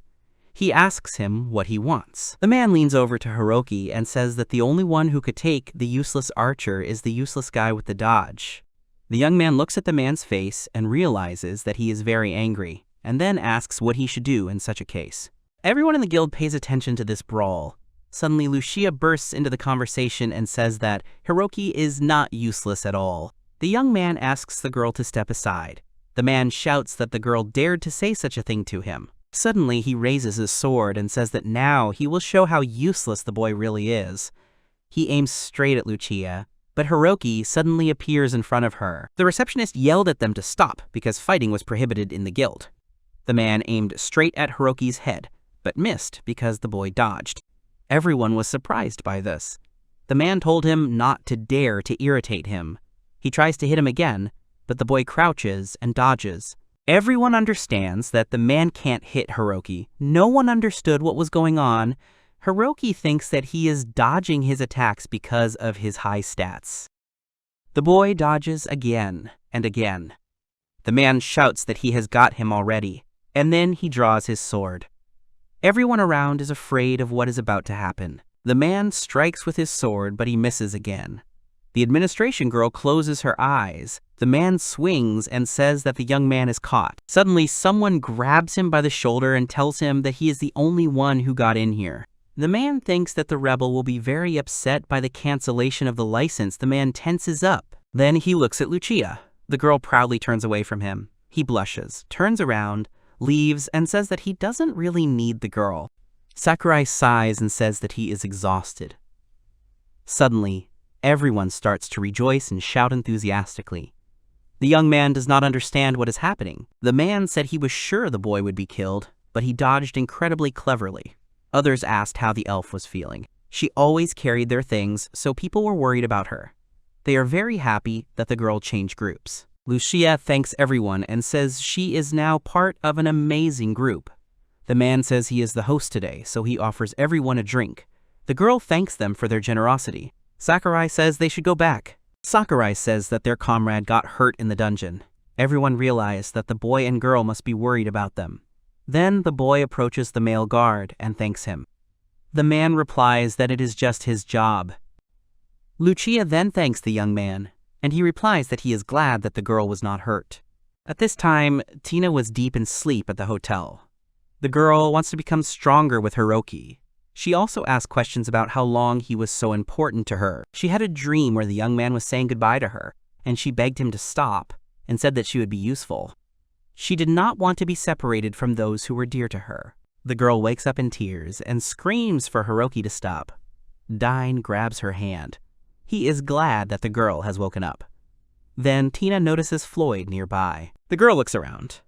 He asks him what he wants. The man leans over to Hiroki and says that the only one who could take the useless archer is the useless guy with the dodge. The young man looks at the man's face and realizes that he is very angry, and then asks what he should do in such a case. Everyone in the guild pays attention to this brawl. Suddenly, Lucia bursts into the conversation and says that Hiroki is not useless at all. The young man asks the girl to step aside. The man shouts that the girl dared to say such a thing to him. Suddenly, he raises his sword and says that now he will show how useless the boy really is. He aims straight at Lucia, but Hiroki suddenly appears in front of her. The receptionist yelled at them to stop because fighting was prohibited in the guild. The man aimed straight at Hiroki's head, but missed because the boy dodged. Everyone was surprised by this. The man told him not to dare to irritate him. He tries to hit him again, but the boy crouches and dodges. Everyone understands that the man can't hit Hiroki. No one understood what was going on. Hiroki thinks that he is dodging his attacks because of his high stats. The boy dodges again and again. The man shouts that he has got him already, and then he draws his sword. Everyone around is afraid of what is about to happen. The man strikes with his sword, but he misses again. The administration girl closes her eyes. The man swings and says that the young man is caught. Suddenly, someone grabs him by the shoulder and tells him that he is the only one who got in here. The man thinks that the rebel will be very upset by the cancellation of the license. The man tenses up. Then he looks at Lucia. The girl proudly turns away from him. He blushes, turns around, leaves, and says that he doesn't really need the girl. Sakurai sighs and says that he is exhausted. Suddenly, everyone starts to rejoice and shout enthusiastically. The young man does not understand what is happening. The man said he was sure the boy would be killed, but he dodged incredibly cleverly. Others asked how the elf was feeling. She always carried their things, so people were worried about her. They are very happy that the girl changed groups. Lucia thanks everyone and says she is now part of an amazing group. The man says he is the host today, so he offers everyone a drink. The girl thanks them for their generosity. Sakurai says they should go back. Sakurai says that their comrade got hurt in the dungeon. Everyone realized that the boy and girl must be worried about them. Then the boy approaches the male guard and thanks him. The man replies that it is just his job. Lucia then thanks the young man, and he replies that he is glad that the girl was not hurt. At this time, Tina was deep in sleep at the hotel. The girl wants to become stronger with Hiroki. She also asked questions about how long he was so important to her. She had a dream where the young man was saying goodbye to her, and she begged him to stop and said that she would be useful. She did not want to be separated from those who were dear to her. The girl wakes up in tears and screams for Hiroki to stop. Dine grabs her hand. He is glad that the girl has woken up. Then Tina notices Floyd nearby. The girl looks around.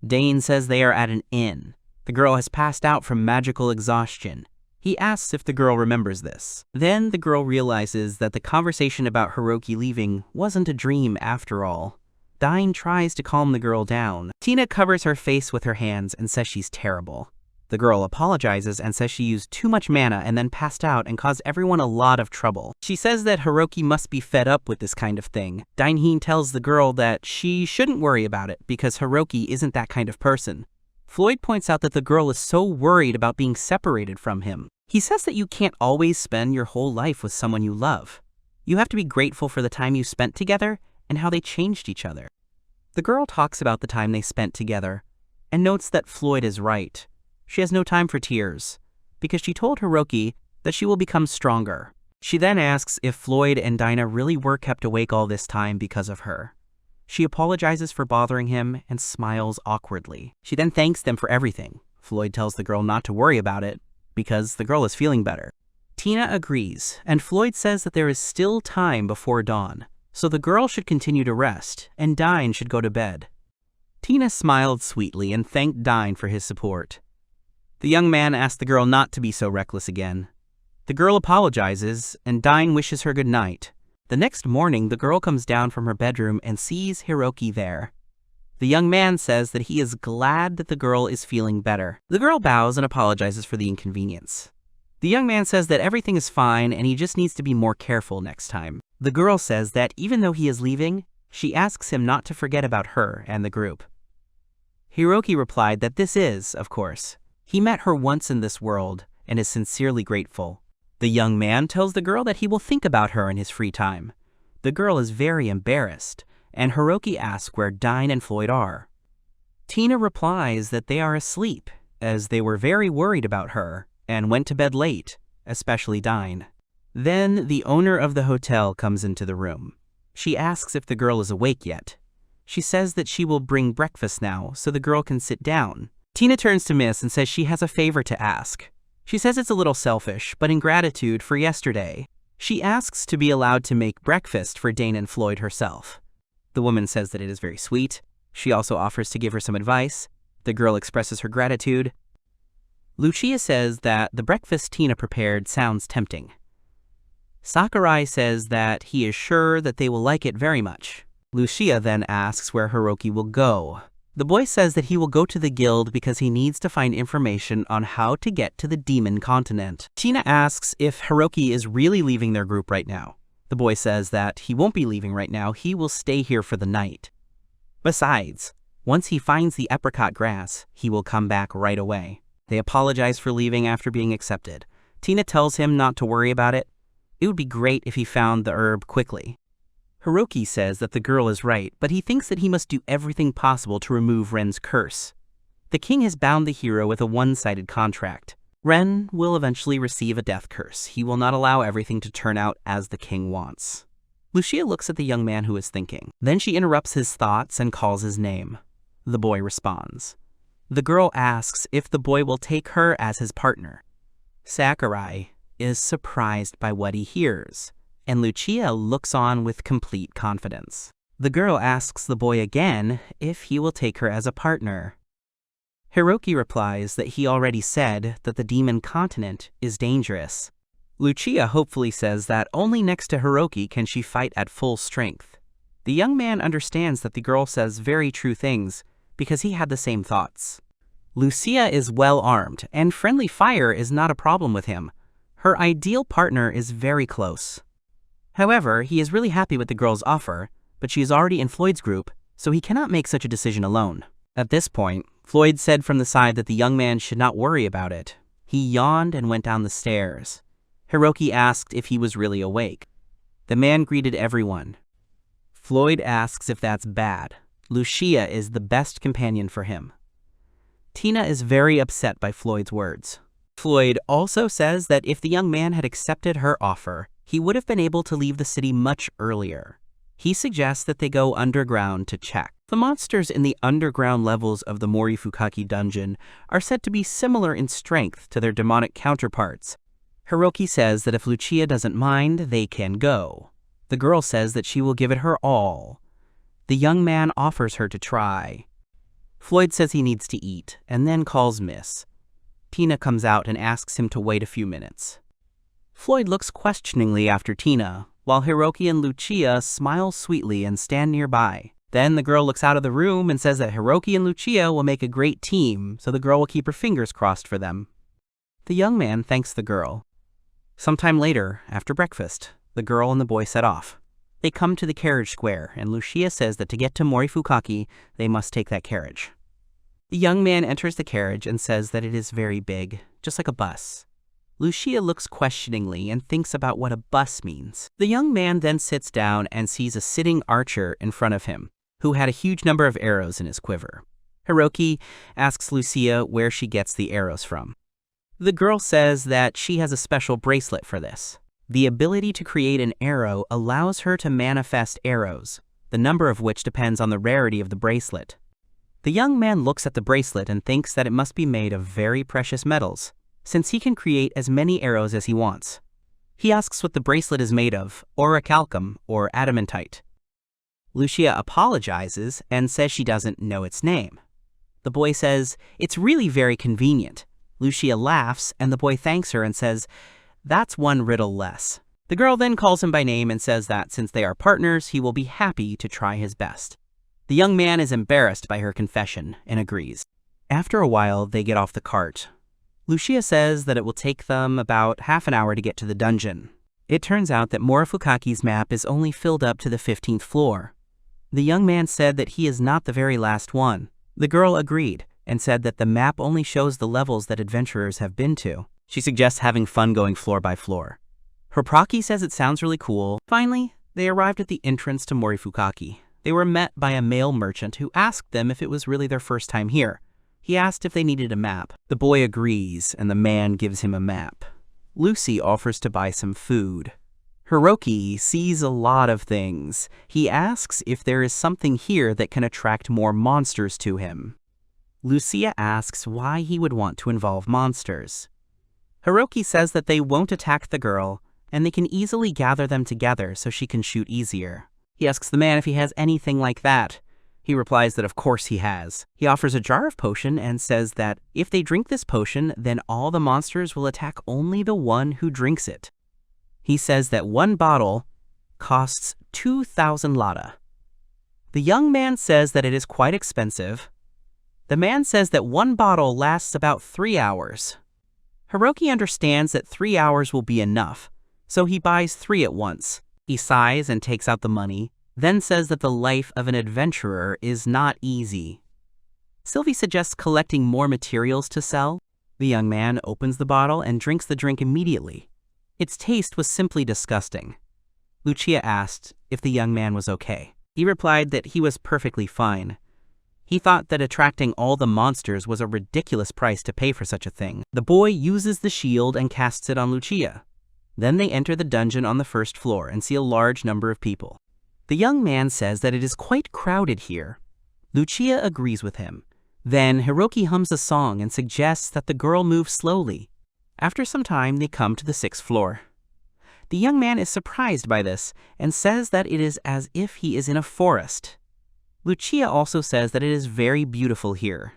Dane says they are at an inn. The girl has passed out from magical exhaustion. He asks if the girl remembers this. Then the girl realizes that the conversation about Hiroki leaving wasn't a dream after all. Dine tries to calm the girl down. Tina covers her face with her hands and says she's terrible. The girl apologizes and says she used too much mana and then passed out and caused everyone a lot of trouble. She says that Hiroki must be fed up with this kind of thing. Dine tells the girl that she shouldn't worry about it because Hiroki isn't that kind of person. Floyd points out that the girl is so worried about being separated from him. He says that you can't always spend your whole life with someone you love. You have to be grateful for the time you spent together and how they changed each other. The girl talks about the time they spent together and notes that Floyd is right. She has no time for tears because she told Hiroki that she will become stronger. She then asks if Floyd and Dinah really were kept awake all this time because of her. She apologizes for bothering him and smiles awkwardly. She then thanks them for everything. Floyd tells the girl not to worry about it because the girl is feeling better. Tina agrees, and Floyd says that there is still time before dawn, so the girl should continue to rest and Dine should go to bed. Tina smiled sweetly and thanked Dine for his support. The young man asked the girl not to be so reckless again. The girl apologizes, and Dine wishes her good night. The next morning, the girl comes down from her bedroom and sees Hiroki there. The young man says that he is glad that the girl is feeling better. The girl bows and apologizes for the inconvenience. The young man says that everything is fine and he just needs to be more careful next time. The girl says that even though he is leaving, she asks him not to forget about her and the group. Hiroki replied that this is, of course. He met her once in this world and is sincerely grateful. The young man tells the girl that he will think about her in his free time. The girl is very embarrassed, and Hiroki asks where Dine and Floyd are. Tina replies that they are asleep, as they were very worried about her and went to bed late, especially Dine. Then the owner of the hotel comes into the room. She asks if the girl is awake yet. She says that she will bring breakfast now so the girl can sit down. Tina turns to Miss and says she has a favor to ask. She says it's a little selfish, but in gratitude for yesterday. She asks to be allowed to make breakfast for Dane and Floyd herself. The woman says that it is very sweet. She also offers to give her some advice. The girl expresses her gratitude. Lucia says that the breakfast Tina prepared sounds tempting. Sakurai says that he is sure that they will like it very much. Lucia then asks where Hiroki will go. The boy says that he will go to the guild because he needs to find information on how to get to the demon continent. Tina asks if Hiroki is really leaving their group right now. The boy says that he won't be leaving right now, he will stay here for the night. Besides, once he finds the apricot grass, he will come back right away. They apologize for leaving after being accepted. Tina tells him not to worry about it. It would be great if he found the herb quickly. Hiroki says that the girl is right, but he thinks that he must do everything possible to remove Ren's curse. The king has bound the hero with a one-sided contract. Ren will eventually receive a death curse. He will not allow everything to turn out as the king wants. Lucia looks at the young man who is thinking. Then she interrupts his thoughts and calls his name. The boy responds. The girl asks if the boy will take her as his partner. Sakurai is surprised by what he hears, and Lucia looks on with complete confidence. The girl asks the boy again if he will take her as a partner. Hiroki replies that he already said that the demon continent is dangerous. Lucia hopefully says that only next to Hiroki can she fight at full strength. The young man understands that the girl says very true things because he had the same thoughts. Lucia is well armed, and friendly fire is not a problem with him. Her ideal partner is very close. However, he is really happy with the girl's offer, but she is already in Floyd's group, so he cannot make such a decision alone. At this point, Floyd said from the side that the young man should not worry about it. He yawned and went down the stairs. Hiroki asked if he was really awake. The man greeted everyone. Floyd asks if that's bad. Lucia is the best companion for him. Tina is very upset by Floyd's words. Floyd also says that if the young man had accepted her offer, he would have been able to leave the city much earlier. He suggests that they go underground to check. The monsters in the underground levels of the Morifukaki dungeon are said to be similar in strength to their demonic counterparts. Hiroki says that if Lucia doesn't mind, they can go. The girl says that she will give it her all. The young man offers her to try. Floyd says he needs to eat, and then calls Miss. Tina comes out and asks him to wait a few minutes. Floyd looks questioningly after Tina, while Hiroki and Lucia smile sweetly and stand nearby. Then the girl looks out of the room and says that Hiroki and Lucia will make a great team, so the girl will keep her fingers crossed for them. The young man thanks the girl. Sometime later, after breakfast, the girl and the boy set off. They come to the carriage square, and Lucia says that to get to Morifukaki, they must take that carriage. The young man enters the carriage and says that it is very big, just like a bus. Lucia looks questioningly and thinks about what a bus means. The young man then sits down and sees a sitting archer in front of him, who had a huge number of arrows in his quiver. Hiroki asks Lucia where she gets the arrows from. The girl says that she has a special bracelet for this. The ability to create an arrow allows her to manifest arrows, the number of which depends on the rarity of the bracelet. The young man looks at the bracelet and thinks that it must be made of very precious metals, since he can create as many arrows as he wants. He asks what the bracelet is made of, orichalcum or adamantite. Lucia apologizes and says she doesn't know its name. The boy says, "It's really very convenient." Lucia laughs and the boy thanks her and says, "That's one riddle less." The girl then calls him by name and says that since they are partners, he will be happy to try his best. The young man is embarrassed by her confession and agrees. After a while, they get off the cart. Lucia says that it will take them about half an hour to get to the dungeon. It turns out that Morifukaki's map is only filled up to the 15th floor. The young man said that he is not the very last one. The girl agreed and said that the map only shows the levels that adventurers have been to. She suggests having fun going floor by floor. Hiroki says it sounds really cool. Finally, they arrived at the entrance to Morifukaki. They were met by a male merchant who asked them if it was really their first time here. He asked if they needed a map. The boy agrees, and the man gives him a map. Lucy offers to buy some food. Hiroki sees a lot of things. He asks if there is something here that can attract more monsters to him. Lucia asks why he would want to involve monsters. Hiroki says that they won't attack the girl, and they can easily gather them together so she can shoot easier. He asks the man if he has anything like that. He replies that of course he has. He offers a jar of potion and says that if they drink this potion, then all the monsters will attack only the one who drinks it. He says that one bottle costs 2,000 lata. The young man says that it is quite expensive. The man says that one bottle lasts about 3 hours. Hiroki understands that 3 hours will be enough, so he buys 3 at once. He sighs and takes out the money, then says that the life of an adventurer is not easy. Sylvie suggests collecting more materials to sell. The young man opens the bottle and drinks the drink immediately. Its taste was simply disgusting. Lucia asked if the young man was okay. He replied that he was perfectly fine. He thought that attracting all the monsters was a ridiculous price to pay for such a thing. The boy uses the shield and casts it on Lucia. Then they enter the dungeon on the first floor and see a large number of people. The young man says that it is quite crowded here. Lucia agrees with him. Then Hiroki hums a song and suggests that the girl move slowly. After some time, they come to the 6th floor. The young man is surprised by this and says that it is as if he is in a forest. Lucia also says that it is very beautiful here.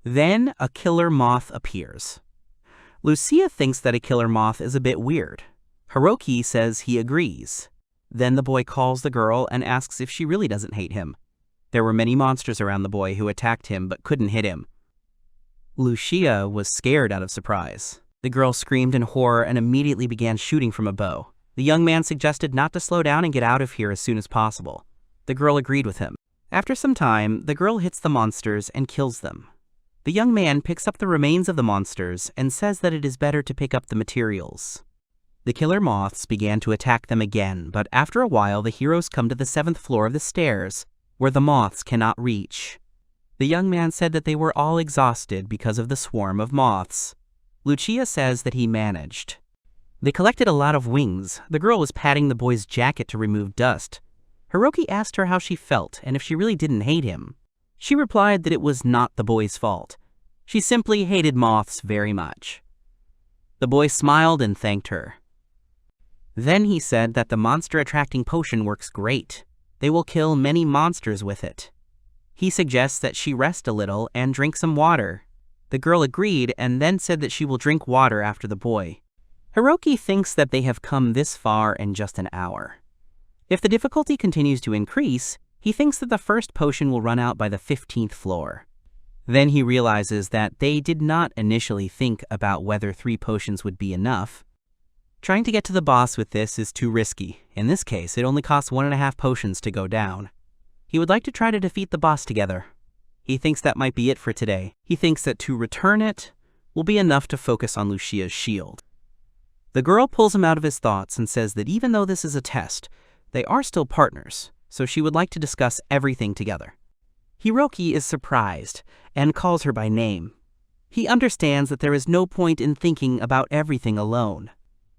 Then a killer moth appears. Lucia thinks that a killer moth is a bit weird. Hiroki says he agrees. Then the boy calls the girl and asks if she really doesn't hate him. There were many monsters around the boy who attacked him but couldn't hit him. Lucia was scared out of surprise. The girl screamed in horror and immediately began shooting from a bow. The young man suggested not to slow down and get out of here as soon as possible. The girl agreed with him. After some time, the girl hits the monsters and kills them. The young man picks up the remains of the monsters and says that it is better to pick up the materials. The killer moths began to attack them again, but after a while the heroes come to the 7th floor of the stairs, where the moths cannot reach. The young man said that they were all exhausted because of the swarm of moths. Lucia says that he managed. They collected a lot of wings. The girl was patting the boy's jacket to remove dust. Hiroki asked her how she felt and if she really didn't hate him. She replied that it was not the boy's fault. She simply hated moths very much. The boy smiled and thanked her. Then he said that the monster-attracting potion works great. They will kill many monsters with it. He suggests that she rest a little and drink some water. The girl agreed and then said that she will drink water after the boy. Hiroki thinks that they have come this far in just an hour. If the difficulty continues to increase, he thinks that the first potion will run out by the 15th floor. Then he realizes that they did not initially think about whether 3 potions would be enough. Trying to get to the boss with this is too risky. In this case, it only costs 1.5 potions to go down. He would like to try to defeat the boss together. He thinks that might be it for today. He thinks that to return it will be enough to focus on Lucia's shield. The girl pulls him out of his thoughts and says that even though this is a test, they are still partners, so she would like to discuss everything together. Hiroki is surprised and calls her by name. He understands that there is no point in thinking about everything alone.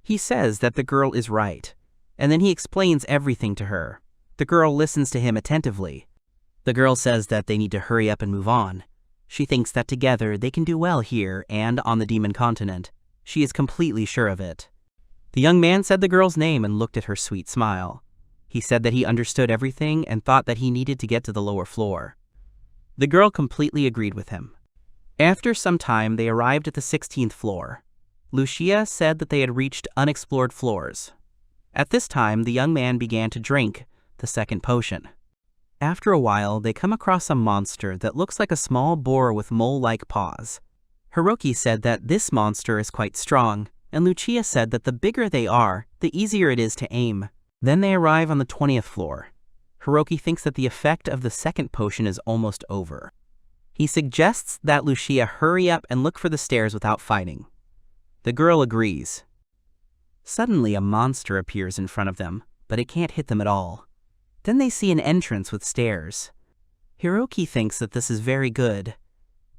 He says that the girl is right, and then he explains everything to her. The girl listens to him attentively. The girl says that they need to hurry up and move on. She thinks that together they can do well here and on the demon continent. She is completely sure of it. The young man said the girl's name and looked at her sweet smile. He said that he understood everything and thought that he needed to get to the lower floor. The girl completely agreed with him. After some time, they arrived at the 16th floor. Lucia said that they had reached unexplored floors. At this time, the young man began to drink the second potion. After a while, they come across a monster that looks like a small boar with mole-like paws. Hiroki said that this monster is quite strong, and Lucia said that the bigger they are, the easier it is to aim. Then they arrive on the 20th floor. Hiroki thinks that the effect of the second potion is almost over. He suggests that Lucia hurry up and look for the stairs without fighting. The girl agrees. Suddenly, a monster appears in front of them, but it can't hit them at all. Then they see an entrance with stairs. Hiroki thinks that this is very good,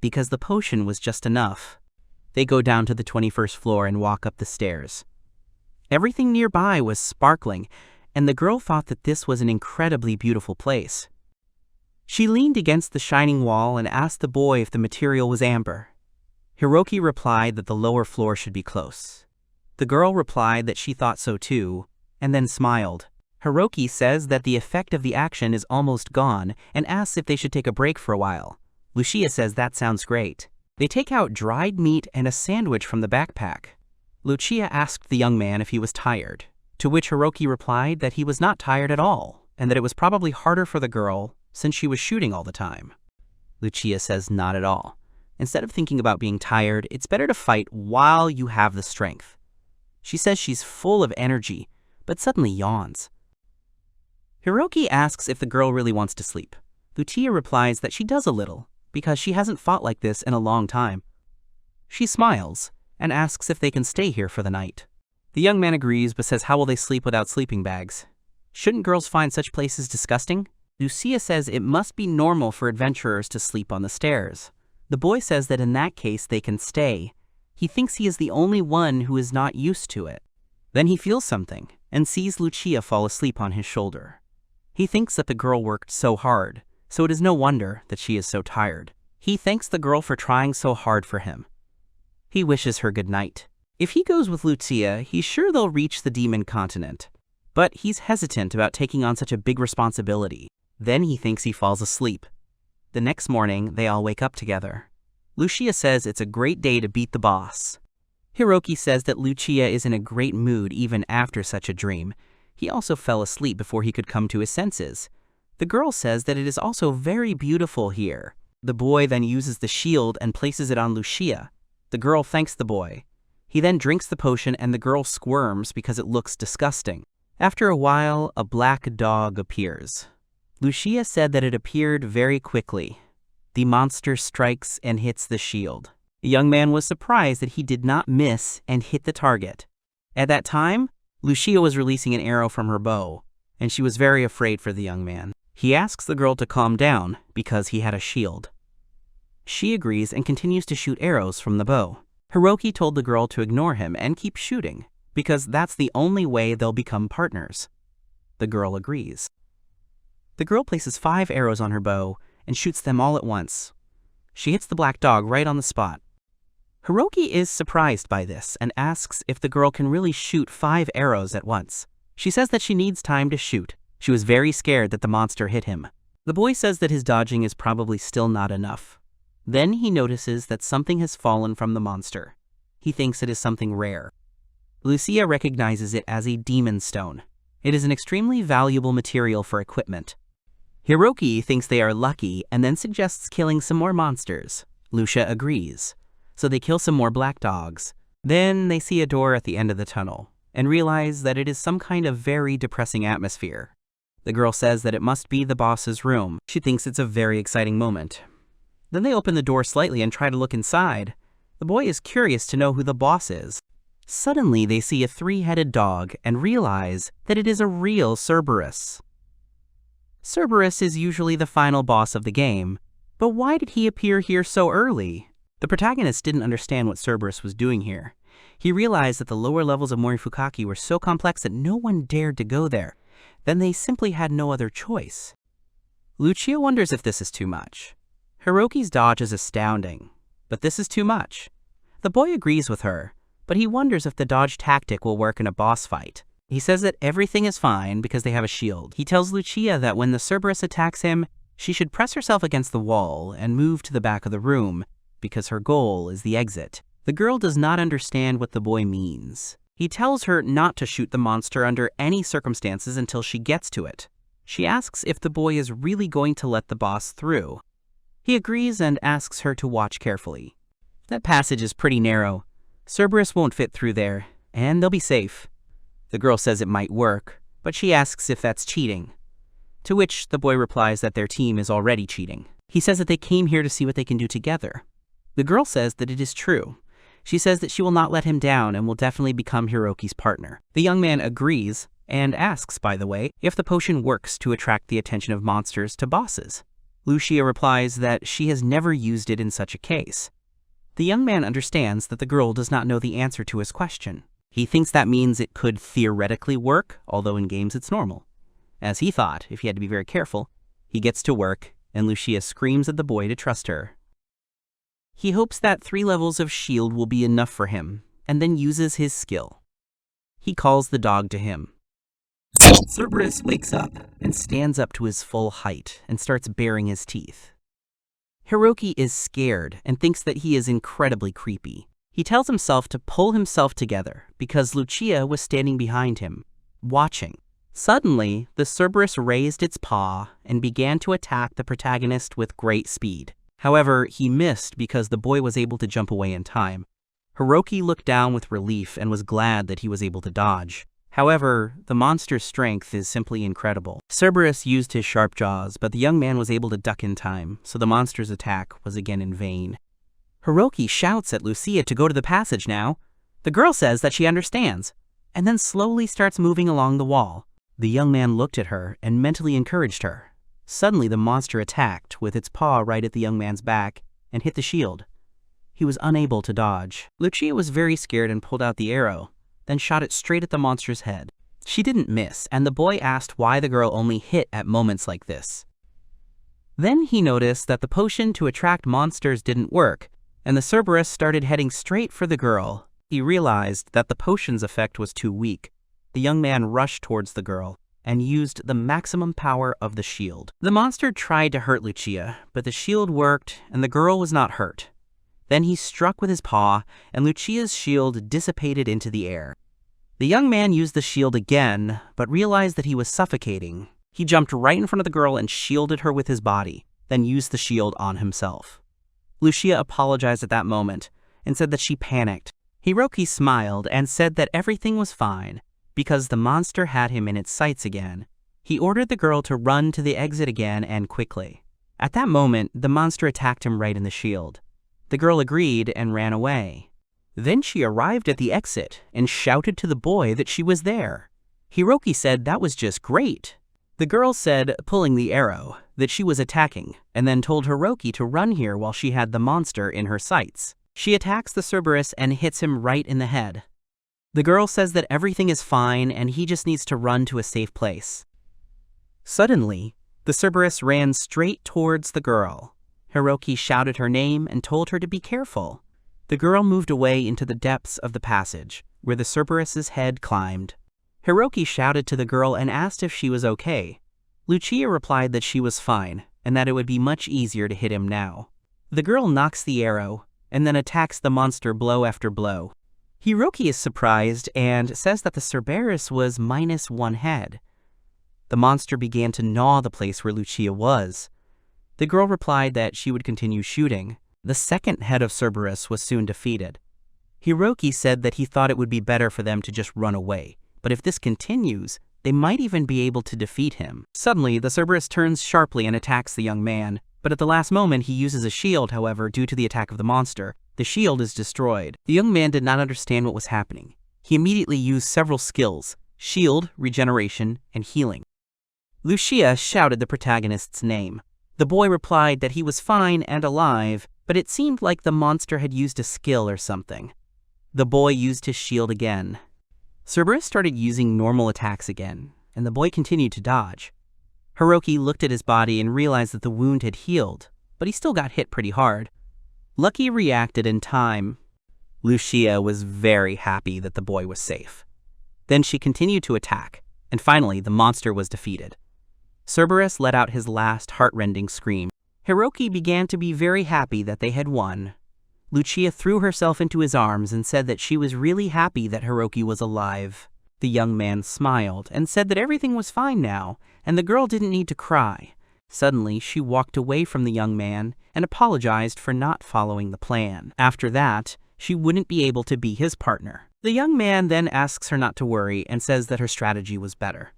because the potion was just enough. They go down to the 21st floor and walk up the stairs. Everything nearby was sparkling, and the girl thought that this was an incredibly beautiful place. She leaned against the shining wall and asked the boy if the material was amber. Hiroki replied that the lower floor should be close. The girl replied that she thought so too, and then smiled. Hiroki says that the effect of the action is almost gone and asks if they should take a break for a while. Lucia says that sounds great. They take out dried meat and a sandwich from the backpack. Lucia asked the young man if he was tired, to which Hiroki replied that he was not tired at all, and that it was probably harder for the girl since she was shooting all the time. Lucia says not at all. Instead of thinking about being tired, it's better to fight while you have the strength. She says she's full of energy, but suddenly yawns. Hiroki asks if the girl really wants to sleep. Lucia replies that she does a little, because she hasn't fought like this in a long time. She smiles and asks if they can stay here for the night. The young man agrees but says how will they sleep without sleeping bags? Shouldn't girls find such places disgusting? Lucia says it must be normal for adventurers to sleep on the stairs. The boy says that in that case they can stay. He thinks he is the only one who is not used to it. Then he feels something and sees Lucia fall asleep on his shoulder. He thinks that the girl worked so hard, so it is no wonder that she is so tired. He thanks the girl for trying so hard for him. He wishes her good night. If he goes with Lucia, he's sure they'll reach the demon continent. But he's hesitant about taking on such a big responsibility. Then he thinks he falls asleep. The next morning, they all wake up together. Lucia says it's a great day to beat the boss. Hiroki says that Lucia is in a great mood even after such a dream. He also fell asleep before he could come to his senses. The girl says that it is also very beautiful here. The boy then uses the shield and places it on Lucia. The girl thanks the boy. He then drinks the potion and the girl squirms because it looks disgusting. After a while, a black dog appears. Lucia said that it appeared very quickly. The monster strikes and hits the shield. The young man was surprised that he did not miss and hit the target. At that time, Lucia was releasing an arrow from her bow, and she was very afraid for the young man. He asks the girl to calm down because he had a shield. She agrees and continues to shoot arrows from the bow. Hiroki told the girl to ignore him and keep shooting, because that's the only way they'll become partners. The girl agrees. The girl places 5 arrows on her bow and shoots them all at once. She hits the black dog right on the spot. Hiroki is surprised by this and asks if the girl can really shoot 5 arrows at once. She says that she needs time to shoot, She was very scared that the monster hit him. The boy says that his dodging is probably still not enough. Then he notices that something has fallen from the monster. He thinks it is something rare. Lucia recognizes it as a demon stone. It is an extremely valuable material for equipment. Hiroki thinks they are lucky and then suggests killing some more monsters. Lucia agrees. So they kill some more black dogs. Then they see a door at the end of the tunnel and realize that it is some kind of very depressing atmosphere. The girl says that it must be the boss's room. She thinks it's a very exciting moment. Then they open the door slightly and try to look inside. The boy is curious to know who the boss is. Suddenly they see a three-headed dog and realize that it is a real Cerberus. Cerberus is usually the final boss of the game, but why did he appear here so early? The protagonist didn't understand what Cerberus was doing here. He realized that the lower levels of Morifukaki were so complex that no one dared to go there. Then they simply had no other choice. Lucia wonders if this is too much. Hiroki's dodge is astounding, but this is too much. The boy agrees with her, but he wonders if the dodge tactic will work in a boss fight. He says that everything is fine because they have a shield. He tells Lucia that when the Cerberus attacks him, she should press herself against the wall and move to the back of the room, because her goal is the exit. The girl does not understand what the boy means. He tells her not to shoot the monster under any circumstances until she gets to it. She asks if the boy is really going to let the boss through. He agrees and asks her to watch carefully. That passage is pretty narrow. Cerberus won't fit through there, and they'll be safe. The girl says it might work, but she asks if that's cheating. To which the boy replies that their team is already cheating. He says that they came here to see what they can do together. The girl says that it is true. She says that she will not let him down and will definitely become Hiroki's partner. The young man agrees, and asks, by the way, if the potion works to attract the attention of monsters to bosses. Lucia replies that she has never used it in such a case. The young man understands that the girl does not know the answer to his question. He thinks that means it could theoretically work, although in games it's normal. As he thought, if he had to be very careful, he gets to work, and Lucia screams at the boy to trust her. He hopes that 3 levels of shield will be enough for him, and then uses his skill. He calls the dog to him. Cerberus wakes up and stands up to his full height and starts baring his teeth. Hiroki is scared and thinks that he is incredibly creepy. He tells himself to pull himself together because Lucia was standing behind him, watching. Suddenly, the Cerberus raised its paw and began to attack the protagonist with great speed. However, he missed because the boy was able to jump away in time. Hiroki looked down with relief and was glad that he was able to dodge. However, the monster's strength is simply incredible. Cerberus used his sharp jaws, but the young man was able to duck in time, so the monster's attack was again in vain. Hiroki shouts at Lucia to go to the passage now. The girl says that she understands, and then slowly starts moving along the wall. The young man looked at her and mentally encouraged her. Suddenly the monster attacked with its paw right at the young man's back and hit the shield. He was unable to dodge. Lucia was very scared and pulled out the arrow, then shot it straight at the monster's head. She didn't miss, and the boy asked why the girl only hit at moments like this. Then he noticed that the potion to attract monsters didn't work, and the Cerberus started heading straight for the girl. He realized that the potion's effect was too weak. The young man rushed towards the girl and used the maximum power of the shield. The monster tried to hurt Lucia, but the shield worked and the girl was not hurt. Then he struck with his paw, and Lucia's shield dissipated into the air. The young man used the shield again, but realized that he was suffocating. He jumped right in front of the girl and shielded her with his body, then used the shield on himself. Lucia apologized at that moment and said that she panicked. Hiroki smiled and said that everything was fine because the monster had him in its sights again. He ordered the girl to run to the exit again and quickly. At that moment, the monster attacked him right in the shield. The girl agreed and ran away. Then she arrived at the exit and shouted to the boy that she was there. Hiroki said that was just great. The girl said, pulling the arrow, that she was attacking, and then told Hiroki to run here while she had the monster in her sights. She attacks the Cerberus and hits him right in the head. The girl says that everything is fine and he just needs to run to a safe place. Suddenly, the Cerberus ran straight towards the girl. Hiroki shouted her name and told her to be careful. The girl moved away into the depths of the passage, where the Cerberus's head climbed. Hiroki shouted to the girl and asked if she was okay. Lucia replied that she was fine, and that it would be much easier to hit him now. The girl knocks the arrow, and then attacks the monster blow after blow. Hiroki is surprised and says that the Cerberus was -1 head. The monster began to gnaw the place where Lucia was. The girl replied that she would continue shooting. The second head of Cerberus was soon defeated. Hiroki said that he thought it would be better for them to just run away, but if this continues, they might even be able to defeat him. Suddenly, the Cerberus turns sharply and attacks the young man, but at the last moment he uses a shield, however, due to the attack of the monster. The shield is destroyed. The young man did not understand what was happening. He immediately used several skills: shield, regeneration, and healing. Lucia shouted the protagonist's name. The boy replied that he was fine and alive, but it seemed like the monster had used a skill or something. The boy used his shield again. Cerberus started using normal attacks again, and the boy continued to dodge. Hiroki looked at his body and realized that the wound had healed, but he still got hit pretty hard. Lucky reacted in time. Lucia was very happy that the boy was safe. Then she continued to attack, and finally the monster was defeated. Cerberus let out his last heart-rending scream. Hiroki began to be very happy that they had won. Lucia threw herself into his arms and said that she was really happy that Hiroki was alive. The young man smiled and said that everything was fine now, and the girl didn't need to cry. Suddenly, she walked away from the young man and apologized for not following the plan. After that, she wouldn't be able to be his partner. The young man then asks her not to worry and says that her strategy was better.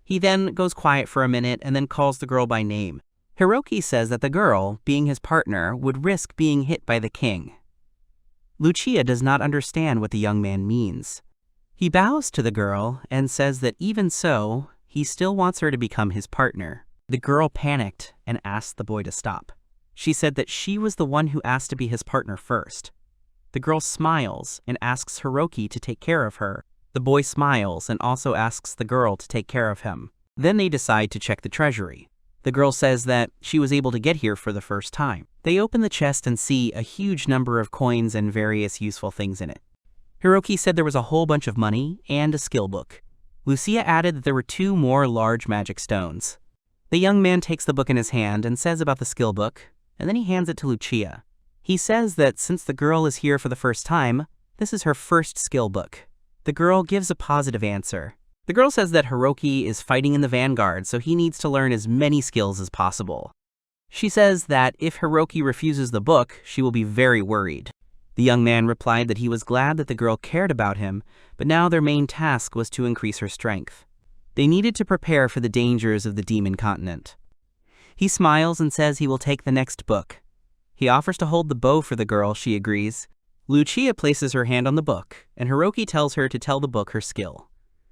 He then goes quiet for a minute and then calls the girl by name. Hiroki says that the girl, being his partner, would risk being hit by the king. Lucia does not understand what the young man means. He bows to the girl and says that even so, he still wants her to become his partner. The girl panicked and asked the boy to stop. She said that she was the one who asked to be his partner first. The girl smiles and asks Hiroki to take care of her. The boy smiles and also asks the girl to take care of him. Then they decide to check the treasury. The girl says that she was able to get here for the first time. They open the chest and see a huge number of coins and various useful things in it. Hiroki said there was a whole bunch of money and a skill book. Lucia added that there were 2 more large magic stones. The young man takes the book in his hand and says about the skill book, and then he hands it to Lucia. He says that since the girl is here for the first time, this is her first skill book. The girl gives a positive answer. The girl says that Hiroki is fighting in the vanguard, so he needs to learn as many skills as possible. She says that if Hiroki refuses the book, she will be very worried. The young man replied that he was glad that the girl cared about him, but now their main task was to increase her strength. They needed to prepare for the dangers of the demon continent. He smiles and says he will take the next book. He offers to hold the bow for the girl. She agrees. Lucia places her hand on the book, and Hiroki tells her to tell the book her skill.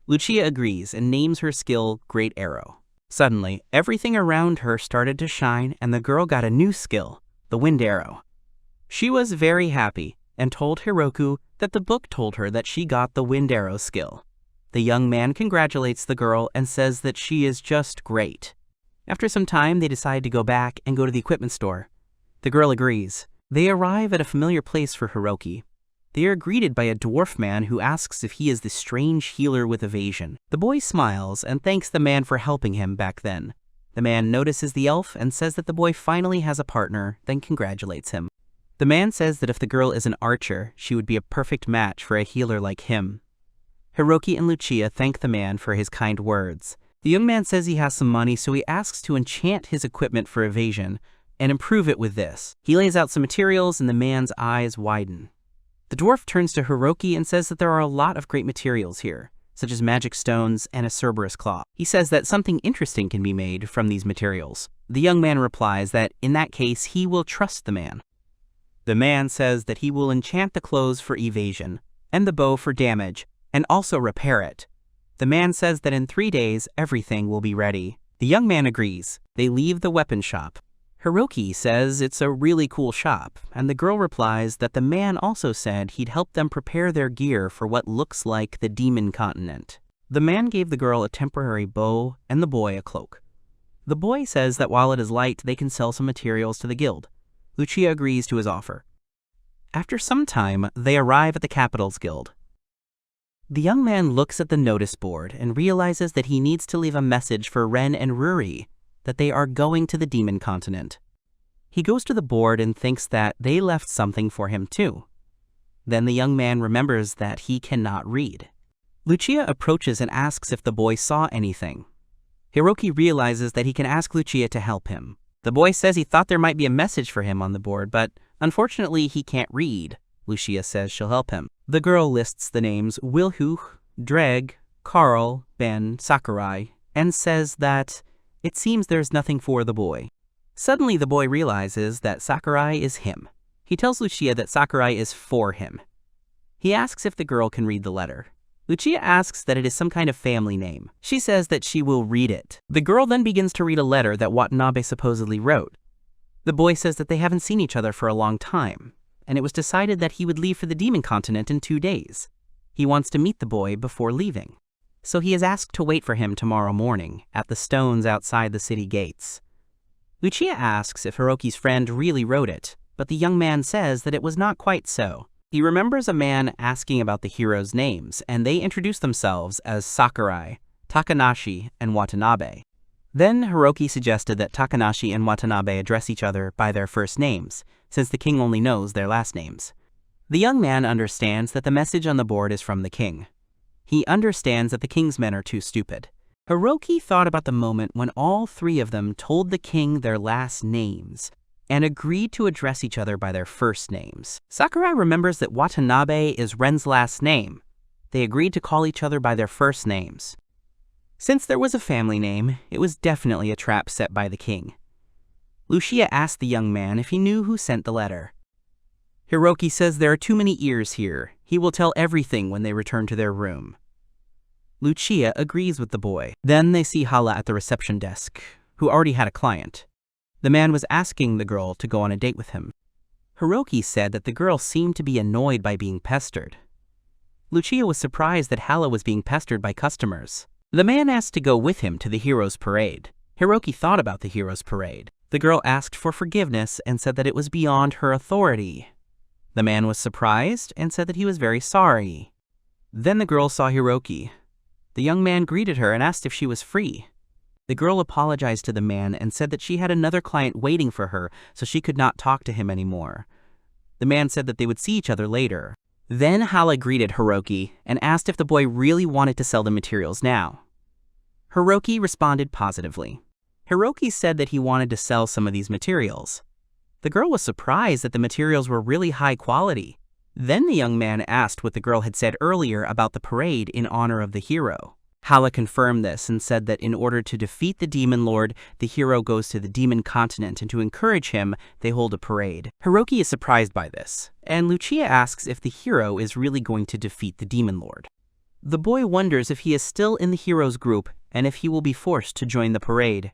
Lucia agrees and names her skill Great Arrow. Suddenly, everything around her started to shine and the girl got a new skill, the Wind Arrow. She was very happy and told Hiroki that the book told her that she got the Wind Arrow skill. The young man congratulates the girl and says that she is just great. After some time, they decide to go back and go to the equipment store. The girl agrees. They arrive at a familiar place for Hiroki. They are greeted by a dwarf man who asks if he is the strange healer with evasion. The boy smiles and thanks the man for helping him back then. The man notices the elf and says that the boy finally has a partner, then congratulates him. The man says that if the girl is an archer, she would be a perfect match for a healer like him. Hiroki and Lucia thank the man for his kind words. The young man says he has some money, so he asks to enchant his equipment for evasion and improve it with this. He lays out some materials and the man's eyes widen. The dwarf turns to Hiroki and says that there are a lot of great materials here, such as magic stones and a Cerberus claw. He says that something interesting can be made from these materials. The young man replies that in that case he will trust the man. The man says that he will enchant the clothes for evasion and the bow for damage and also repair it. The man says that in 3 days everything will be ready. The young man agrees. They leave the weapon shop. Hiroki says it's a really cool shop, and the girl replies that the man also said he'd help them prepare their gear for what looks like the demon continent. The man gave the girl a temporary bow and the boy a cloak. The boy says that while it is light, they can sell some materials to the guild. Lucia agrees to his offer. After some time, they arrive at the Capitals Guild. The young man looks at the notice board and realizes that he needs to leave a message for Ren and Ruri, that they are going to the demon continent. He goes to the board and thinks that they left something for him too. Then the young man remembers that he cannot read. Lucia approaches and asks if the boy saw anything. Hiroki realizes that he can ask Lucia to help him. The boy says he thought there might be a message for him on the board, but unfortunately he can't read. Lucia says she'll help him. The girl lists the names Wilhuch, Dreg, Carl, Ben, Sakurai, and says that it seems there's nothing for the boy. Suddenly the boy realizes that Sakurai is him. He tells Lucia that Sakurai is for him. He asks if the girl can read the letter. Lucia asks that it is some kind of family name. She says that she will read it. The girl then begins to read a letter that Watanabe supposedly wrote. The boy says that they haven't seen each other for a long time, and it was decided that he would leave for the demon continent in 2 days. He wants to meet the boy before leaving. So he is asked to wait for him tomorrow morning at the stones outside the city gates. Lucia asks if Hiroki's friend really wrote it, but the young man says that it was not quite so. He remembers a man asking about the heroes' names, and they introduce themselves as Sakurai, Takanashi, and Watanabe. Then Hiroki suggested that Takanashi and Watanabe address each other by their first names, since the king only knows their last names. The young man understands that the message on the board is from the king. He understands that the king's men are too stupid. Hiroki thought about the moment when all 3 of them told the king their last names, and agreed to address each other by their first names. Sakurai remembers that Watanabe is Ren's last name. They agreed to call each other by their first names. Since there was a family name, it was definitely a trap set by the king. Lucia asked the young man if he knew who sent the letter. Hiroki says there are too many ears here. He will tell everything when they return to their room. Lucia agrees with the boy. Then they see Hala at the reception desk, who already had a client. The man was asking the girl to go on a date with him. Hiroki said that the girl seemed to be annoyed by being pestered. Lucia was surprised that Hala was being pestered by customers. The man asked to go with him to the heroes' parade. Hiroki thought about the heroes' parade. The girl asked for forgiveness and said that it was beyond her authority. The man was surprised and said that he was very sorry. Then the girl saw Hiroki. The young man greeted her and asked if she was free. The girl apologized to the man and said that she had another client waiting for her, so she could not talk to him anymore. The man said that they would see each other later. Then Hala greeted Hiroki and asked if the boy really wanted to sell the materials now. Hiroki responded positively. Hiroki said that he wanted to sell some of these materials. The girl was surprised that the materials were really high quality. Then the young man asked what the girl had said earlier about the parade in honor of the hero. Hala confirmed this and said that in order to defeat the demon lord, the hero goes to the demon continent, and to encourage him, they hold a parade. Hiroki is surprised by this, and Lucia asks if the hero is really going to defeat the demon lord. The boy wonders if he is still in the heroes group and if he will be forced to join the parade.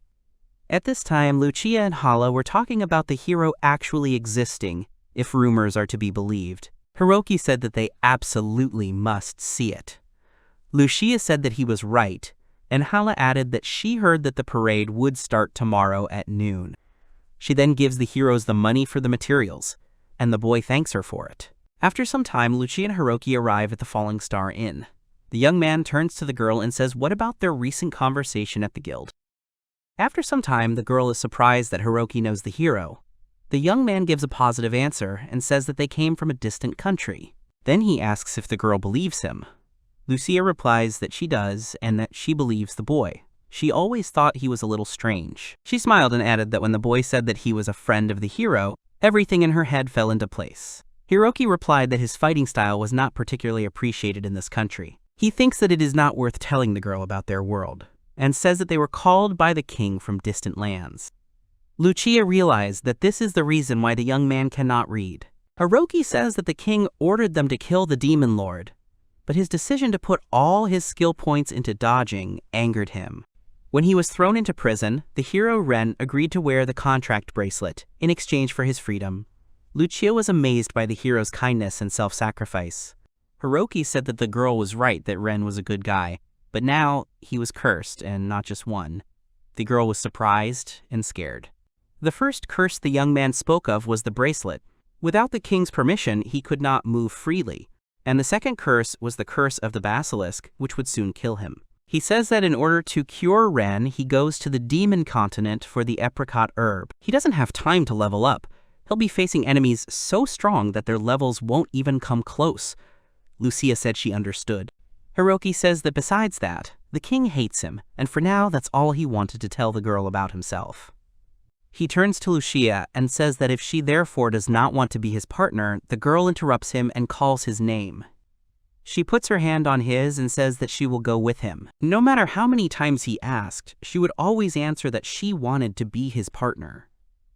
At this time, Lucia and Hala were talking about the hero actually existing, if rumors are to be believed. Hiroki said that they absolutely must see it. Lucia said that he was right, and Hala added that she heard that the parade would start tomorrow at noon. She then gives the heroes the money for the materials, and the boy thanks her for it. After some time, Lucia and Hiroki arrive at the Falling Star Inn. The young man turns to the girl and says what about their recent conversation at the guild. After some time, the girl is surprised that Hiroki knows the hero. The young man gives a positive answer and says that they came from a distant country. Then he asks if the girl believes him. Lucia replies that she does and that she believes the boy. She always thought he was a little strange. She smiled and added that when the boy said that he was a friend of the hero, everything in her head fell into place. Hiroki replied that his fighting style was not particularly appreciated in this country. He thinks that it is not worth telling the girl about their world, and says that they were called by the king from distant lands. Lucia realized that this is the reason why the young man cannot read. Hiroki says that the king ordered them to kill the demon lord, but his decision to put all his skill points into dodging angered him. When he was thrown into prison, the hero Ren agreed to wear the contract bracelet in exchange for his freedom. Lucia was amazed by the hero's kindness and self-sacrifice. Hiroki said that the girl was right that Ren was a good guy, but now he was cursed, and not just one. The girl was surprised and scared. The first curse the young man spoke of was the bracelet. Without the king's permission, he could not move freely. and the second curse was the curse of the basilisk, which would soon kill him. He says that in order to cure Ren, he goes to the demon continent for the apricot herb. He doesn't have time to level up. He'll be facing enemies so strong that their levels won't even come close. Lucia said she understood. Hiroki says that besides that, the king hates him, and for now that's all he wanted to tell the girl about himself. He turns to Lucia and says that if she therefore does not want to be his partner, the girl interrupts him and calls his name. She puts her hand on his and says that she will go with him. No matter how many times he asked, she would always answer that she wanted to be his partner.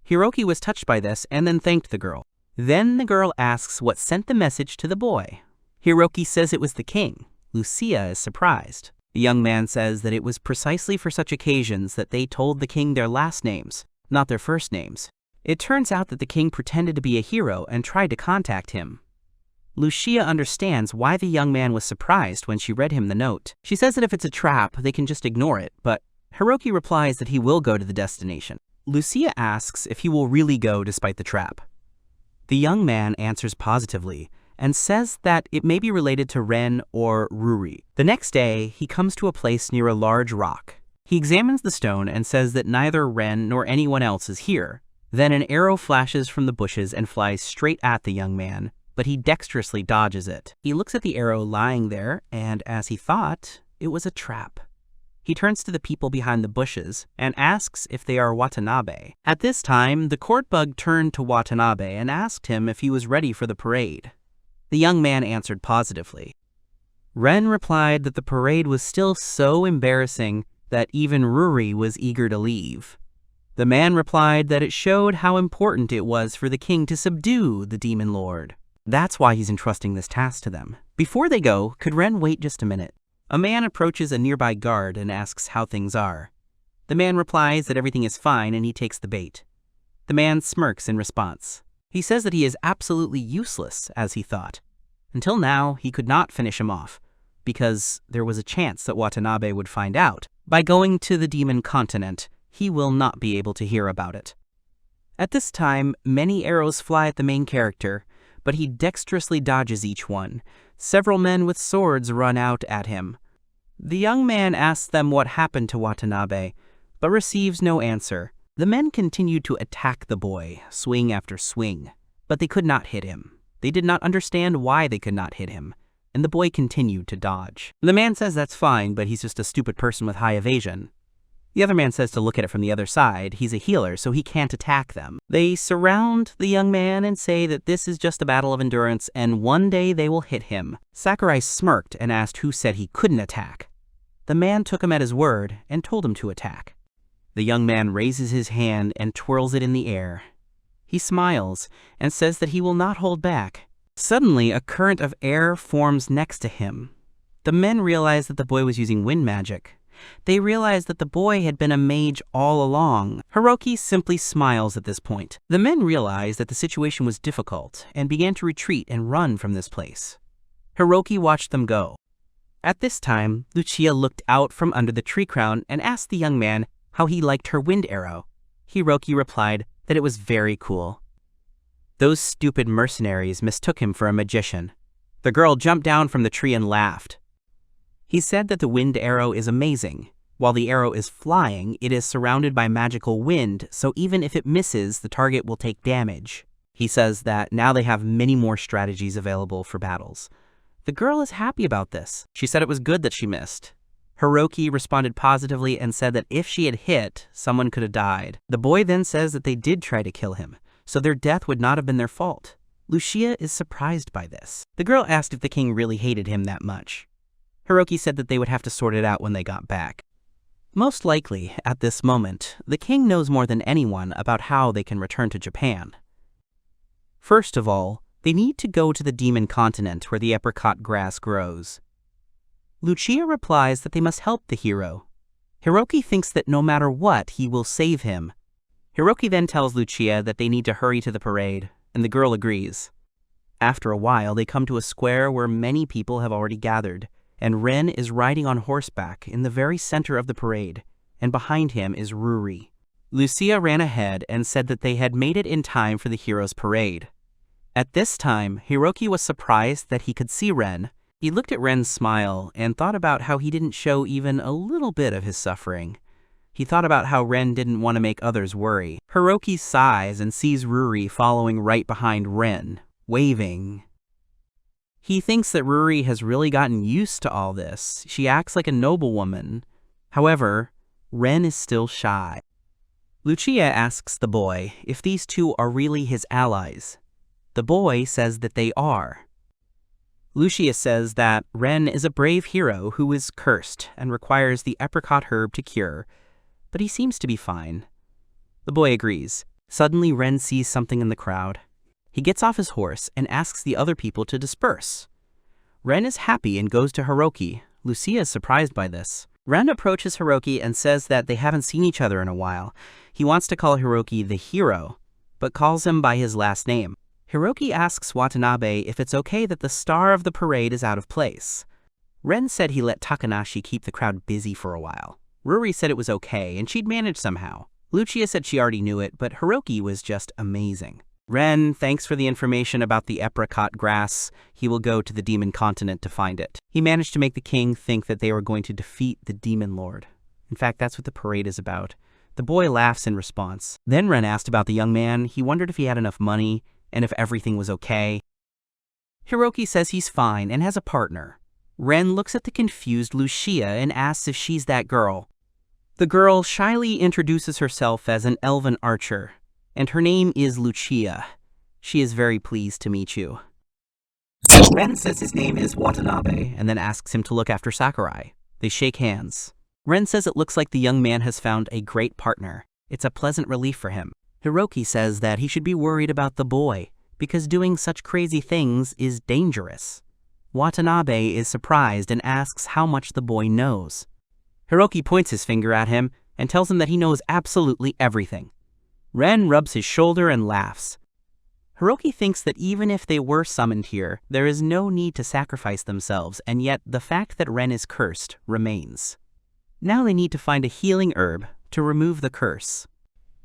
Hiroki was touched by this and then thanked the girl. Then the girl asks what sent the message to the boy. Hiroki says it was the king. Lucia is surprised. The young man says that it was precisely for such occasions that they told the king their last names, not their first names. It turns out that the king pretended to be a hero and tried to contact him. Lucia understands why the young man was surprised when she read him the note. She says that if it's a trap, they can just ignore it, but Hiroki replies that he will go to the destination. Lucia asks if he will really go despite the trap. The young man answers positively and says that it may be related to Ren or Ruri. The next day, he comes to a place near a large rock. He examines the stone and says that neither Ren nor anyone else is here. Then an arrow flashes from the bushes and flies straight at the young man, but he dexterously dodges it. He looks at the arrow lying there, and as he thought, it was a trap. He turns to the people behind the bushes and asks if they are Watanabe. At this time, the court bug turned to Watanabe and asked him if he was ready for the parade. The young man answered positively. Ren replied that the parade was still so embarrassing that even Ruri was eager to leave. The man replied that it showed how important it was for the king to subdue the demon lord. That's why he's entrusting this task to them. Before they go, could Ren wait just a minute? A man approaches a nearby guard and asks how things are. The man replies that everything is fine and he takes the bait. The man smirks in response. He says that he is absolutely useless, as he thought. Until now, he could not finish him off, because there was a chance that Watanabe would find out. By going to the demon continent, he will not be able to hear about it. At this time, many arrows fly at the main character, but he dexterously dodges each one. Several men with swords run out at him. The young man asks them what happened to Watanabe, but receives no answer. The men continued to attack the boy, swing after swing, but they could not hit him. They did not understand why they could not hit him, and the boy continued to dodge. The man says that's fine, but he's just a stupid person with high evasion. The other man says to look at it from the other side. He's a healer, so he can't attack them. They surround the young man and say that this is just a battle of endurance, and one day they will hit him. Sakurai smirked and asked who said he couldn't attack. The man took him at his word and told him to attack. The young man raises his hand and twirls it in the air. He smiles and says that he will not hold back. Suddenly, a current of air forms next to him. The men realize that the boy was using wind magic. They realize that the boy had been a mage all along. Hiroki simply smiles at this point. The men realize that the situation was difficult and began to retreat and run from this place. Hiroki watched them go. At this time, Lucia looked out from under the tree crown and asked the young man how he liked her wind arrow. Hiroki replied that it was very cool. Those stupid mercenaries mistook him for a magician. The girl jumped down from the tree and laughed. He said that the wind arrow is amazing. While the arrow is flying, it is surrounded by magical wind, so even if it misses, the target will take damage. He says that now they have many more strategies available for battles. The girl is happy about this. She said it was good that she missed. Hiroki responded positively and said that if she had hit, someone could have died. The boy then says that they did try to kill him, so their death would not have been their fault. Lucia is surprised by this. The girl asked if the king really hated him that much. Hiroki said that they would have to sort it out when they got back. Most likely, at this moment, the king knows more than anyone about how they can return to Japan. First of all, they need to go to the demon continent where the apricot grass grows. Lucia replies that they must help the hero. Hiroki thinks that no matter what, he will save him. Hiroki then tells Lucia that they need to hurry to the parade, and the girl agrees. After a while, they come to a square where many people have already gathered, and Ren is riding on horseback in the very center of the parade, and behind him is Ruri. Lucia ran ahead and said that they had made it in time for the hero's parade. At this time, Hiroki was surprised that he could see Ren. He looked at Ren's smile and thought about how he didn't show even a little bit of his suffering. He thought about how Ren didn't want to make others worry. Hiroki sighs and sees Ruri following right behind Ren, waving. He thinks that Ruri has really gotten used to all this. She acts like a noblewoman. However, Ren is still shy. Lucia asks the boy if these two are really his allies. The boy says that they are. Lucia says that Ren is a brave hero who is cursed and requires the apricot herb to cure, but he seems to be fine. The boy agrees. Suddenly, Ren sees something in the crowd. He gets off his horse and asks the other people to disperse. Ren is happy and goes to Hiroki. Lucia is surprised by this. Ren approaches Hiroki and says that they haven't seen each other in a while. He wants to call Hiroki the hero, but calls him by his last name. Hiroki asks Watanabe if it's okay that the star of the parade is out of place. Ren said he let Takanashi keep the crowd busy for a while. Ruri said it was okay and she'd manage somehow. Lucia said she already knew it, but Hiroki was just amazing. Ren thanks for the information about the apricot grass. He will go to the demon continent to find it. He managed to make the king think that they were going to defeat the demon lord. In fact, that's what the parade is about. The boy laughs in response. Then Ren asked about the young man. He wondered if he had enough money and if everything was okay. Hiroki says he's fine and has a partner. Ren looks at the confused Lucia and asks if she's that girl. The girl shyly introduces herself as an elven archer, and her name is Lucia. She is very pleased to meet you. Ren says his name is Watanabe, and then asks him to look after Sakurai. They shake hands. Ren says it looks like the young man has found a great partner. It's a pleasant relief for him. Hiroki says that he should be worried about the boy, because doing such crazy things is dangerous. Watanabe is surprised and asks how much the boy knows. Hiroki points his finger at him and tells him that he knows absolutely everything. Ren rubs his shoulder and laughs. Hiroki thinks that even if they were summoned here, there is no need to sacrifice themselves, and yet the fact that Ren is cursed remains. Now they need to find a healing herb to remove the curse.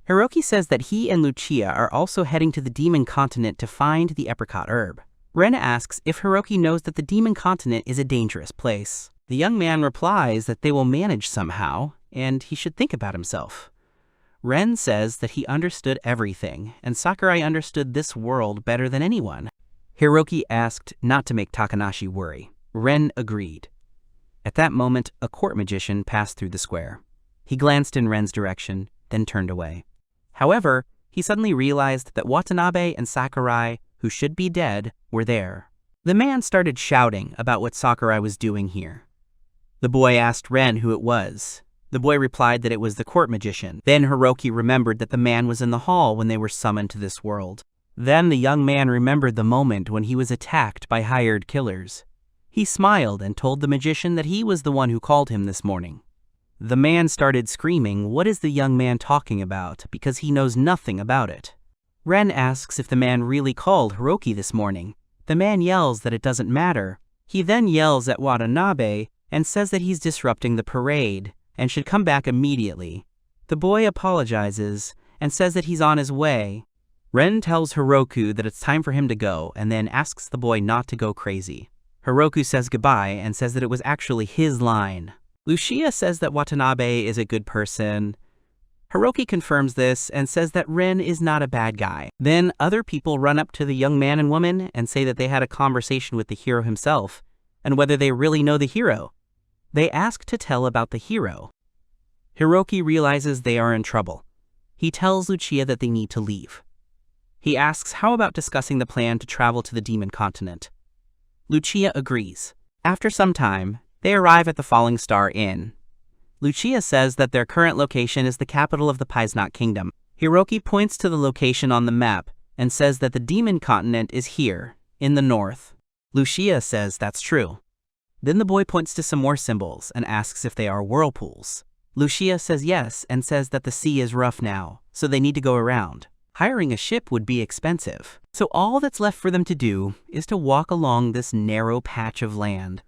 Hiroki says that he and Lucia are also heading to the demon continent to find the apricot herb. Ren asks if Hiroki knows that the demon continent is a dangerous place. The young man replies that they will manage somehow, and he should think about himself. Ren says that he understood everything, and Sakurai understood this world better than anyone. Hiroki asked not to make Takanashi worry. Ren agreed. At that moment, a court magician passed through the square. He glanced in Ren's direction, then turned away. However, he suddenly realized that Watanabe and Sakurai, who should be dead, were there. The man started shouting about what Sakurai was doing here. The boy asked Ren who it was. The boy replied that it was the court magician. Then Hiroki remembered that the man was in the hall when they were summoned to this world. Then the young man remembered the moment when he was attacked by hired killers. He smiled and told the magician that he was the one who called him this morning. The man started screaming, "What is the young man talking about?" because he knows nothing about it. Ren asks if the man really called Hiroki this morning. The man yells that it doesn't matter. He then yells at Watanabe and says that he's disrupting the parade and should come back immediately. The boy apologizes and says that he's on his way. Ren tells Hiroki that it's time for him to go and then asks the boy not to go crazy. Hiroki says goodbye and says that it was actually his line. Lucia says that Watanabe is a good person. Hiroki confirms this and says that Ren is not a bad guy. Then other people run up to the young man and woman and say that they had a conversation with the hero himself and whether they really know the hero. They ask to tell about the hero. Hiroki realizes they are in trouble. He tells Lucia that they need to leave. He asks how about discussing the plan to travel to the demon continent. Lucia agrees. After some time, they arrive at the Falling Star Inn. Lucia says that their current location is the capital of the Paisnot Kingdom. Hiroki points to the location on the map and says that the demon continent is here, in the north. Lucia says that's true. Then the boy points to some more symbols and asks if they are whirlpools. Lucia says yes and says that the sea is rough now, so they need to go around. Hiring a ship would be expensive, so all that's left for them to do is to walk along this narrow patch of land.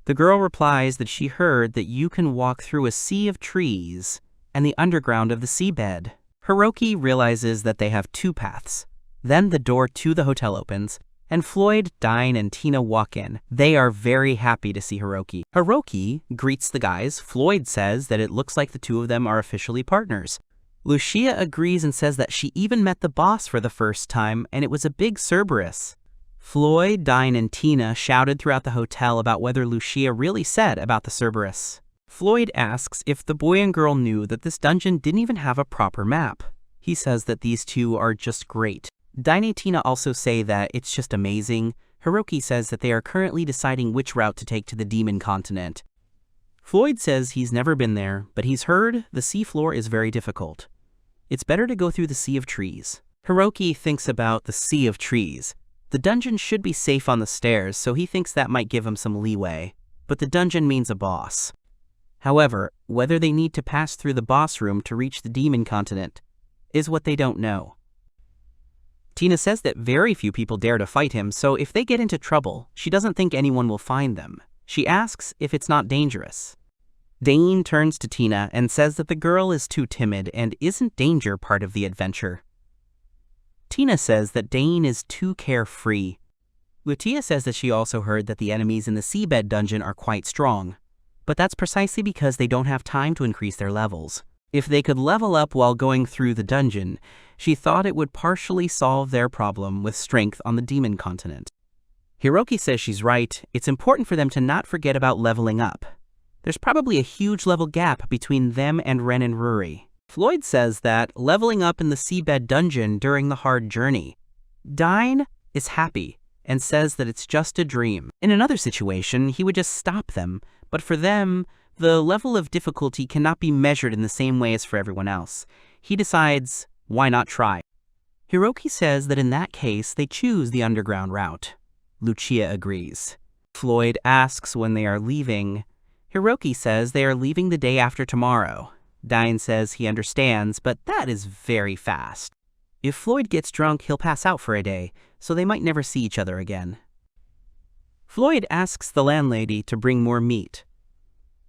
The girl replies that she heard that you can walk through a sea of trees and the underground of the seabed. Hiroki realizes that they have two paths. Then the door to the hotel opens, and Floyd, Dine, and Tina walk in. They are very happy to see Hiroki. Hiroki greets the guys. Floyd says that it looks like the two of them are officially partners. Lucia agrees and says that she even met the boss for the first time, and it was a big Cerberus. Floyd, Dine, and Tina shouted throughout the hotel about whether Lucia really said about the Cerberus. Floyd asks if the boy and girl knew that this dungeon didn't even have a proper map. He says that these two are just great. Dine and Tina also say that it's just amazing. Hiroki says that they are currently deciding which route to take to the demon continent. Floyd says he's never been there, but he's heard the seafloor is very difficult. It's better to go through the sea of trees. Hiroki thinks about the sea of trees. The dungeon should be safe on the stairs, so he thinks that might give him some leeway. But the dungeon means a boss. However, whether they need to pass through the boss room to reach the demon continent is what they don't know. Tina says that very few people dare to fight him, so if they get into trouble, she doesn't think anyone will find them. She asks if it's not dangerous. Dane turns to Tina and says that the girl is too timid and isn't danger part of the adventure. Tina says that Dane is too carefree. Lucia says that she also heard that the enemies in the seabed dungeon are quite strong, but that's precisely because they don't have time to increase their levels. If they could level up while going through the dungeon, she thought it would partially solve their problem with strength on the demon continent. Hiroki says she's right. It's important for them to not forget about leveling up. There's probably a huge level gap between them and Ren and Ruri. Floyd says that leveling up in the seabed dungeon during the hard journey. Dine is happy and says that it's just a dream. In another situation, he would just stop them, but for them, the level of difficulty cannot be measured in the same way as for everyone else. He decides, why not try? Hiroki says that in that case, they choose the underground route. Lucia agrees. Floyd asks when they are leaving. Hiroki says they are leaving the day after tomorrow. Dine says he understands, but that is very fast. If Floyd gets drunk, he'll pass out for a day, so they might never see each other again. Floyd asks the landlady to bring more meat.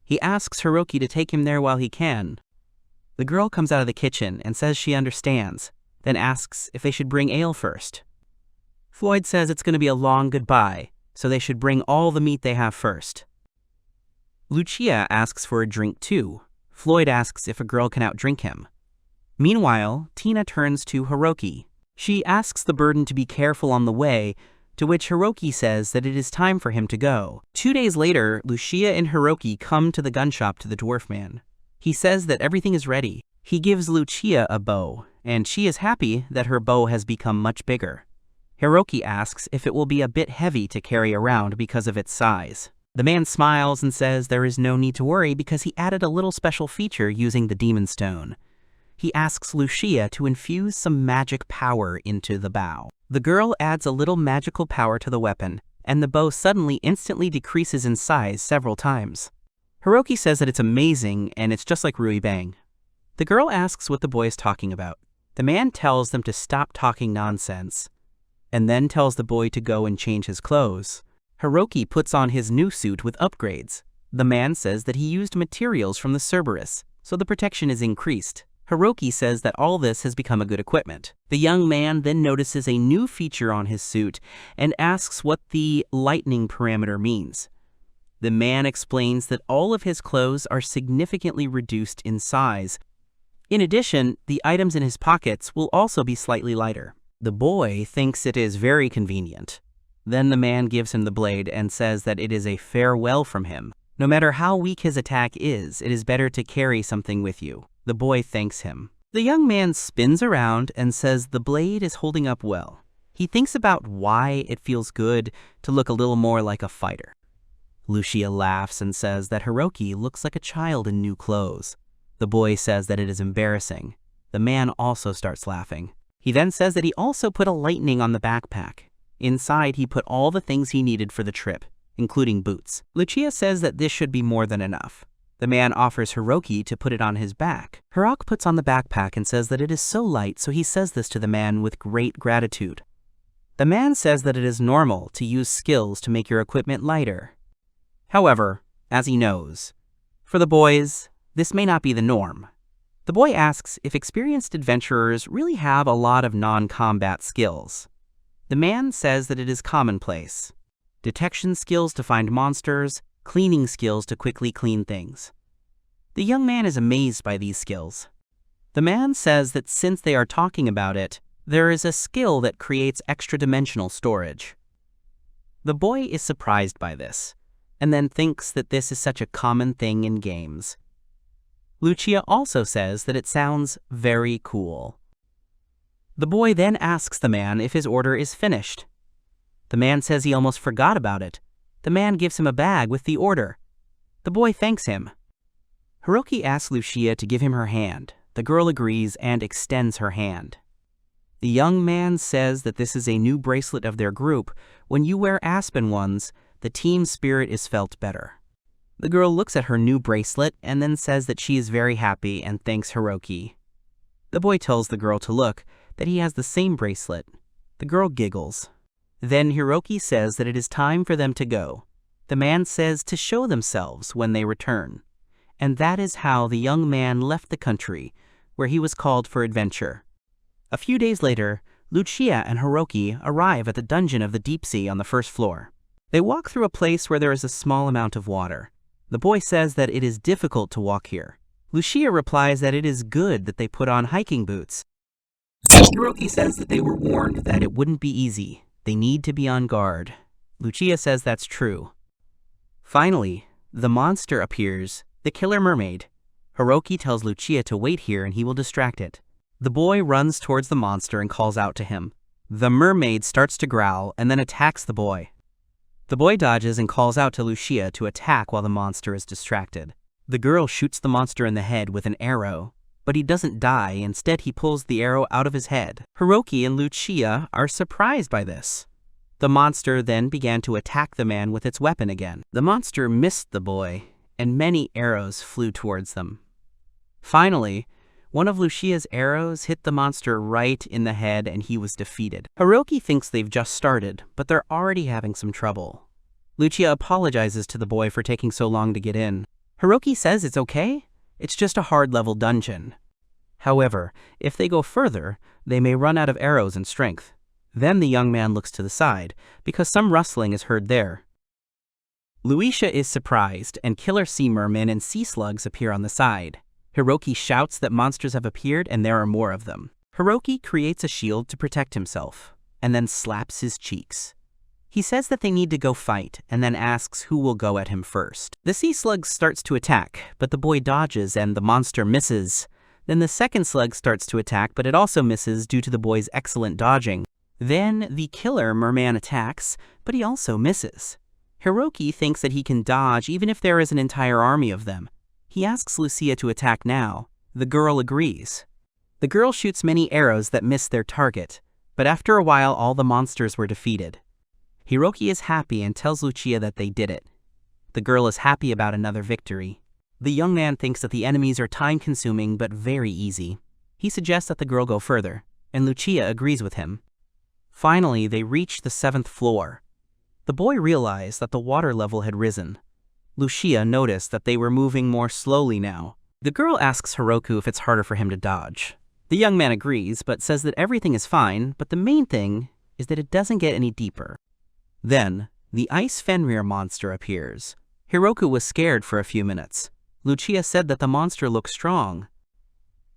He asks Hiroki to take him there while he can. The girl comes out of the kitchen and says she understands, then asks if they should bring ale first. Floyd says it's going to be a long goodbye, so they should bring all the meat they have first. Lucia asks for a drink too. Floyd asks if a girl can outdrink him. Meanwhile, Tina turns to Hiroki. She asks the burden to be careful on the way, to which Hiroki says that it is time for him to go. 2 days later, Lucia and Hiroki come to the gun shop to the dwarf man. He says that everything is ready. He gives Lucia a bow, and she is happy that her bow has become much bigger. Hiroki asks if it will be a bit heavy to carry around because of its size. The man smiles and says there is no need to worry because he added a little special feature using the demon stone. He asks Lucia to infuse some magic power into the bow. The girl adds a little magical power to the weapon, and the bow suddenly instantly decreases in size several times. Hiroki says that it's amazing and it's just like Rui Bang. The girl asks what the boy is talking about. The man tells them to stop talking nonsense, and then tells the boy to go and change his clothes. Hiroki puts on his new suit with upgrades. The man says that he used materials from the Cerberus, so the protection is increased. Hiroki says that all this has become a good equipment. The young man then notices a new feature on his suit and asks what the lightning parameter means. The man explains that all of his clothes are significantly reduced in size. In addition, the items in his pockets will also be slightly lighter. The boy thinks it is very convenient. Then the man gives him the blade and says that it is a farewell from him. No matter how weak his attack is, it is better to carry something with you. The boy thanks him. The young man spins around and says the blade is holding up well. He thinks about why it feels good to look a little more like a fighter. Lucia laughs and says that Hiroki looks like a child in new clothes. The boy says that it is embarrassing. The man also starts laughing. He then says that he also put a lightning on the backpack. Inside, he put all the things he needed for the trip, including boots. Lucia says that this should be more than enough. The man offers Hiroki to put it on his back. Hiroki puts on the backpack and says that it is so light, so he says this to the man with great gratitude. The man says that it is normal to use skills to make your equipment lighter. However, as he knows, for the boys, this may not be the norm. The boy asks if experienced adventurers really have a lot of non-combat skills. The man says that it is commonplace. Detection skills to find monsters, cleaning skills to quickly clean things. The young man is amazed by these skills. The man says that since they are talking about it, there is a skill that creates extra-dimensional storage. The boy is surprised by this, and then thinks that this is such a common thing in games. Lucia also says that it sounds very cool. The boy then asks the man if his order is finished. The man says he almost forgot about it. The man gives him a bag with the order. The boy thanks him. Hiroki asks Lucia to give him her hand. The girl agrees and extends her hand. The young man says that this is a new bracelet of their group. When you wear aspen ones, the team spirit is felt better. The girl looks at her new bracelet and then says that she is very happy and thanks Hiroki. The boy tells the girl to look, that he has the same bracelet. The girl giggles. Then Hiroki says that it is time for them to go. The man says to show themselves when they return. And that is how the young man left the country, where he was called for adventure. A few days later, Lucia and Hiroki arrive at the dungeon of the deep sea on the first floor. They walk through a place where there is a small amount of water. The boy says that it is difficult to walk here. Lucia replies that it is good that they put on hiking boots. Hiroki says that they were warned that it wouldn't be easy. They need to be on guard. Lucia says that's true. Finally, the monster appears, the killer mermaid. Hiroki tells Lucia to wait here and he will distract it. The boy runs towards the monster and calls out to him. The mermaid starts to growl and then attacks the boy. The boy dodges and calls out to Lucia to attack while the monster is distracted. The girl shoots the monster in the head with an arrow, but he doesn't die. Instead, he pulls the arrow out of his head. Hiroki and Lucia are surprised by this. The monster then began to attack the man with its weapon again. The monster missed the boy, and many arrows flew towards them. Finally, one of Lucia's arrows hit the monster right in the head and he was defeated. Hiroki thinks they've just started, but they're already having some trouble. Lucia apologizes to the boy for taking so long to get in. Hiroki says it's okay. It's just a hard-level dungeon. However, if they go further, they may run out of arrows and strength. Then the young man looks to the side, because some rustling is heard there. Lucia is surprised, and killer sea mermen and sea slugs appear on the side. Hiroki shouts that monsters have appeared and there are more of them. Hiroki creates a shield to protect himself, and then slaps his cheeks. He says that they need to go fight, and then asks who will go at him first. The sea slug starts to attack, but the boy dodges and the monster misses. Then the second slug starts to attack, but it also misses due to the boy's excellent dodging. Then the killer merman attacks, but he also misses. Hiroki thinks that he can dodge even if there is an entire army of them. He asks Lucia to attack now. The girl agrees. The girl shoots many arrows that miss their target, but after a while all the monsters were defeated. Hiroki is happy and tells Lucia that they did it. The girl is happy about another victory. The young man thinks that the enemies are time-consuming but very easy. He suggests that the girl go further, and Lucia agrees with him. Finally, they reach the 7th floor. The boy realized that the water level had risen. Lucia noticed that they were moving more slowly now. The girl asks Hiroki if it's harder for him to dodge. The young man agrees, but says that everything is fine, but the main thing is that it doesn't get any deeper. Then, the ice Fenrir monster appears. Hiroki was scared for a few minutes. Lucia said that the monster looked strong.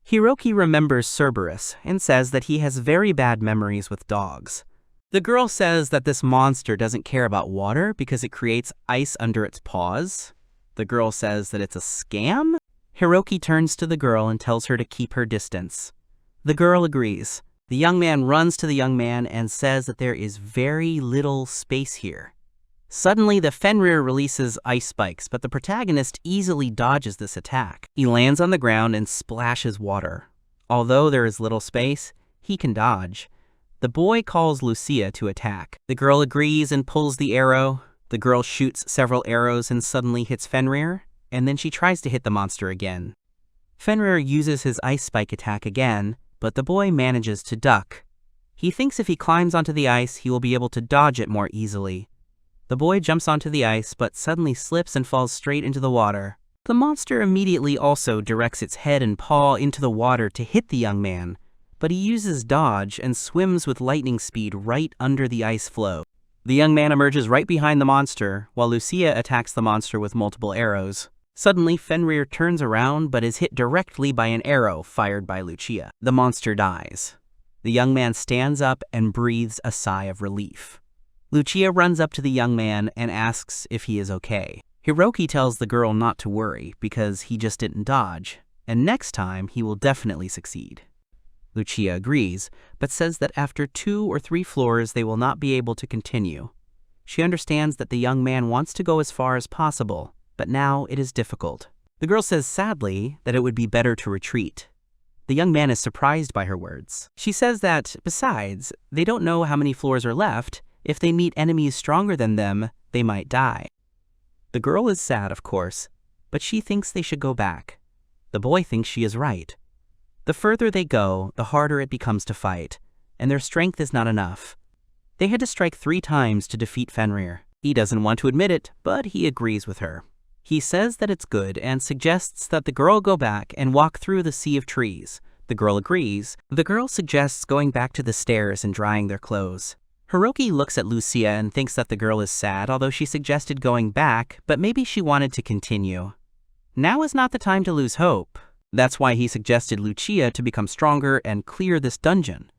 Hiroki remembers Cerberus and says that he has very bad memories with dogs. The girl says that this monster doesn't care about water because it creates ice under its paws. The girl says that it's a scam. Hiroki turns to the girl and tells her to keep her distance. The girl agrees. The young man runs to the young man and says that there is very little space here. Suddenly, the Fenrir releases ice spikes, but the protagonist easily dodges this attack. He lands on the ground and splashes water. Although there is little space, he can dodge. The boy calls Lucia to attack. The girl agrees and pulls the arrow. The girl shoots several arrows and suddenly hits Fenrir, and then she tries to hit the monster again. Fenrir uses his ice spike attack again, but the boy manages to duck. He thinks if he climbs onto the ice, he will be able to dodge it more easily. The boy jumps onto the ice, but suddenly slips and falls straight into the water. The monster immediately also directs its head and paw into the water to hit the young man, but he uses dodge and swims with lightning speed right under the ice floe. The young man emerges right behind the monster, while Lucia attacks the monster with multiple arrows. Suddenly, Fenrir turns around but is hit directly by an arrow fired by Lucia. The monster dies. The young man stands up and breathes a sigh of relief. Lucia runs up to the young man and asks if he is okay. Hiroki tells the girl not to worry because he just didn't dodge, and next time he will definitely succeed. Lucia agrees, but says that after 2 or 3 floors they will not be able to continue. She understands that the young man wants to go as far as possible, but now it is difficult. The girl says sadly that it would be better to retreat. The young man is surprised by her words. She says that, besides, they don't know how many floors are left. If they meet enemies stronger than them, they might die. The girl is sad, of course, but she thinks they should go back. The boy thinks she is right. The further they go, the harder it becomes to fight, and their strength is not enough. They had to strike 3 times to defeat Fenrir. He doesn't want to admit it, but he agrees with her. He says that it's good and suggests that the girl go back and walk through the sea of trees. The girl agrees. The girl suggests going back to the stairs and drying their clothes. Hiroki looks at Lucia and thinks that the girl is sad, although she suggested going back, but maybe she wanted to continue. Now is not the time to lose hope. That's why he suggested Lucia to become stronger and clear this dungeon.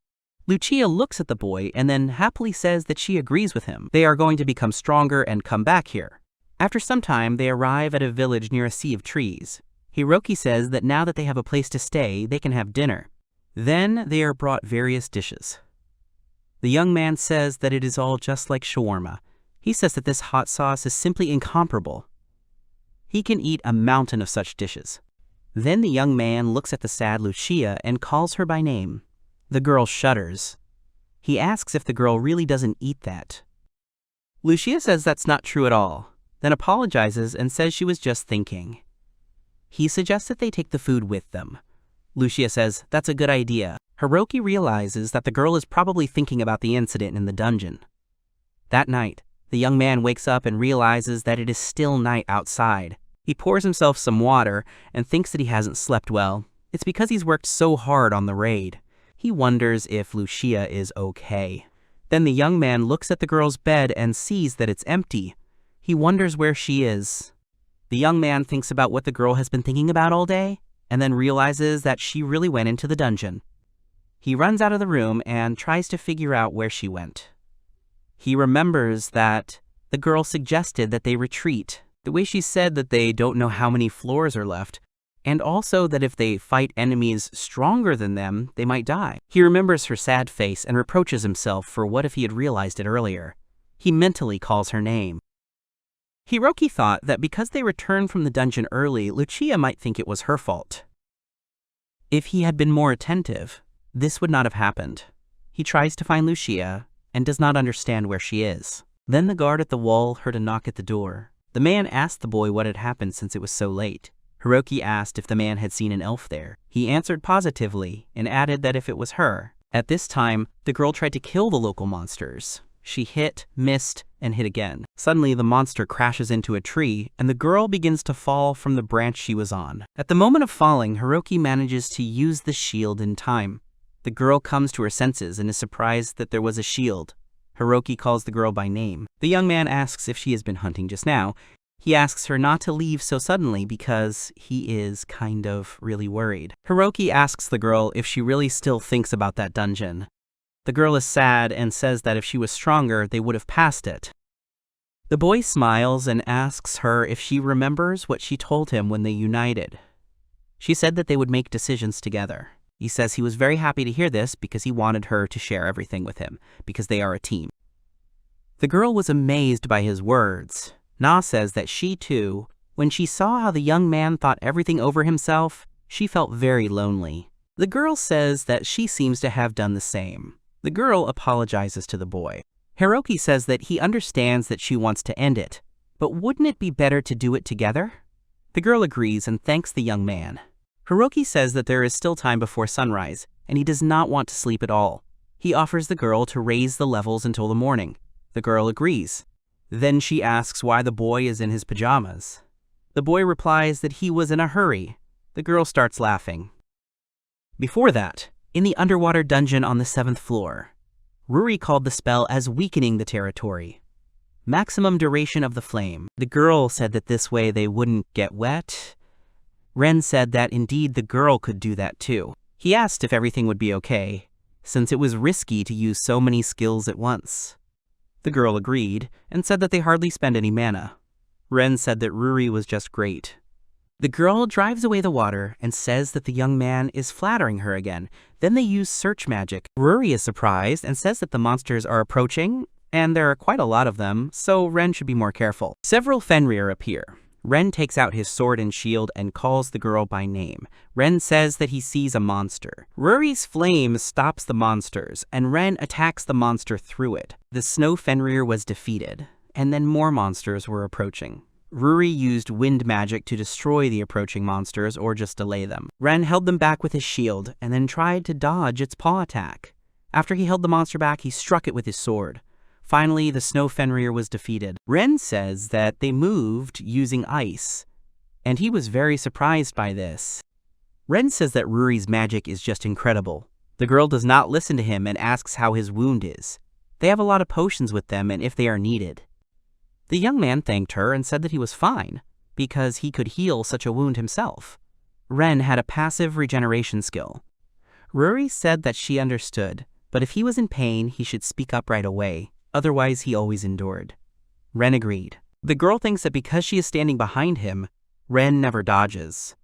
Lucia looks at the boy and then happily says that she agrees with him. They are going to become stronger and come back here. After some time, they arrive at a village near a sea of trees. Hiroki says that now that they have a place to stay, they can have dinner. Then they are brought various dishes. The young man says that it is all just like shawarma. He says that this hot sauce is simply incomparable. He can eat a mountain of such dishes. Then the young man looks at the sad Lucia and calls her by name. The girl shudders. He asks if the girl really doesn't eat that. Lucia says that's not true at all, then apologizes and says she was just thinking. He suggests that they take the food with them. Lucia says that's a good idea. Hiroki realizes that the girl is probably thinking about the incident in the dungeon. That night, the young man wakes up and realizes that it is still night outside. He pours himself some water and thinks that he hasn't slept well. It's because he's worked so hard on the raid. He wonders if Lucia is okay. Then the young man looks at the girl's bed and sees that it's empty. He wonders where she is. The young man thinks about what the girl has been thinking about all day, and then realizes that she really went into the dungeon. He runs out of the room and tries to figure out where she went. He remembers that the girl suggested that they retreat, the way she said that they don't know how many floors are left, and also that if they fight enemies stronger than them, they might die. He remembers her sad face and reproaches himself for what if he had realized it earlier. He mentally calls her name. Hiroki thought that because they returned from the dungeon early, Lucia might think it was her fault. If he had been more attentive, this would not have happened. He tries to find Lucia and does not understand where she is. Then the guard at the wall heard a knock at the door. The man asked the boy what had happened since it was so late. Hiroki asked if the man had seen an elf there. He answered positively and added that if it was her. At this time, the girl tried to kill the local monsters. She hit, missed, and hit again. Suddenly, the monster crashes into a tree, and the girl begins to fall from the branch she was on. At the moment of falling, Hiroki manages to use the shield in time. The girl comes to her senses and is surprised that there was a shield. Hiroki calls the girl by name. The young man asks if she has been hunting just now. He asks her not to leave so suddenly because he is kind of really worried. Hiroki asks the girl if she really still thinks about that dungeon. The girl is sad and says that if she was stronger, they would have passed it. The boy smiles and asks her if she remembers what she told him when they united. She said that they would make decisions together. He says he was very happy to hear this because he wanted her to share everything with him, because they are a team. The girl was amazed by his words. Na says that she too, when she saw how the young man thought everything over himself, she felt very lonely. The girl says that she seems to have done the same. The girl apologizes to the boy. Hiroki says that he understands that she wants to end it, but wouldn't it be better to do it together? The girl agrees and thanks the young man. Hiroki says that there is still time before sunrise, and he does not want to sleep at all. He offers the girl to raise the levels until the morning. The girl agrees. Then she asks why the boy is in his pajamas. The boy replies that he was in a hurry. The girl starts laughing. Before that, in the underwater dungeon on the 7th floor, Ruri called the spell as weakening the territory. Maximum duration of the flame. The girl said that this way they wouldn't get wet. Ren said that indeed the girl could do that too. He asked if everything would be okay, since it was risky to use so many skills at once. The girl agreed and said that they hardly spend any mana. Ren said that Ruri was just great. The girl drives away the water and says that the young man is flattering her again. Then they use search magic. Ruri is surprised and says that the monsters are approaching, and there are quite a lot of them, so Ren should be more careful. Several Fenrir appear. Ren takes out his sword and shield and calls the girl by name. Ren says that he sees a monster. Ruri's flame stops the monsters, and Ren attacks the monster through it. The snow Fenrir was defeated, and then more monsters were approaching. Ruri used wind magic to destroy the approaching monsters or just delay them. Ren held them back with his shield and then tried to dodge its paw attack. After he held the monster back, he struck it with his sword. Finally, the snow Fenrir was defeated. Ren says that they moved using ice, and he was very surprised by this. Ren says that Ruri's magic is just incredible. The girl does not listen to him and asks how his wound is. They have a lot of potions with them and if they are needed. The young man thanked her and said that he was fine, because he could heal such a wound himself. Ren had a passive regeneration skill. Ruri said that she understood, but if he was in pain, he should speak up right away. Otherwise, he always endured. Ren agreed. The girl thinks that because she is standing behind him, Ren never dodges.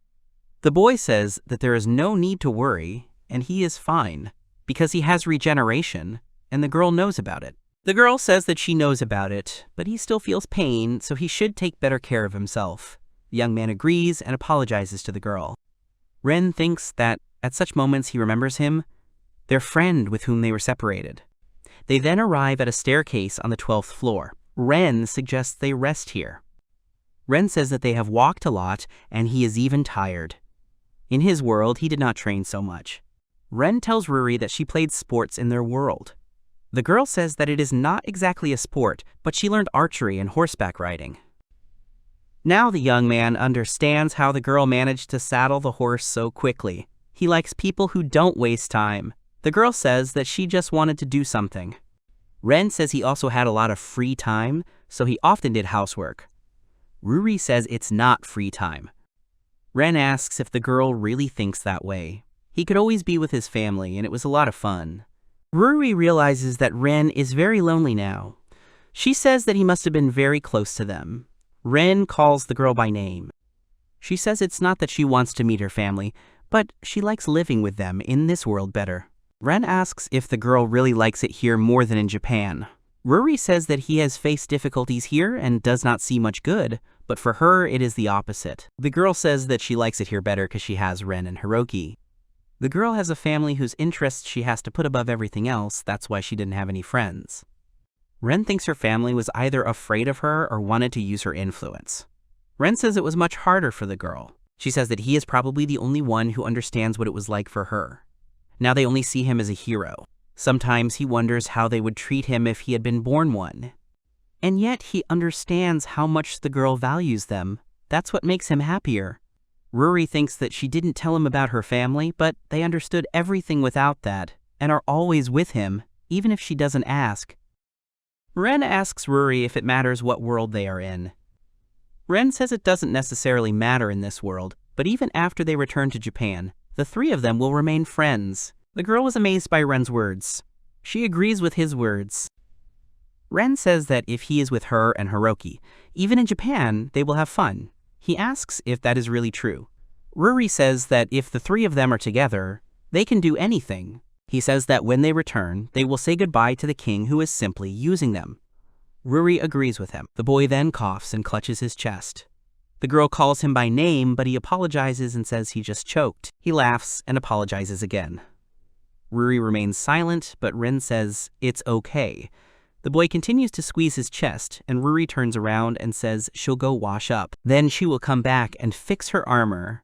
The boy says that there is no need to worry, and he is fine, because he has regeneration, and the girl knows about it. The girl says that she knows about it, but he still feels pain, so he should take better care of himself. The young man agrees and apologizes to the girl. Ren thinks that at such moments he remembers him, their friend with whom they were separated. They then arrive at a staircase on the 12th floor. Ren suggests they rest here. Ren says that they have walked a lot and he is even tired. In his world, he did not train so much. Ren tells Ruri that she played sports in their world. The girl says that it is not exactly a sport, but she learned archery and horseback riding. Now the young man understands how the girl managed to saddle the horse so quickly. He likes people who don't waste time. The girl says that she just wanted to do something. Ren says he also had a lot of free time, so he often did housework. Ruri says it's not free time. Ren asks if the girl really thinks that way. He could always be with his family, and it was a lot of fun. Ruri realizes that Ren is very lonely now. She says that he must have been very close to them. Ren calls the girl by name. She says it's not that she wants to meet her family, but she likes living with them in this world better. Ren asks if the girl really likes it here more than in Japan. Ruri says that he has faced difficulties here and does not see much good, but for her it is the opposite. The girl says that she likes it here better because she has Ren and Hiroki. The girl has a family whose interests she has to put above everything else, that's why she didn't have any friends. Ren thinks her family was either afraid of her or wanted to use her influence. Ren says it was much harder for the girl. She says that he is probably the only one who understands what it was like for her. Now they only see him as a hero. Sometimes he wonders how they would treat him if he had been born one. And yet he understands how much the girl values them. That's what makes him happier. Ruri thinks that she didn't tell him about her family, but they understood everything without that, and are always with him, even if she doesn't ask. Ren asks Ruri if it matters what world they are in. Ren says it doesn't necessarily matter in this world, but even after they return to Japan, the three of them will remain friends. The girl was amazed by Ren's words. She agrees with his words. Ren says that if he is with her and Hiroki, even in Japan, they will have fun. He asks if that is really true. Ruri says that if the three of them are together, they can do anything. He says that when they return, they will say goodbye to the king who is simply using them. Ruri agrees with him. The boy then coughs and clutches his chest. The girl calls him by name, but he apologizes and says he just choked. He laughs and apologizes again. Ruri remains silent, but Ren says it's okay. The boy continues to squeeze his chest, and Ruri turns around and says she'll go wash up. Then she will come back and fix her armor.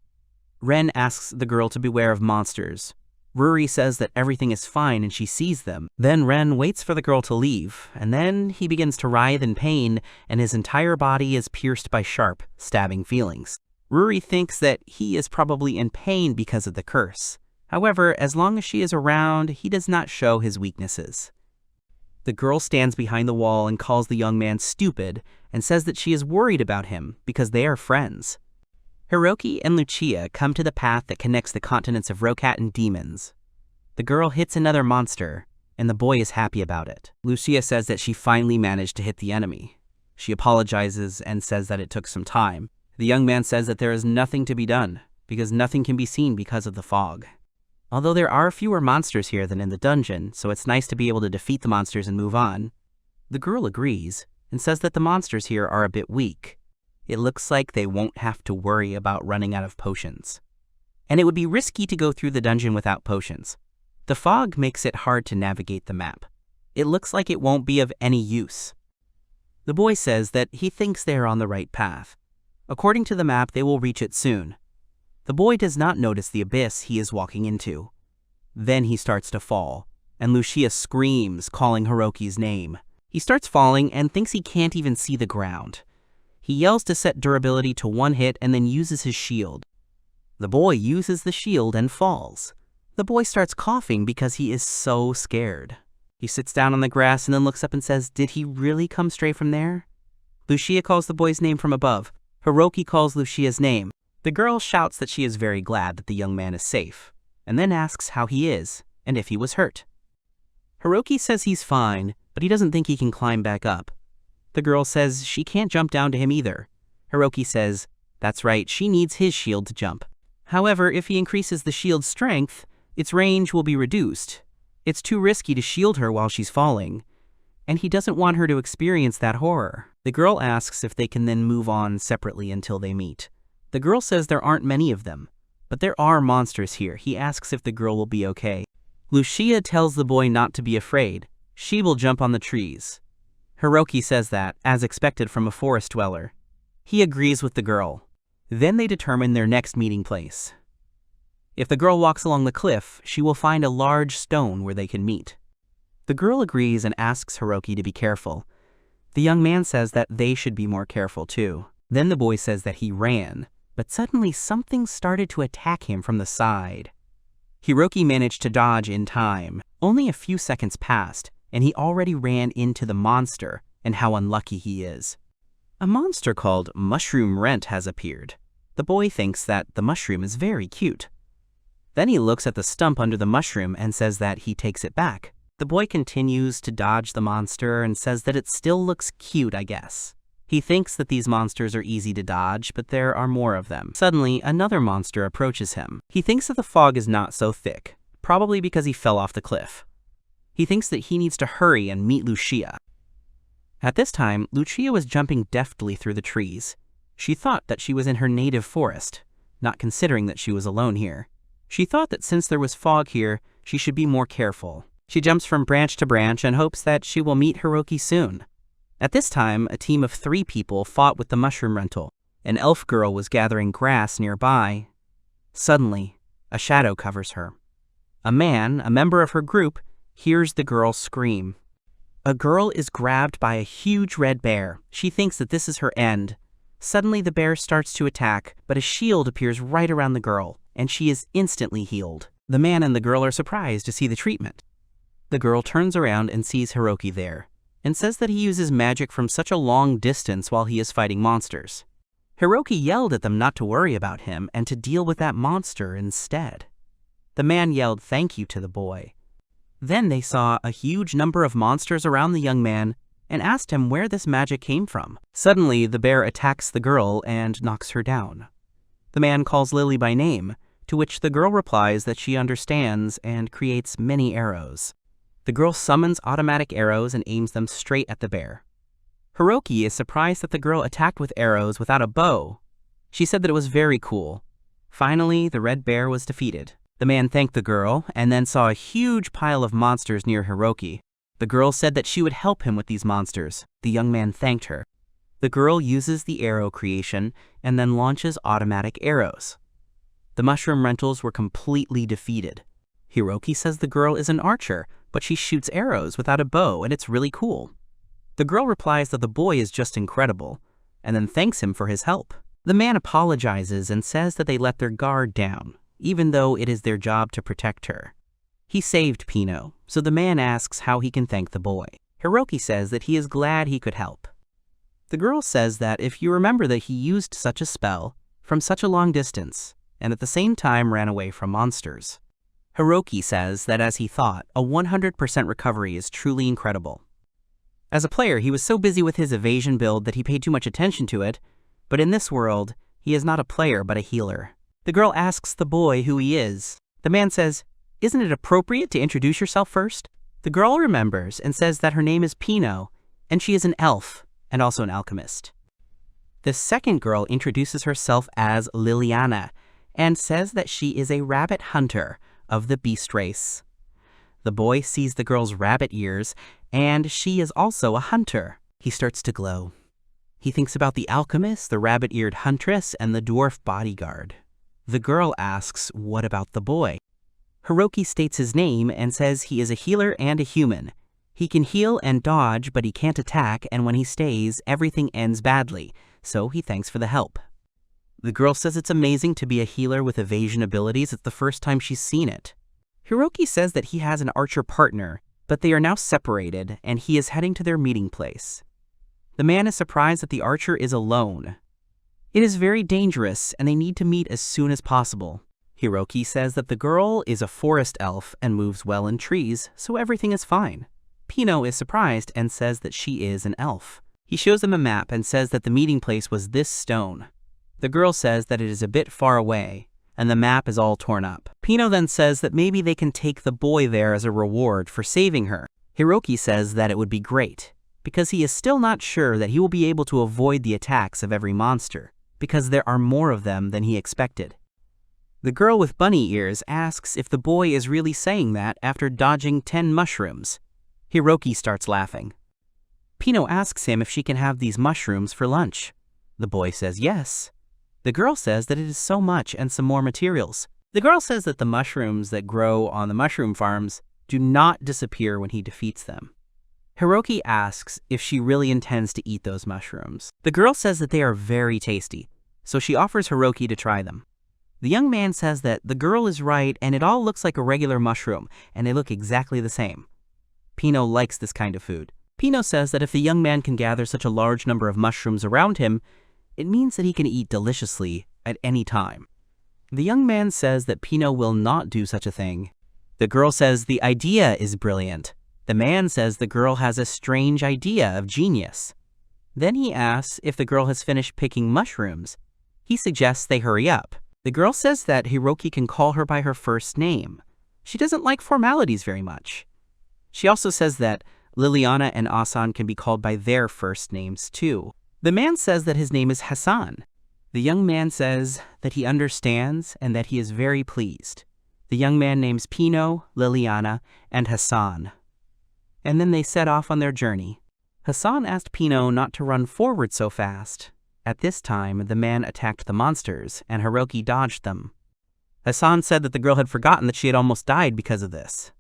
Ren asks the girl to beware of monsters. Ruri says that everything is fine and she sees them. Then Ren waits for the girl to leave, and then he begins to writhe in pain and his entire body is pierced by sharp, stabbing feelings. Ruri thinks that he is probably in pain because of the curse. However, as long as she is around, he does not show his weaknesses. The girl stands behind the wall and calls the young man stupid and says that she is worried about him because they are friends. Hiroki and Lucia come to the path that connects the continents of Rokat and Demons. The girl hits another monster, and the boy is happy about it. Lucia says that she finally managed to hit the enemy. She apologizes and says that it took some time. The young man says that there is nothing to be done, because nothing can be seen because of the fog. Although there are fewer monsters here than in the dungeon, so it's nice to be able to defeat the monsters and move on. The girl agrees, and says that the monsters here are a bit weak. It looks like they won't have to worry about running out of potions. And it would be risky to go through the dungeon without potions. The fog makes it hard to navigate the map. It looks like it won't be of any use. The boy says that he thinks they are on the right path. According to the map, they will reach it soon. The boy does not notice the abyss he is walking into. Then he starts to fall, and Lucia screams, calling Hiroki's name. He starts falling and thinks he can't even see the ground. He yells to set durability to 1 hit and then uses his shield. The boy uses the shield and falls. The boy starts coughing because he is so scared. He sits down on the grass and then looks up and says, "Did he really come straight from there?" Lucia calls the boy's name from above. Hiroki calls Lucia's name. The girl shouts that she is very glad that the young man is safe, and then asks how he is and if he was hurt. Hiroki says he's fine, but he doesn't think he can climb back up. The girl says she can't jump down to him either. Hiroki says, that's right, she needs his shield to jump. However, if he increases the shield's strength, its range will be reduced. It's too risky to shield her while she's falling, and he doesn't want her to experience that horror. The girl asks if they can then move on separately until they meet. The girl says there aren't many of them, but there are monsters here. He asks if the girl will be okay. Lucia tells the boy not to be afraid. She will jump on the trees. Hiroki says that, as expected from a forest dweller. He agrees with the girl. Then they determine their next meeting place. If the girl walks along the cliff, she will find a large stone where they can meet. The girl agrees and asks Hiroki to be careful. The young man says that they should be more careful too. Then the boy says that he ran, but suddenly something started to attack him from the side. Hiroki managed to dodge in time. Only a few seconds passed, and he already ran into the monster, and how unlucky he is. A monster called Mushroom Rent has appeared. The boy thinks that the mushroom is very cute. Then he looks at the stump under the mushroom and says that he takes it back. The boy continues to dodge the monster and says that it still looks cute, I guess. He thinks that these monsters are easy to dodge, but there are more of them. Suddenly, another monster approaches him. He thinks that the fog is not so thick, probably because he fell off the cliff. He thinks that he needs to hurry and meet Lucia. At this time, Lucia was jumping deftly through the trees. She thought that she was in her native forest, not considering that she was alone here. She thought that since there was fog here, she should be more careful. She jumps from branch to branch and hopes that she will meet Hiroki soon. At this time, a team of 3 people fought with the mushroom rental. An elf girl was gathering grass nearby. Suddenly, a shadow covers her. A man, a member of her group, hears the girl scream. A girl is grabbed by a huge red bear. She thinks that this is her end. Suddenly, the bear starts to attack, but a shield appears right around the girl, and she is instantly healed. The man and the girl are surprised to see the treatment. The girl turns around and sees Hiroki there, and says that he uses magic from such a long distance while he is fighting monsters. Hiroki yelled at them not to worry about him and to deal with that monster instead. The man yelled thank you to the boy. Then they saw a huge number of monsters around the young man and asked him where this magic came from. Suddenly, the bear attacks the girl and knocks her down. The man calls Lily by name, to which the girl replies that she understands and creates many arrows. The girl summons automatic arrows and aims them straight at the bear. Hiroki is surprised that the girl attacked with arrows without a bow. She said that it was very cool. Finally, the red bear was defeated. The man thanked the girl and then saw a huge pile of monsters near Hiroki. The girl said that she would help him with these monsters. The young man thanked her. The girl uses the arrow creation and then launches automatic arrows. The mushroom rentals were completely defeated. Hiroki says the girl is an archer, but she shoots arrows without a bow and it's really cool. The girl replies that the boy is just incredible, and then thanks him for his help. The man apologizes and says that they let their guard down, even though it is their job to protect her. He saved Pino, so the man asks how he can thank the boy. Hiroki says that he is glad he could help. The girl says that if you remember that he used such a spell from such a long distance, and at the same time ran away from monsters. Hiroki says that as he thought, a 100% recovery is truly incredible. As a player, he was so busy with his evasion build that he paid too much attention to it, but in this world, he is not a player but a healer. The girl asks the boy who he is. The man says, "Isn't it appropriate to introduce yourself first?" The girl remembers and says that her name is Pino, and she is an elf, and also an alchemist. The second girl introduces herself as Liliana, and says that she is a rabbit hunter of the beast race. The boy sees the girl's rabbit ears, and she is also a hunter. He starts to glow. He thinks about the alchemist, the rabbit-eared huntress, and the dwarf bodyguard. The girl asks, what about the boy? Hiroki states his name and says he is a healer and a human. He can heal and dodge, but he can't attack, and when he stays, everything ends badly, so he thanks for the help. The girl says it's amazing to be a healer with evasion abilities. It's the first time she's seen it. Hiroki says that he has an archer partner, but they are now separated, and he is heading to their meeting place. The man is surprised that the archer is alone. It is very dangerous, and they need to meet as soon as possible. Hiroki says that the girl is a forest elf and moves well in trees, so everything is fine. Pino is surprised and says that she is an elf. He shows them a map and says that the meeting place was this stone. The girl says that it is a bit far away, and the map is all torn up. Pino then says that maybe they can take the boy there as a reward for saving her. Hiroki says that it would be great, because he is still not sure that he will be able to avoid the attacks of every monster, because there are more of them than he expected. The girl with bunny ears asks if the boy is really saying that after dodging 10 mushrooms. Hiroki starts laughing. Pino asks him if she can have these mushrooms for lunch. The boy says yes. The girl says that it is so much and some more materials. The girl says that the mushrooms that grow on the mushroom farms do not disappear when he defeats them. Hiroki asks if she really intends to eat those mushrooms. The girl says that they are very tasty, so she offers Hiroki to try them. The young man says that the girl is right and it all looks like a regular mushroom, and they look exactly the same. Pino likes this kind of food. Pino says that if the young man can gather such a large number of mushrooms around him, it means that he can eat deliciously at any time. The young man says that Pino will not do such a thing. The girl says the idea is brilliant. The man says the girl has a strange idea of genius. Then he asks if the girl has finished picking mushrooms. He suggests they hurry up. The girl says that Hiroki can call her by her first name. She doesn't like formalities very much. She also says that Liliana and Asan can be called by their first names too. The man says that his name is Hassan. The young man says that he understands and that he is very pleased. The young man names Pino, Liliana, and Hassan. And then they set off on their journey. Hassan asked Pino not to run forward so fast. At this time, the man attacked the monsters, and Hiroki dodged them. Hassan said that the girl had forgotten that she had almost died because of this.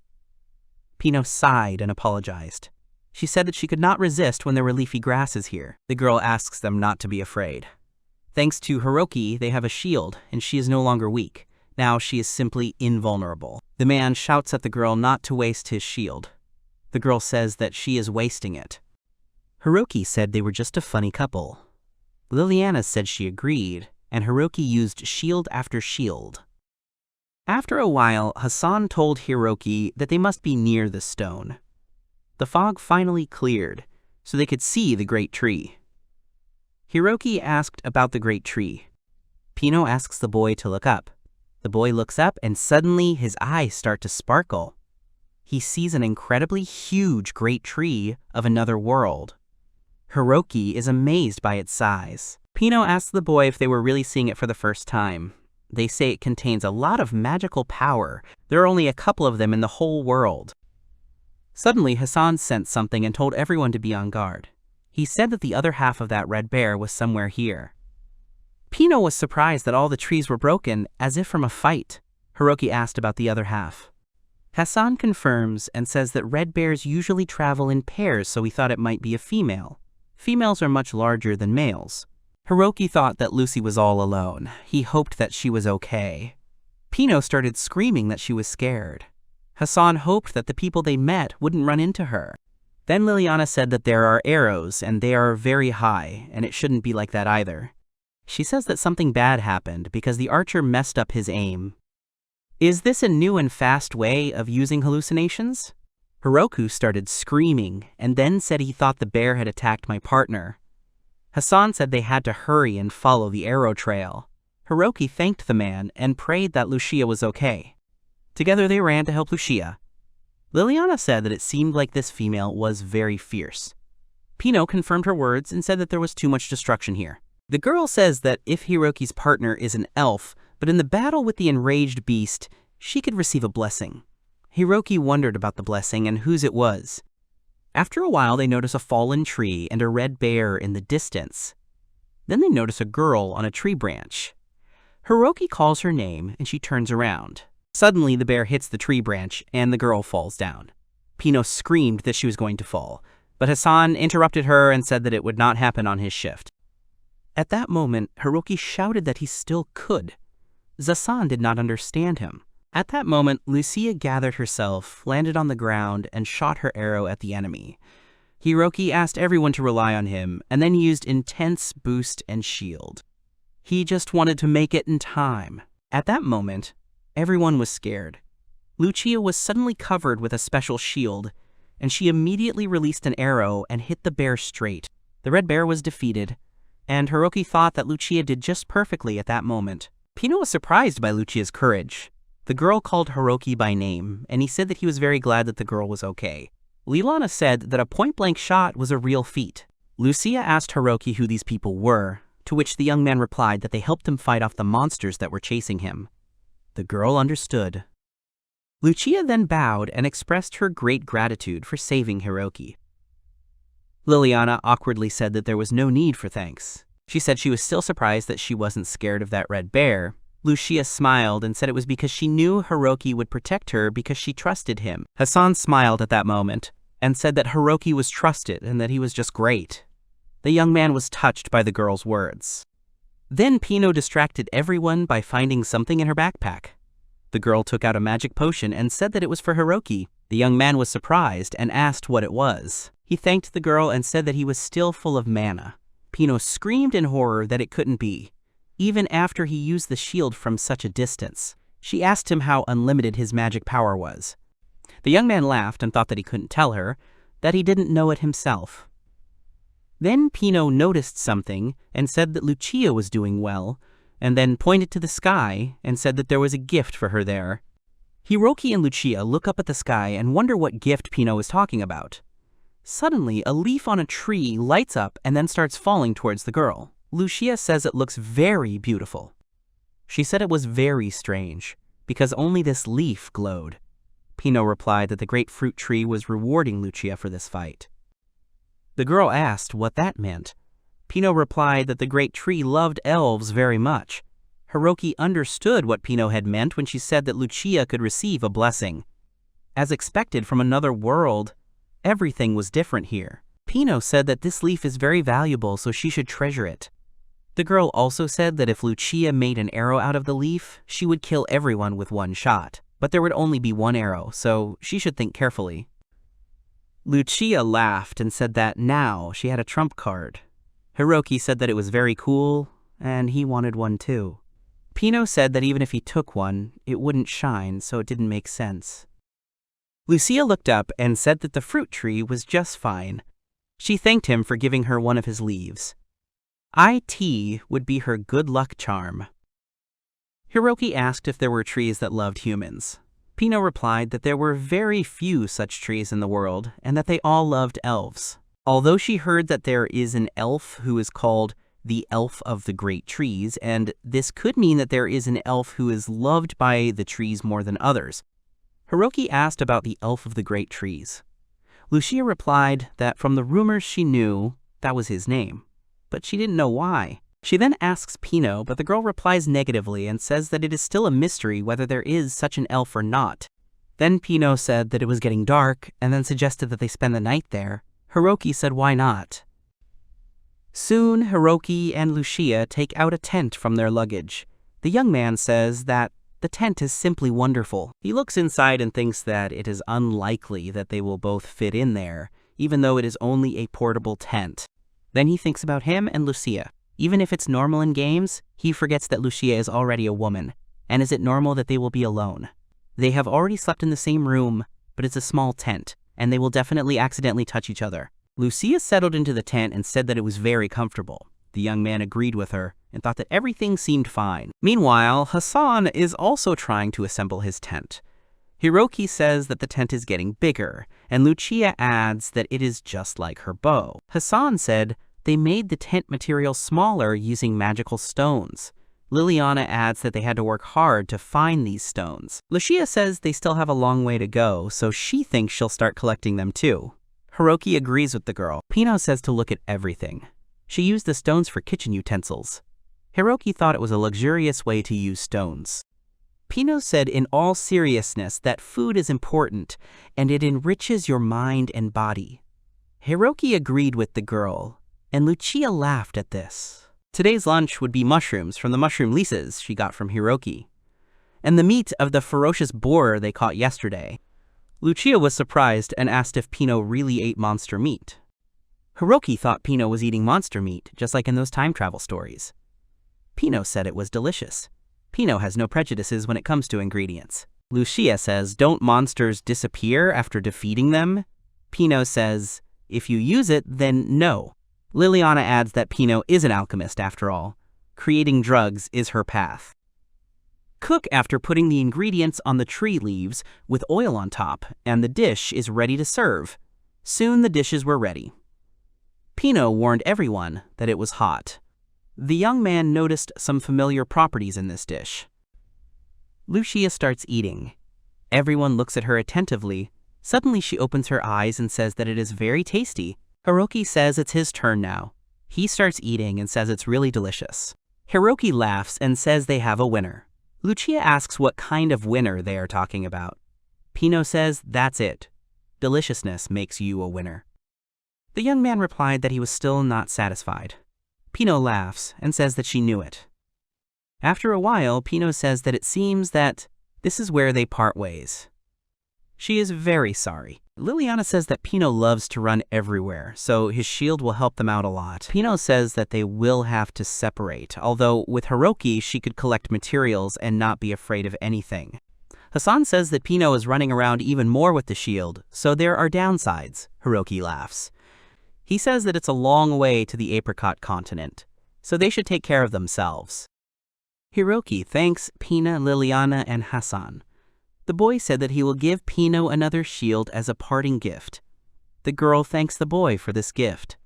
Pino sighed and apologized. She said that she could not resist when there were leafy grasses here. The girl asks them not to be afraid. Thanks to Hiroki, they have a shield, and she is no longer weak. Now she is simply invulnerable. The man shouts at the girl not to waste his shield. The girl says that she is wasting it. Hiroki said they were just a funny couple. Liliana said she agreed, and Hiroki used shield after shield. After a while, Hassan told Hiroki that they must be near the stone. The fog finally cleared, so they could see the great tree. Hiroki asked about the great tree. Pino asks the boy to look up. The boy looks up and suddenly his eyes start to sparkle. He sees an incredibly huge great tree of another world. Hiroki is amazed by its size. Pino asks the boy if they were really seeing it for the first time. They say it contains a lot of magical power. There are only a couple of them in the whole world. Suddenly, Hassan sensed something and told everyone to be on guard. He said that the other half of that red bear was somewhere here. Pino was surprised that all the trees were broken, as if from a fight. Hiroki asked about the other half. Hassan confirms and says that red bears usually travel in pairs, so he thought it might be a female. Females are much larger than males. Hiroki thought that Lucy was all alone. He hoped that she was okay. Pino started screaming that she was scared. Hassan hoped that the people they met wouldn't run into her. Then Liliana said that there are arrows, and they are very high, and it shouldn't be like that either. She says that something bad happened because the archer messed up his aim. Is this a new and fast way of using hallucinations? Hiroku started screaming, and then said he thought the bear had attacked my partner. Hassan said they had to hurry and follow the arrow trail. Hiroki thanked the man and prayed that Lucia was okay. Together they ran to help Lucia. Liliana said that it seemed like this female was very fierce. Pino confirmed her words and said that there was too much destruction here. The girl says that if Hiroki's partner is an elf, but in the battle with the enraged beast, she could receive a blessing. Hiroki wondered about the blessing and whose it was. After a while, they notice a fallen tree and a red bear in the distance. Then they notice a girl on a tree branch. Hiroki calls her name and she turns around. Suddenly, the bear hits the tree branch and the girl falls down. Pino screamed that she was going to fall, but Hassan interrupted her and said that it would not happen on his shift. At that moment, Hiroki shouted that he still could. Hassan did not understand him. At that moment, Lucia gathered herself, landed on the ground, and shot her arrow at the enemy. Hiroki asked everyone to rely on him, and then used intense boost and shield. He just wanted to make it in time. At that moment, everyone was scared. Lucia was suddenly covered with a special shield, and she immediately released an arrow and hit the bear straight. The red bear was defeated, and Hiroki thought that Lucia did just perfectly at that moment. Pino was surprised by Lucia's courage. The girl called Hiroki by name, and he said that he was very glad that the girl was okay. Liliana said that a point-blank shot was a real feat. Lucia asked Hiroki who these people were, to which the young man replied that they helped him fight off the monsters that were chasing him. The girl understood. Lucia then bowed and expressed her great gratitude for saving Hiroki. Liliana awkwardly said that there was no need for thanks. She said she was still surprised that she wasn't scared of that red bear. Lucia smiled and said it was because she knew Hiroki would protect her because she trusted him. Hassan smiled at that moment and said that Hiroki was trusted and that he was just great. The young man was touched by the girl's words. Then Pino distracted everyone by finding something in her backpack. The girl took out a magic potion and said that it was for Hiroki. The young man was surprised and asked what it was. He thanked the girl and said that he was still full of mana. Pino screamed in horror that it couldn't be, even after he used the shield from such a distance. She asked him how unlimited his magic power was. The young man laughed and thought that he couldn't tell her, that he didn't know it himself. Then Pino noticed something and said that Lucia was doing well, and then pointed to the sky and said that there was a gift for her there. Hiroki and Lucia look up at the sky and wonder what gift Pino is talking about. Suddenly, a leaf on a tree lights up and then starts falling towards the girl. Lucia says it looks very beautiful. She said it was very strange, because only this leaf glowed. Pino replied that the great fruit tree was rewarding Lucia for this fight. The girl asked what that meant. Pino replied that the great tree loved elves very much. Hiroki understood what Pino had meant when she said that Lucia could receive a blessing. As expected from another world, everything was different here. Pino said that this leaf is very valuable, so she should treasure it. The girl also said that if Lucia made an arrow out of the leaf, she would kill everyone with one shot. But there would only be one arrow, so she should think carefully. Lucia laughed and said that now she had a trump card. Hiroki said that it was very cool, and he wanted one too. Pino said that even if he took one, it wouldn't shine, so it didn't make sense. Lucia looked up and said that the fruit tree was just fine. She thanked him for giving her one of his leaves. IT would be her good luck charm. Hiroki asked if there were trees that loved humans. Pino replied that there were very few such trees in the world, and that they all loved elves. Although she heard that there is an elf who is called the Elf of the Great Trees, and this could mean that there is an elf who is loved by the trees more than others. Hiroki asked about the Elf of the Great Trees. Lucia replied that from the rumors she knew, that was his name, but she didn't know why. She then asks Pino, but the girl replies negatively and says that it is still a mystery whether there is such an elf or not. Then Pino said that it was getting dark and then suggested that they spend the night there. Hiroki said why not. Soon, Hiroki and Lucia take out a tent from their luggage. The young man says that the tent is simply wonderful. He looks inside and thinks that it is unlikely that they will both fit in there, even though it is only a portable tent. Then he thinks about him and Lucia. Even if it's normal in games, he forgets that Lucia is already a woman. And is it normal that they will be alone? They have already slept in the same room, but it's a small tent, and they will definitely accidentally touch each other. Lucia settled into the tent and said that it was very comfortable. The young man agreed with her and thought that everything seemed fine. Meanwhile, Hassan is also trying to assemble his tent. Hiroki says that the tent is getting bigger, and Lucia adds that it is just like her bow. Hassan said they made the tent material smaller using magical stones. Liliana adds that they had to work hard to find these stones. Lucia says they still have a long way to go, so she thinks she'll start collecting them too. Hiroki agrees with the girl. Pino says to look at everything. She used the stones for kitchen utensils. Hiroki thought it was a luxurious way to use stones. Pino said in all seriousness that food is important and it enriches your mind and body. Hiroki agreed with the girl, and Lucia laughed at this. Today's lunch would be mushrooms from the mushroom leases she got from Hiroki, and the meat of the ferocious boar they caught yesterday. Lucia was surprised and asked if Pino really ate monster meat. Hiroki thought Pino was eating monster meat, just like in those time travel stories. Pino said it was delicious. Pino has no prejudices when it comes to ingredients. Lucia says, don't monsters disappear after defeating them? Pino says, if you use it, then no. Liliana adds that Pino is an alchemist after all. Creating drugs is her path. Cook after putting the ingredients on the tree leaves with oil on top, and the dish is ready to serve. Soon the dishes were ready. Pino warned everyone that it was hot. The young man noticed some familiar properties in this dish. Lucia starts eating. Everyone looks at her attentively. Suddenly she opens her eyes and says that it is very tasty. Hiroki says it's his turn now. He starts eating and says it's really delicious. Hiroki laughs and says they have a winner. Lucia asks what kind of winner they are talking about. Pino says that's it. Deliciousness makes you a winner. The young man replied that he was still not satisfied. Pino laughs and says that she knew it. After a while, Pino says that it seems that this is where they part ways. She is very sorry. Liliana says that Pino loves to run everywhere, so his shield will help them out a lot. Pino says that they will have to separate, although with Hiroki she could collect materials and not be afraid of anything. Hassan says that Pino is running around even more with the shield, so there are downsides. Hiroki laughs. He says that it's a long way to the apricot continent, so they should take care of themselves. Hiroki thanks Pina, Liliana, and Hassan. The boy said that he will give Pino another shield as a parting gift. The girl thanks the boy for this gift.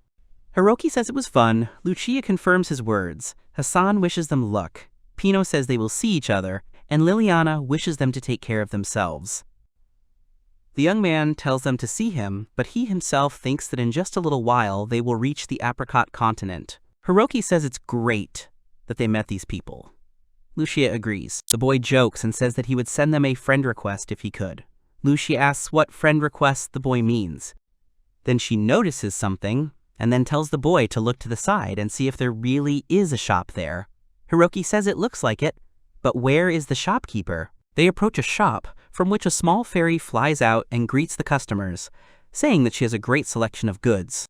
Hiroki says it was fun. Lucia confirms his words. Hassan wishes them luck. Pino says they will see each other, and Liliana wishes them to take care of themselves. The young man tells them to see him, but he himself thinks that in just a little while they will reach the apricot continent. Hiroki says it's great that they met these people. Lucia agrees. The boy jokes and says that he would send them a friend request if he could. Lucia asks what friend request the boy means. Then she notices something, and then tells the boy to look to the side and see if there really is a shop there. Hiroki says it looks like it, but where is the shopkeeper? They approach a shop, from which a small fairy flies out and greets the customers, saying that she has a great selection of goods.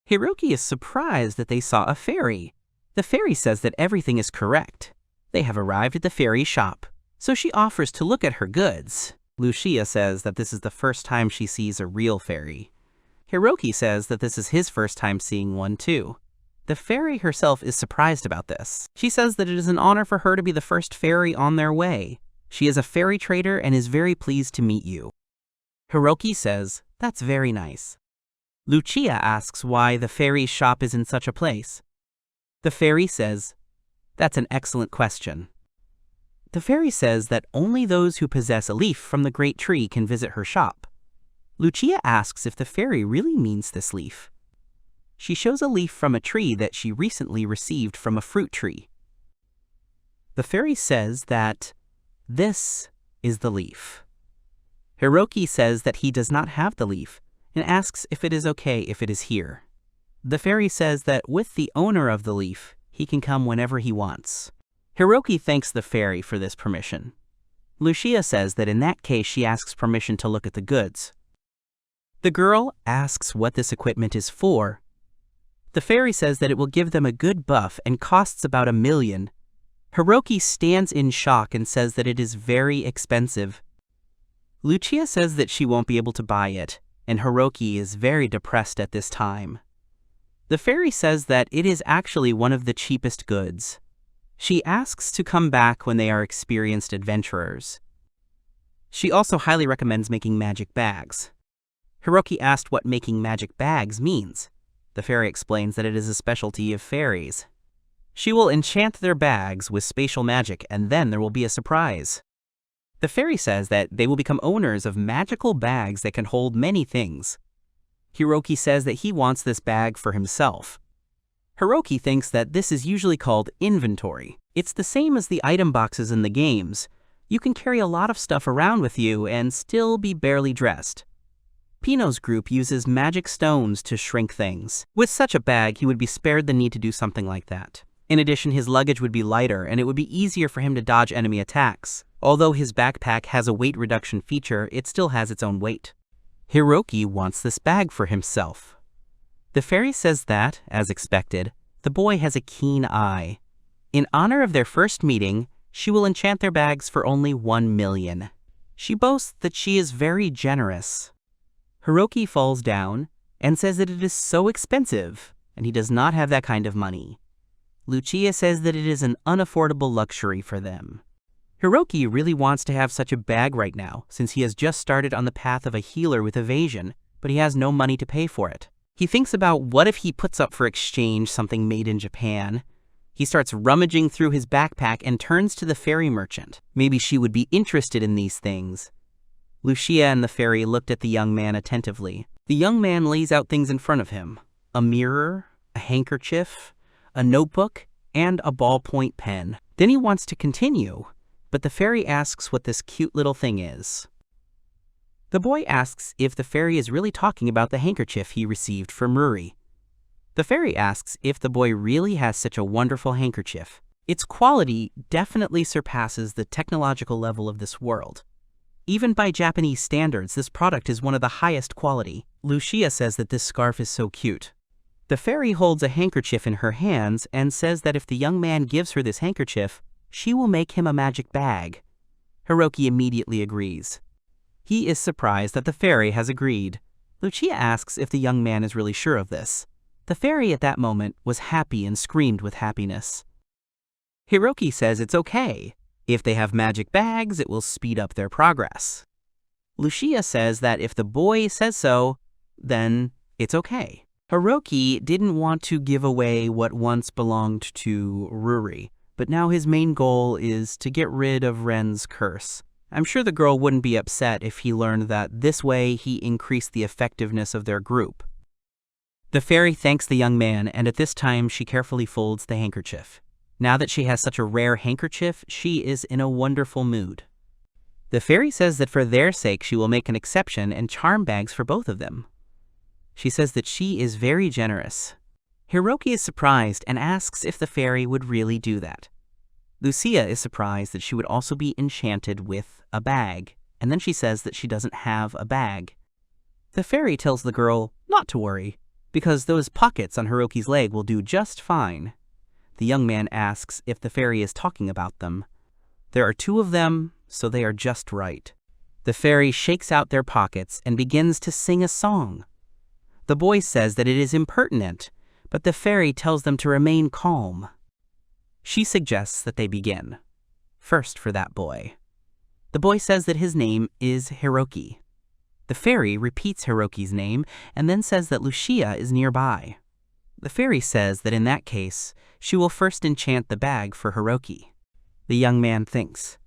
Hiroki is surprised that they saw a fairy. The fairy says that everything is correct. They have arrived at the fairy shop, so she offers to look at her goods. Lucia says that this is the first time she sees a real fairy. Hiroki says that this is his first time seeing one too. The fairy herself is surprised about this. She says that it is an honor for her to be the first fairy on their way. She is a fairy trader and is very pleased to meet you. Hiroki says, that's very nice. Lucia asks why the fairy's shop is in such a place. The fairy says, that's an excellent question. The fairy says that only those who possess a leaf from the great tree can visit her shop. Lucia asks if the fairy really means this leaf. She shows a leaf from a tree that she recently received from a fruit tree. The fairy says that this is the leaf. Hiroki says that he does not have the leaf and asks if it is okay if it is here. The fairy says that with the owner of the leaf, he can come whenever he wants. Hiroki thanks the fairy for this permission. Lucia says that in that case she asks permission to look at the goods. The girl asks what this equipment is for. The fairy says that it will give them a good buff and costs about $1 million. Hiroki stands in shock and says that it is very expensive. Lucia says that she won't be able to buy it, and Hiroki is very depressed at this time. The fairy says that it is actually one of the cheapest goods. She asks to come back when they are experienced adventurers. She also highly recommends making magic bags. Hiroki asked what making magic bags means. The fairy explains that it is a specialty of fairies. She will enchant their bags with spatial magic, and then there will be a surprise. The fairy says that they will become owners of magical bags that can hold many things. Hiroki says that he wants this bag for himself. Hiroki thinks that this is usually called inventory. It's the same as the item boxes in the games. You can carry a lot of stuff around with you and still be barely dressed. Pino's group uses magic stones to shrink things. With such a bag, he would be spared the need to do something like that. In addition, his luggage would be lighter, and it would be easier for him to dodge enemy attacks. Although his backpack has a weight reduction feature, it still has its own weight. Hiroki wants this bag for himself. The fairy says that, as expected, the boy has a keen eye. In honor of their first meeting, she will enchant their bags for only $1 million. She boasts that she is very generous. Hiroki falls down and says that it is so expensive, and he does not have that kind of money. Lucia says that it is an unaffordable luxury for them. Hiroki really wants to have such a bag right now, since he has just started on the path of a healer with evasion, but he has no money to pay for it. He thinks about what if he puts up for exchange something made in Japan. He starts rummaging through his backpack and turns to the fairy merchant. Maybe she would be interested in these things. Lucia and the fairy looked at the young man attentively. The young man lays out things in front of him: a mirror, a handkerchief, a notebook, and a ballpoint pen. Then he wants to continue, but the fairy asks what this cute little thing is. The boy asks if the fairy is really talking about the handkerchief he received from Ruri. The fairy asks if the boy really has such a wonderful handkerchief. Its quality definitely surpasses the technological level of this world. Even by Japanese standards, this product is one of the highest quality. Lucia says that this scarf is so cute. The fairy holds a handkerchief in her hands and says that if the young man gives her this handkerchief, she will make him a magic bag. Hiroki immediately agrees. He is surprised that the fairy has agreed. Lucia asks if the young man is really sure of this. The fairy at that moment was happy and screamed with happiness. Hiroki says it's okay. If they have magic bags, it will speed up their progress. Lucia says that if the boy says so, then it's okay. Hiroki didn't want to give away what once belonged to Ruri, but now his main goal is to get rid of Ren's curse. I'm sure the girl wouldn't be upset if he learned that this way he increased the effectiveness of their group. The fairy thanks the young man, and at this time she carefully folds the handkerchief. Now that she has such a rare handkerchief, she is in a wonderful mood. The fairy says that for their sake she will make an exception and charm bags for both of them. She says that she is very generous. Hiroki is surprised and asks if the fairy would really do that. Lucia is surprised that she would also be enchanted with a bag, and then she says that she doesn't have a bag. The fairy tells the girl not to worry, because those pockets on Hiroki's leg will do just fine. The young man asks if the fairy is talking about them. There are 2 of them, so they are just right. The fairy shakes out their pockets and begins to sing a song. The boy says that it is impertinent, but the fairy tells them to remain calm. She suggests that they begin. First for that boy. The boy says that his name is Hiroki. The fairy repeats Hiroki's name and then says that Lucia is nearby. The fairy says that in that case, she will first enchant the bag for Hiroki. The young man thinks.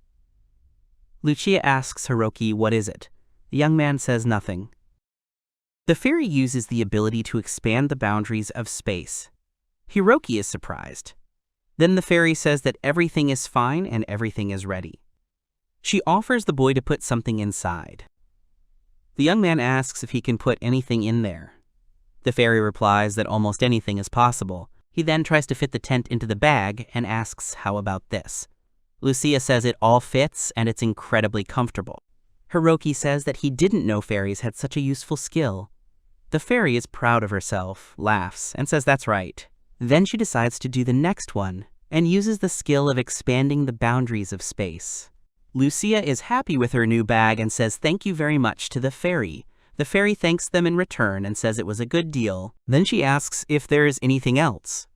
Lucia asks Hiroki what is it. The young man says nothing. The fairy uses the ability to expand the boundaries of space. Hiroki is surprised. Then the fairy says that everything is fine and everything is ready. She offers the boy to put something inside. The young man asks if he can put anything in there. The fairy replies that almost anything is possible. He then tries to fit the tent into the bag and asks how about this. Lucia says it all fits and it's incredibly comfortable. Hiroki says that he didn't know fairies had such a useful skill. The fairy is proud of herself, laughs, and says that's right. Then she decides to do the next one and uses the skill of expanding the boundaries of space. Lucia is happy with her new bag and says thank you very much to the fairy. The fairy thanks them in return and says it was a good deal. Then she asks if there is anything else.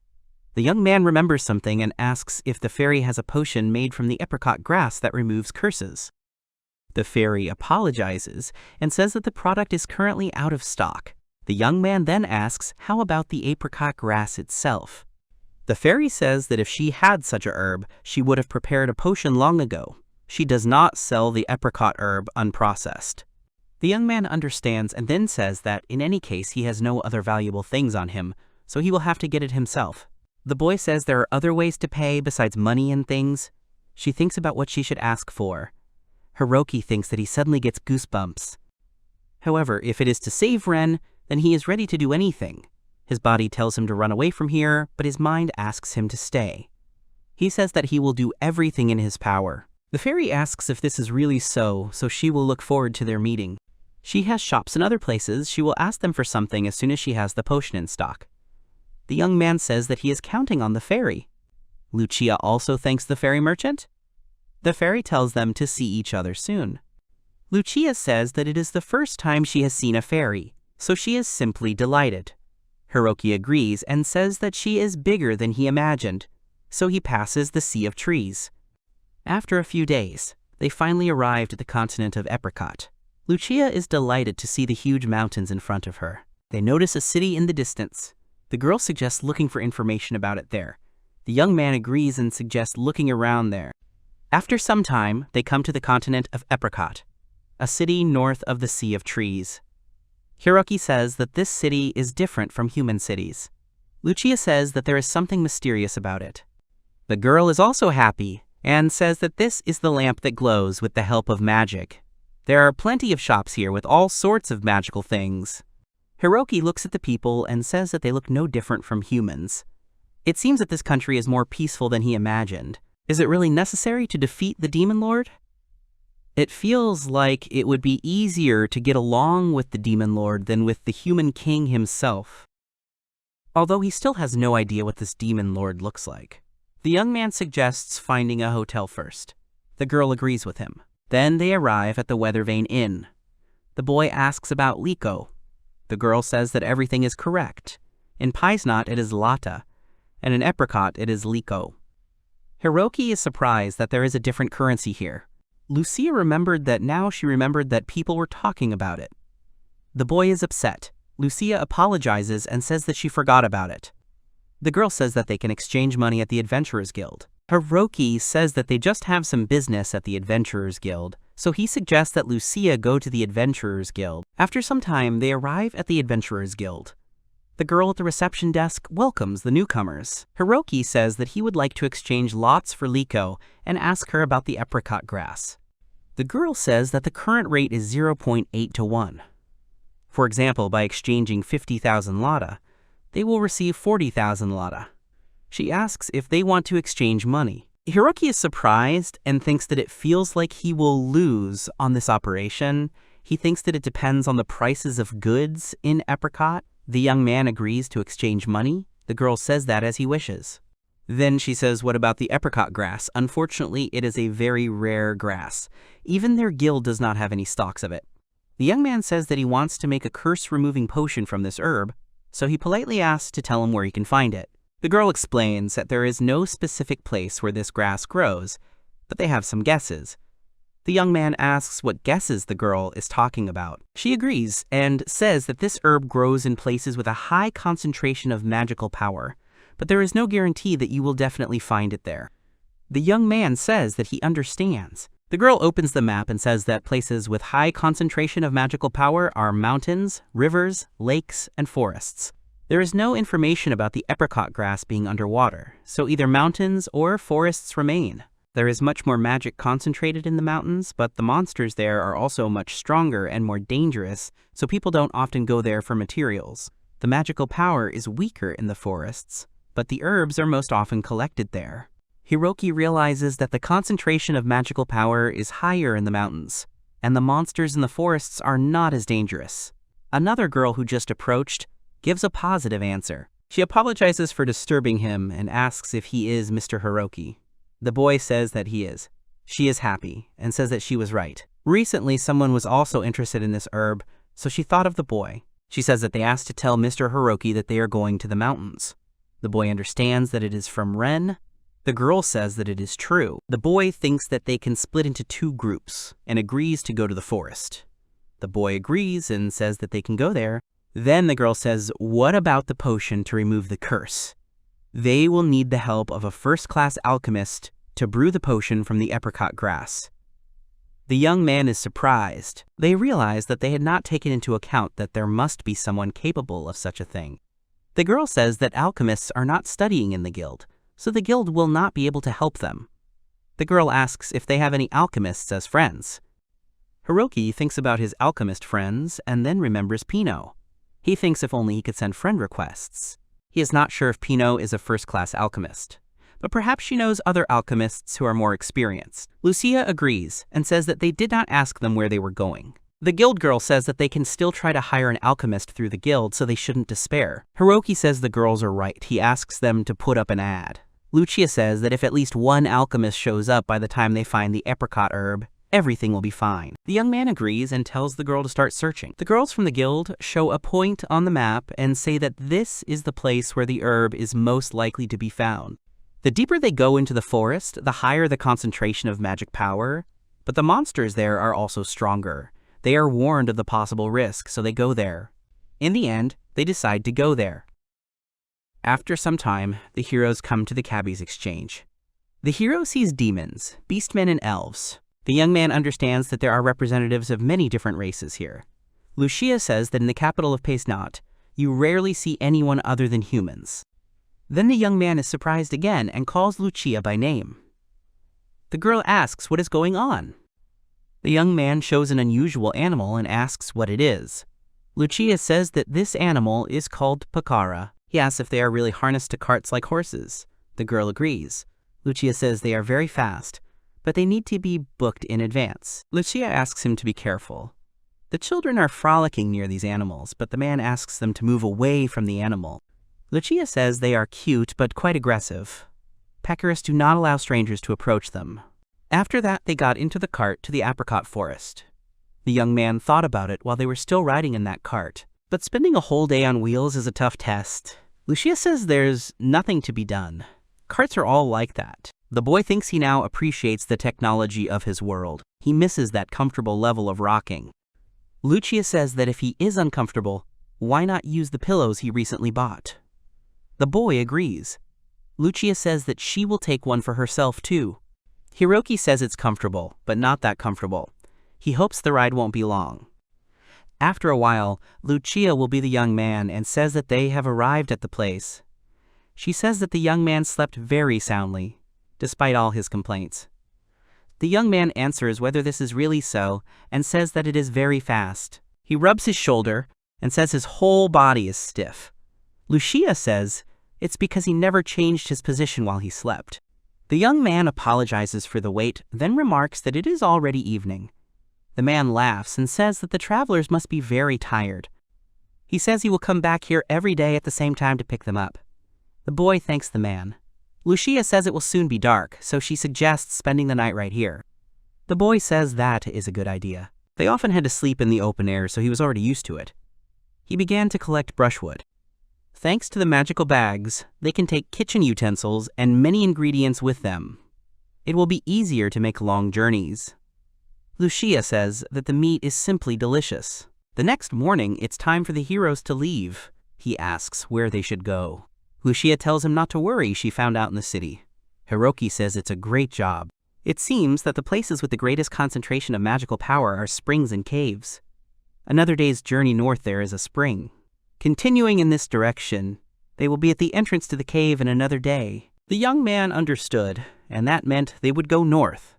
The young man remembers something and asks if the fairy has a potion made from the apricot grass that removes curses. The fairy apologizes and says that the product is currently out of stock. The young man then asks how about the apricot grass itself. The fairy says that if she had such a herb, she would have prepared a potion long ago. She does not sell the apricot herb unprocessed. The young man understands and then says that in any case he has no other valuable things on him, so he will have to get it himself. The boy says there are other ways to pay besides money and things. She thinks about what she should ask for. Hiroki thinks that he suddenly gets goosebumps. However, if it is to save Ren, then he is ready to do anything. His body tells him to run away from here, but his mind asks him to stay. He says that he will do everything in his power. The fairy asks if this is really so she will look forward to their meeting. She has shops in other places. She will ask them for something as soon as she has the potion in stock. The young man says that he is counting on the fairy. Lucia also thanks the fairy merchant. The fairy tells them to see each other soon. Lucia says that it is the first time she has seen a fairy, so she is simply delighted. Hiroki agrees and says that she is bigger than he imagined, so he passes the Sea of Trees. After a few days, they finally arrived at the continent of Apricot. Lucia is delighted to see the huge mountains in front of her. They notice a city in the distance. The girl suggests looking for information about it there. The young man agrees and suggests looking around there. After some time, they come to the continent of Apricot, a city north of the Sea of Trees. Hiroki says that this city is different from human cities. Lucia says that there is something mysterious about it. The girl is also happy and says that this is the lamp that glows with the help of magic. There are plenty of shops here with all sorts of magical things. Hiroki looks at the people and says that they look no different from humans. It seems that this country is more peaceful than he imagined. Is it really necessary to defeat the Demon Lord? It feels like it would be easier to get along with the Demon Lord than with the human king himself. Although he still has no idea what this Demon Lord looks like. The young man suggests finding a hotel first. The girl agrees with him. Then they arrive at the Weathervane Inn. The boy asks about Liko. The girl says that everything is correct. In Paisnot it is Lata, and in Apricot it is Liko. Hiroki is surprised that there is a different currency here. Lucia remembered that people were talking about it. The boy is upset. Lucia apologizes and says that she forgot about it. The girl says that they can exchange money at the Adventurers Guild. Hiroki says that they just have some business at the Adventurers Guild, so he suggests that Lucia go to the Adventurers Guild. After some time, they arrive at the Adventurers Guild. The girl at the reception desk welcomes the newcomers. Hiroki says that he would like to exchange lots for Liko and ask her about the apricot grass. The girl says that the current rate is 0.8 to 1. For example, by exchanging 50,000 Lata, they will receive 40,000 Lata. She asks if they want to exchange money. Hiroki is surprised and thinks that it feels like he will lose on this operation. He thinks that it depends on the prices of goods in Apricot. The young man agrees to exchange money. The girl says that as he wishes. Then she says, what about the apricot grass? Unfortunately, it is a very rare grass. Even their guild does not have any stocks of it. The young man says that he wants to make a curse-removing potion from this herb, so he politely asks to tell him where he can find it. The girl explains that there is no specific place where this grass grows, but they have some guesses. The young man asks what guesses the girl is talking about. She agrees and says that this herb grows in places with a high concentration of magical power, but there is no guarantee that you will definitely find it there. The young man says that he understands. The girl opens the map and says that places with high concentration of magical power are mountains, rivers, lakes, and forests. There is no information about the apricot grass being underwater, so either mountains or forests remain. There is much more magic concentrated in the mountains, but the monsters there are also much stronger and more dangerous, so people don't often go there for materials. The magical power is weaker in the forests, but the herbs are most often collected there. Hiroki realizes that the concentration of magical power is higher in the mountains, and the monsters in the forests are not as dangerous. Another girl who just approached gives a positive answer. She apologizes for disturbing him and asks if he is Mr. Hiroki. The boy says that he is. She is happy and says that she was right. Recently, someone was also interested in this herb, so she thought of the boy. She says that they asked to tell Mr. Hiroki that they are going to the mountains. The boy understands that it is from Ren. The girl says that it is true. The boy thinks that they can split into 2 groups and agrees to go to the forest. The boy agrees and says that they can go there. Then the girl says, "What about the potion to remove the curse?" They will need the help of a first-class alchemist to brew the potion from the apricot grass. The young man is surprised. They realize that they had not taken into account that there must be someone capable of such a thing. The girl says that alchemists are not studying in the guild, so the guild will not be able to help them. The girl asks if they have any alchemists as friends. Hiroki thinks about his alchemist friends and then remembers Pino. He thinks if only he could send friend requests. He is not sure if Pino is a first-class alchemist, but perhaps she knows other alchemists who are more experienced. Lucia agrees and says that they did not ask them where they were going. The guild girl says that they can still try to hire an alchemist through the guild, so they shouldn't despair. Hiroki says the girls are right. He asks them to put up an ad. Lucia says that if at least one alchemist shows up by the time they find the apricot herb, everything will be fine. The young man agrees and tells the girl to start searching. The girls from the guild show a point on the map and say that this is the place where the herb is most likely to be found. The deeper they go into the forest, the higher the concentration of magic power, but the monsters there are also stronger. They are warned of the possible risk, so they go there. In the end, they decide to go there. After some time, the heroes come to the cabbies exchange. The hero sees demons, beastmen, and elves. The young man understands that there are representatives of many different races here. Lucia says that in the capital of Paysnot, you rarely see anyone other than humans. Then the young man is surprised again and calls Lucia by name. The girl asks what is going on. The young man shows an unusual animal and asks what it is. Lucia says that this animal is called Pakara. He asks if they are really harnessed to carts like horses. The girl agrees. Lucia says they are very fast, but they need to be booked in advance. Lucia asks him to be careful. The children are frolicking near these animals, but the man asks them to move away from the animal. Lucia says they are cute but quite aggressive. Peckers do not allow strangers to approach them. After that, they got into the cart to the apricot forest. The young man thought about it while they were still riding in that cart. But spending a whole day on wheels is a tough test. Lucia says there's nothing to be done. Carts are all like that. The boy thinks he now appreciates the technology of his world. He misses that comfortable level of rocking. Lucia says that if he is uncomfortable, why not use the pillows he recently bought? The boy agrees. Lucia says that she will take one for herself too. Hiroki says it's comfortable, but not that comfortable. He hopes the ride won't be long. After a while, Lucia will be the young man and says that they have arrived at the place. She says that the young man slept very soundly, despite all his complaints. The young man answers whether this is really so and says that it is very fast. He rubs his shoulder and says his whole body is stiff. Lucia says it's because he never changed his position while he slept. The young man apologizes for the wait, then remarks that it is already evening. The man laughs and says that the travelers must be very tired. He says he will come back here every day at the same time to pick them up. The boy thanks the man. Lucia says it will soon be dark, so she suggests spending the night right here. The boy says that is a good idea. They often had to sleep in the open air, so he was already used to it. He began to collect brushwood. Thanks to the magical bags, they can take kitchen utensils and many ingredients with them. It will be easier to make long journeys. Lucia says that the meat is simply delicious. The next morning, it's time for the heroes to leave. He asks where they should go. Lucia tells him not to worry, she found out in the city. Hiroki says it's a great job. It seems that the places with the greatest concentration of magical power are springs and caves. Another day's journey north there is a spring. Continuing in this direction, they will be at the entrance to the cave in another day. The young man understood and that meant they would go north.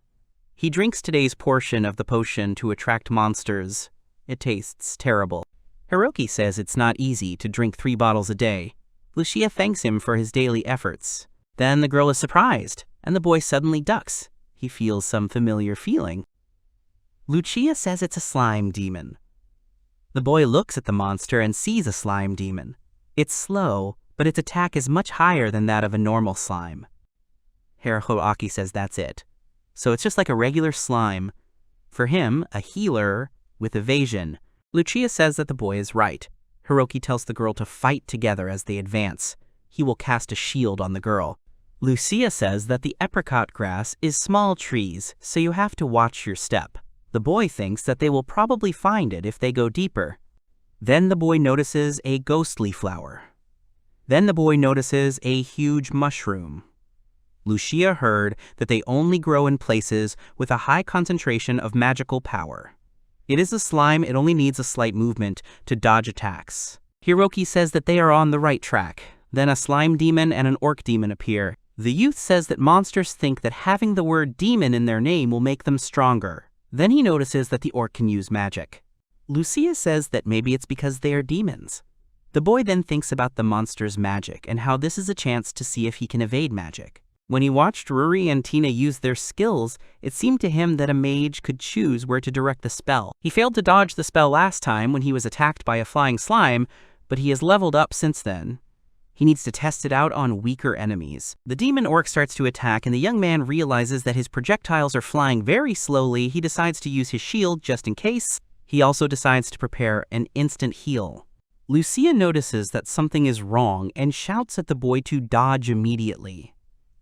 He drinks today's portion of the potion to attract monsters. It tastes terrible. Hiroki says it's not easy to drink 3 bottles a day. Lucia thanks him for his daily efforts. Then the girl is surprised, and the boy suddenly ducks. He feels some familiar feeling. Lucia says it's a slime demon. The boy looks at the monster and sees a slime demon. It's slow, but its attack is much higher than that of a normal slime. Hiroki says that's it. So it's just like a regular slime. For him, a healer with evasion. Lucia says that the boy is right. Hiroki tells the girl to fight together as they advance. He will cast a shield on the girl. Lucia says that the apricot grass is small trees, so you have to watch your step. The boy thinks that they will probably find it if they go deeper. Then the boy notices a ghostly flower. Then the boy notices a huge mushroom. Lucia heard that they only grow in places with a high concentration of magical power. It is a slime, it only needs a slight movement to dodge attacks. Hiroki says that they are on the right track. Then a slime demon and an orc demon appear. The youth says that monsters think that having the word demon in their name will make them stronger. Then he notices that the orc can use magic. Lucia says that maybe it's because they are demons. The boy then thinks about the monster's magic and how this is a chance to see if he can evade magic. When he watched Ruri and Tina use their skills, it seemed to him that a mage could choose where to direct the spell. He failed to dodge the spell last time when he was attacked by a flying slime, but he has leveled up since then. He needs to test it out on weaker enemies. The demon orc starts to attack, and the young man realizes that his projectiles are flying very slowly. He decides to use his shield just in case. He also decides to prepare an instant heal. Lucia notices that something is wrong and shouts at the boy to dodge immediately.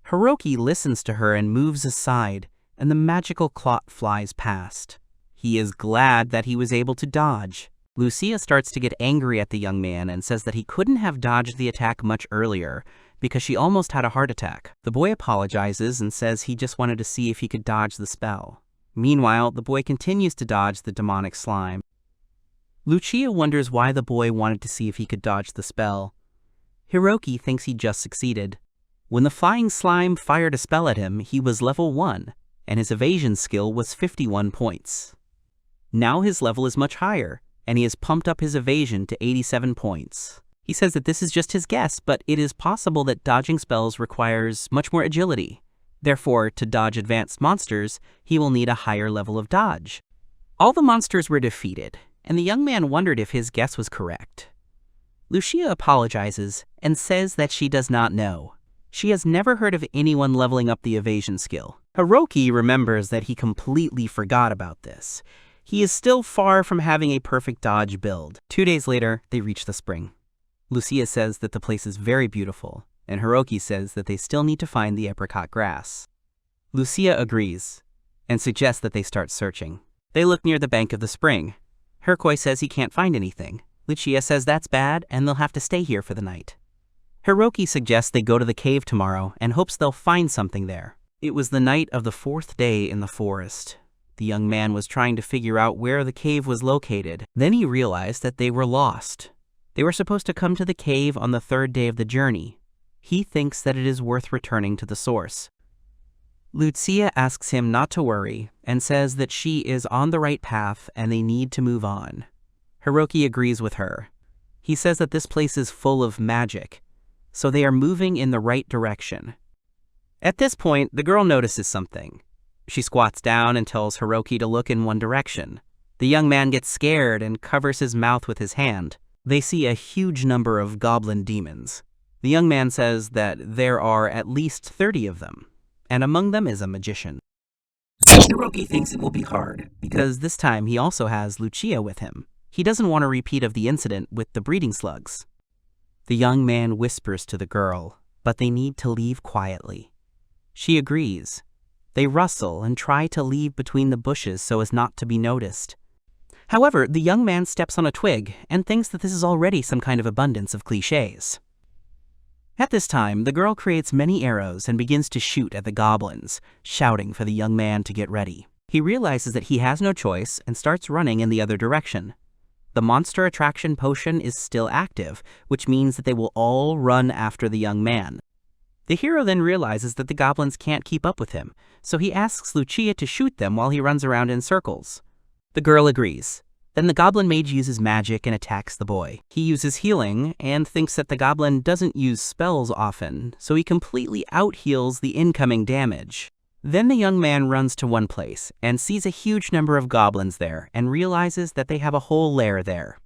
Hiroki listens to her and moves aside, and the magical clot flies past. He is glad that he was able to dodge. Lucia starts to get angry at the young man and says that he couldn't have dodged the attack much earlier because she almost had a heart attack. The boy apologizes and says he just wanted to see if he could dodge the spell. Meanwhile, the boy continues to dodge the demonic slime. Lucia wonders why the boy wanted to see if he could dodge the spell. Hiroki thinks he just succeeded. When the flying slime fired a spell at him, he was level 1, and his evasion skill was 51 points. Now his level is much higher, and he has pumped up his evasion to 87 points. He says that this is just his guess, but it is possible that dodging spells requires much more agility. Therefore, to dodge advanced monsters, he will need a higher level of dodge. All the monsters were defeated, and the young man wondered if his guess was correct. Lucia apologizes and says that she does not know. She has never heard of anyone leveling up the evasion skill. Hiroki remembers that he completely forgot about this. He is still far from having a perfect dodge build. 2 days later, they reach the spring. Lucia says that the place is very beautiful, and Hiroki says that they still need to find the apricot grass. Lucia agrees, and suggests that they start searching. They look near the bank of the spring. Hiroki says he can't find anything. Lucia says that's bad, and they'll have to stay here for the night. Hiroki suggests they go to the cave tomorrow, and hopes they'll find something there. It was the night of the 4th day in the forest. The young man was trying to figure out where the cave was located. Then he realized that they were lost. They were supposed to come to the cave on the 3rd day of the journey. He thinks that it is worth returning to the source. Lucia asks him not to worry and says that she is on the right path and they need to move on. Hiroki agrees with her. He says that this place is full of magic, so they are moving in the right direction. At this point, the girl notices something. She squats down and tells Hiroki to look in one direction. The young man gets scared and covers his mouth with his hand. They see a huge number of goblin demons. The young man says that there are at least 30 of them, and among them is a magician. Hiroki thinks it will be hard, because this time he also has Lucia with him. He doesn't want a repeat of the incident with the breeding slugs. The young man whispers to the girl, but they need to leave quietly. She agrees. They rustle and try to leave between the bushes so as not to be noticed. However, the young man steps on a twig and thinks that this is already some kind of abundance of cliches. At this time, the girl creates many arrows and begins to shoot at the goblins, shouting for the young man to get ready. He realizes that he has no choice and starts running in the other direction. The monster attraction potion is still active, which means that they will all run after the young man. The hero then realizes that the goblins can't keep up with him, so he asks Lucia to shoot them while he runs around in circles. The girl agrees. Then the goblin mage uses magic and attacks the boy. He uses healing and thinks that the goblin doesn't use spells often, so he completely out-heals the incoming damage. Then the young man runs to one place and sees a huge number of goblins there and realizes that they have a whole lair there.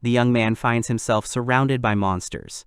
The young man finds himself surrounded by monsters.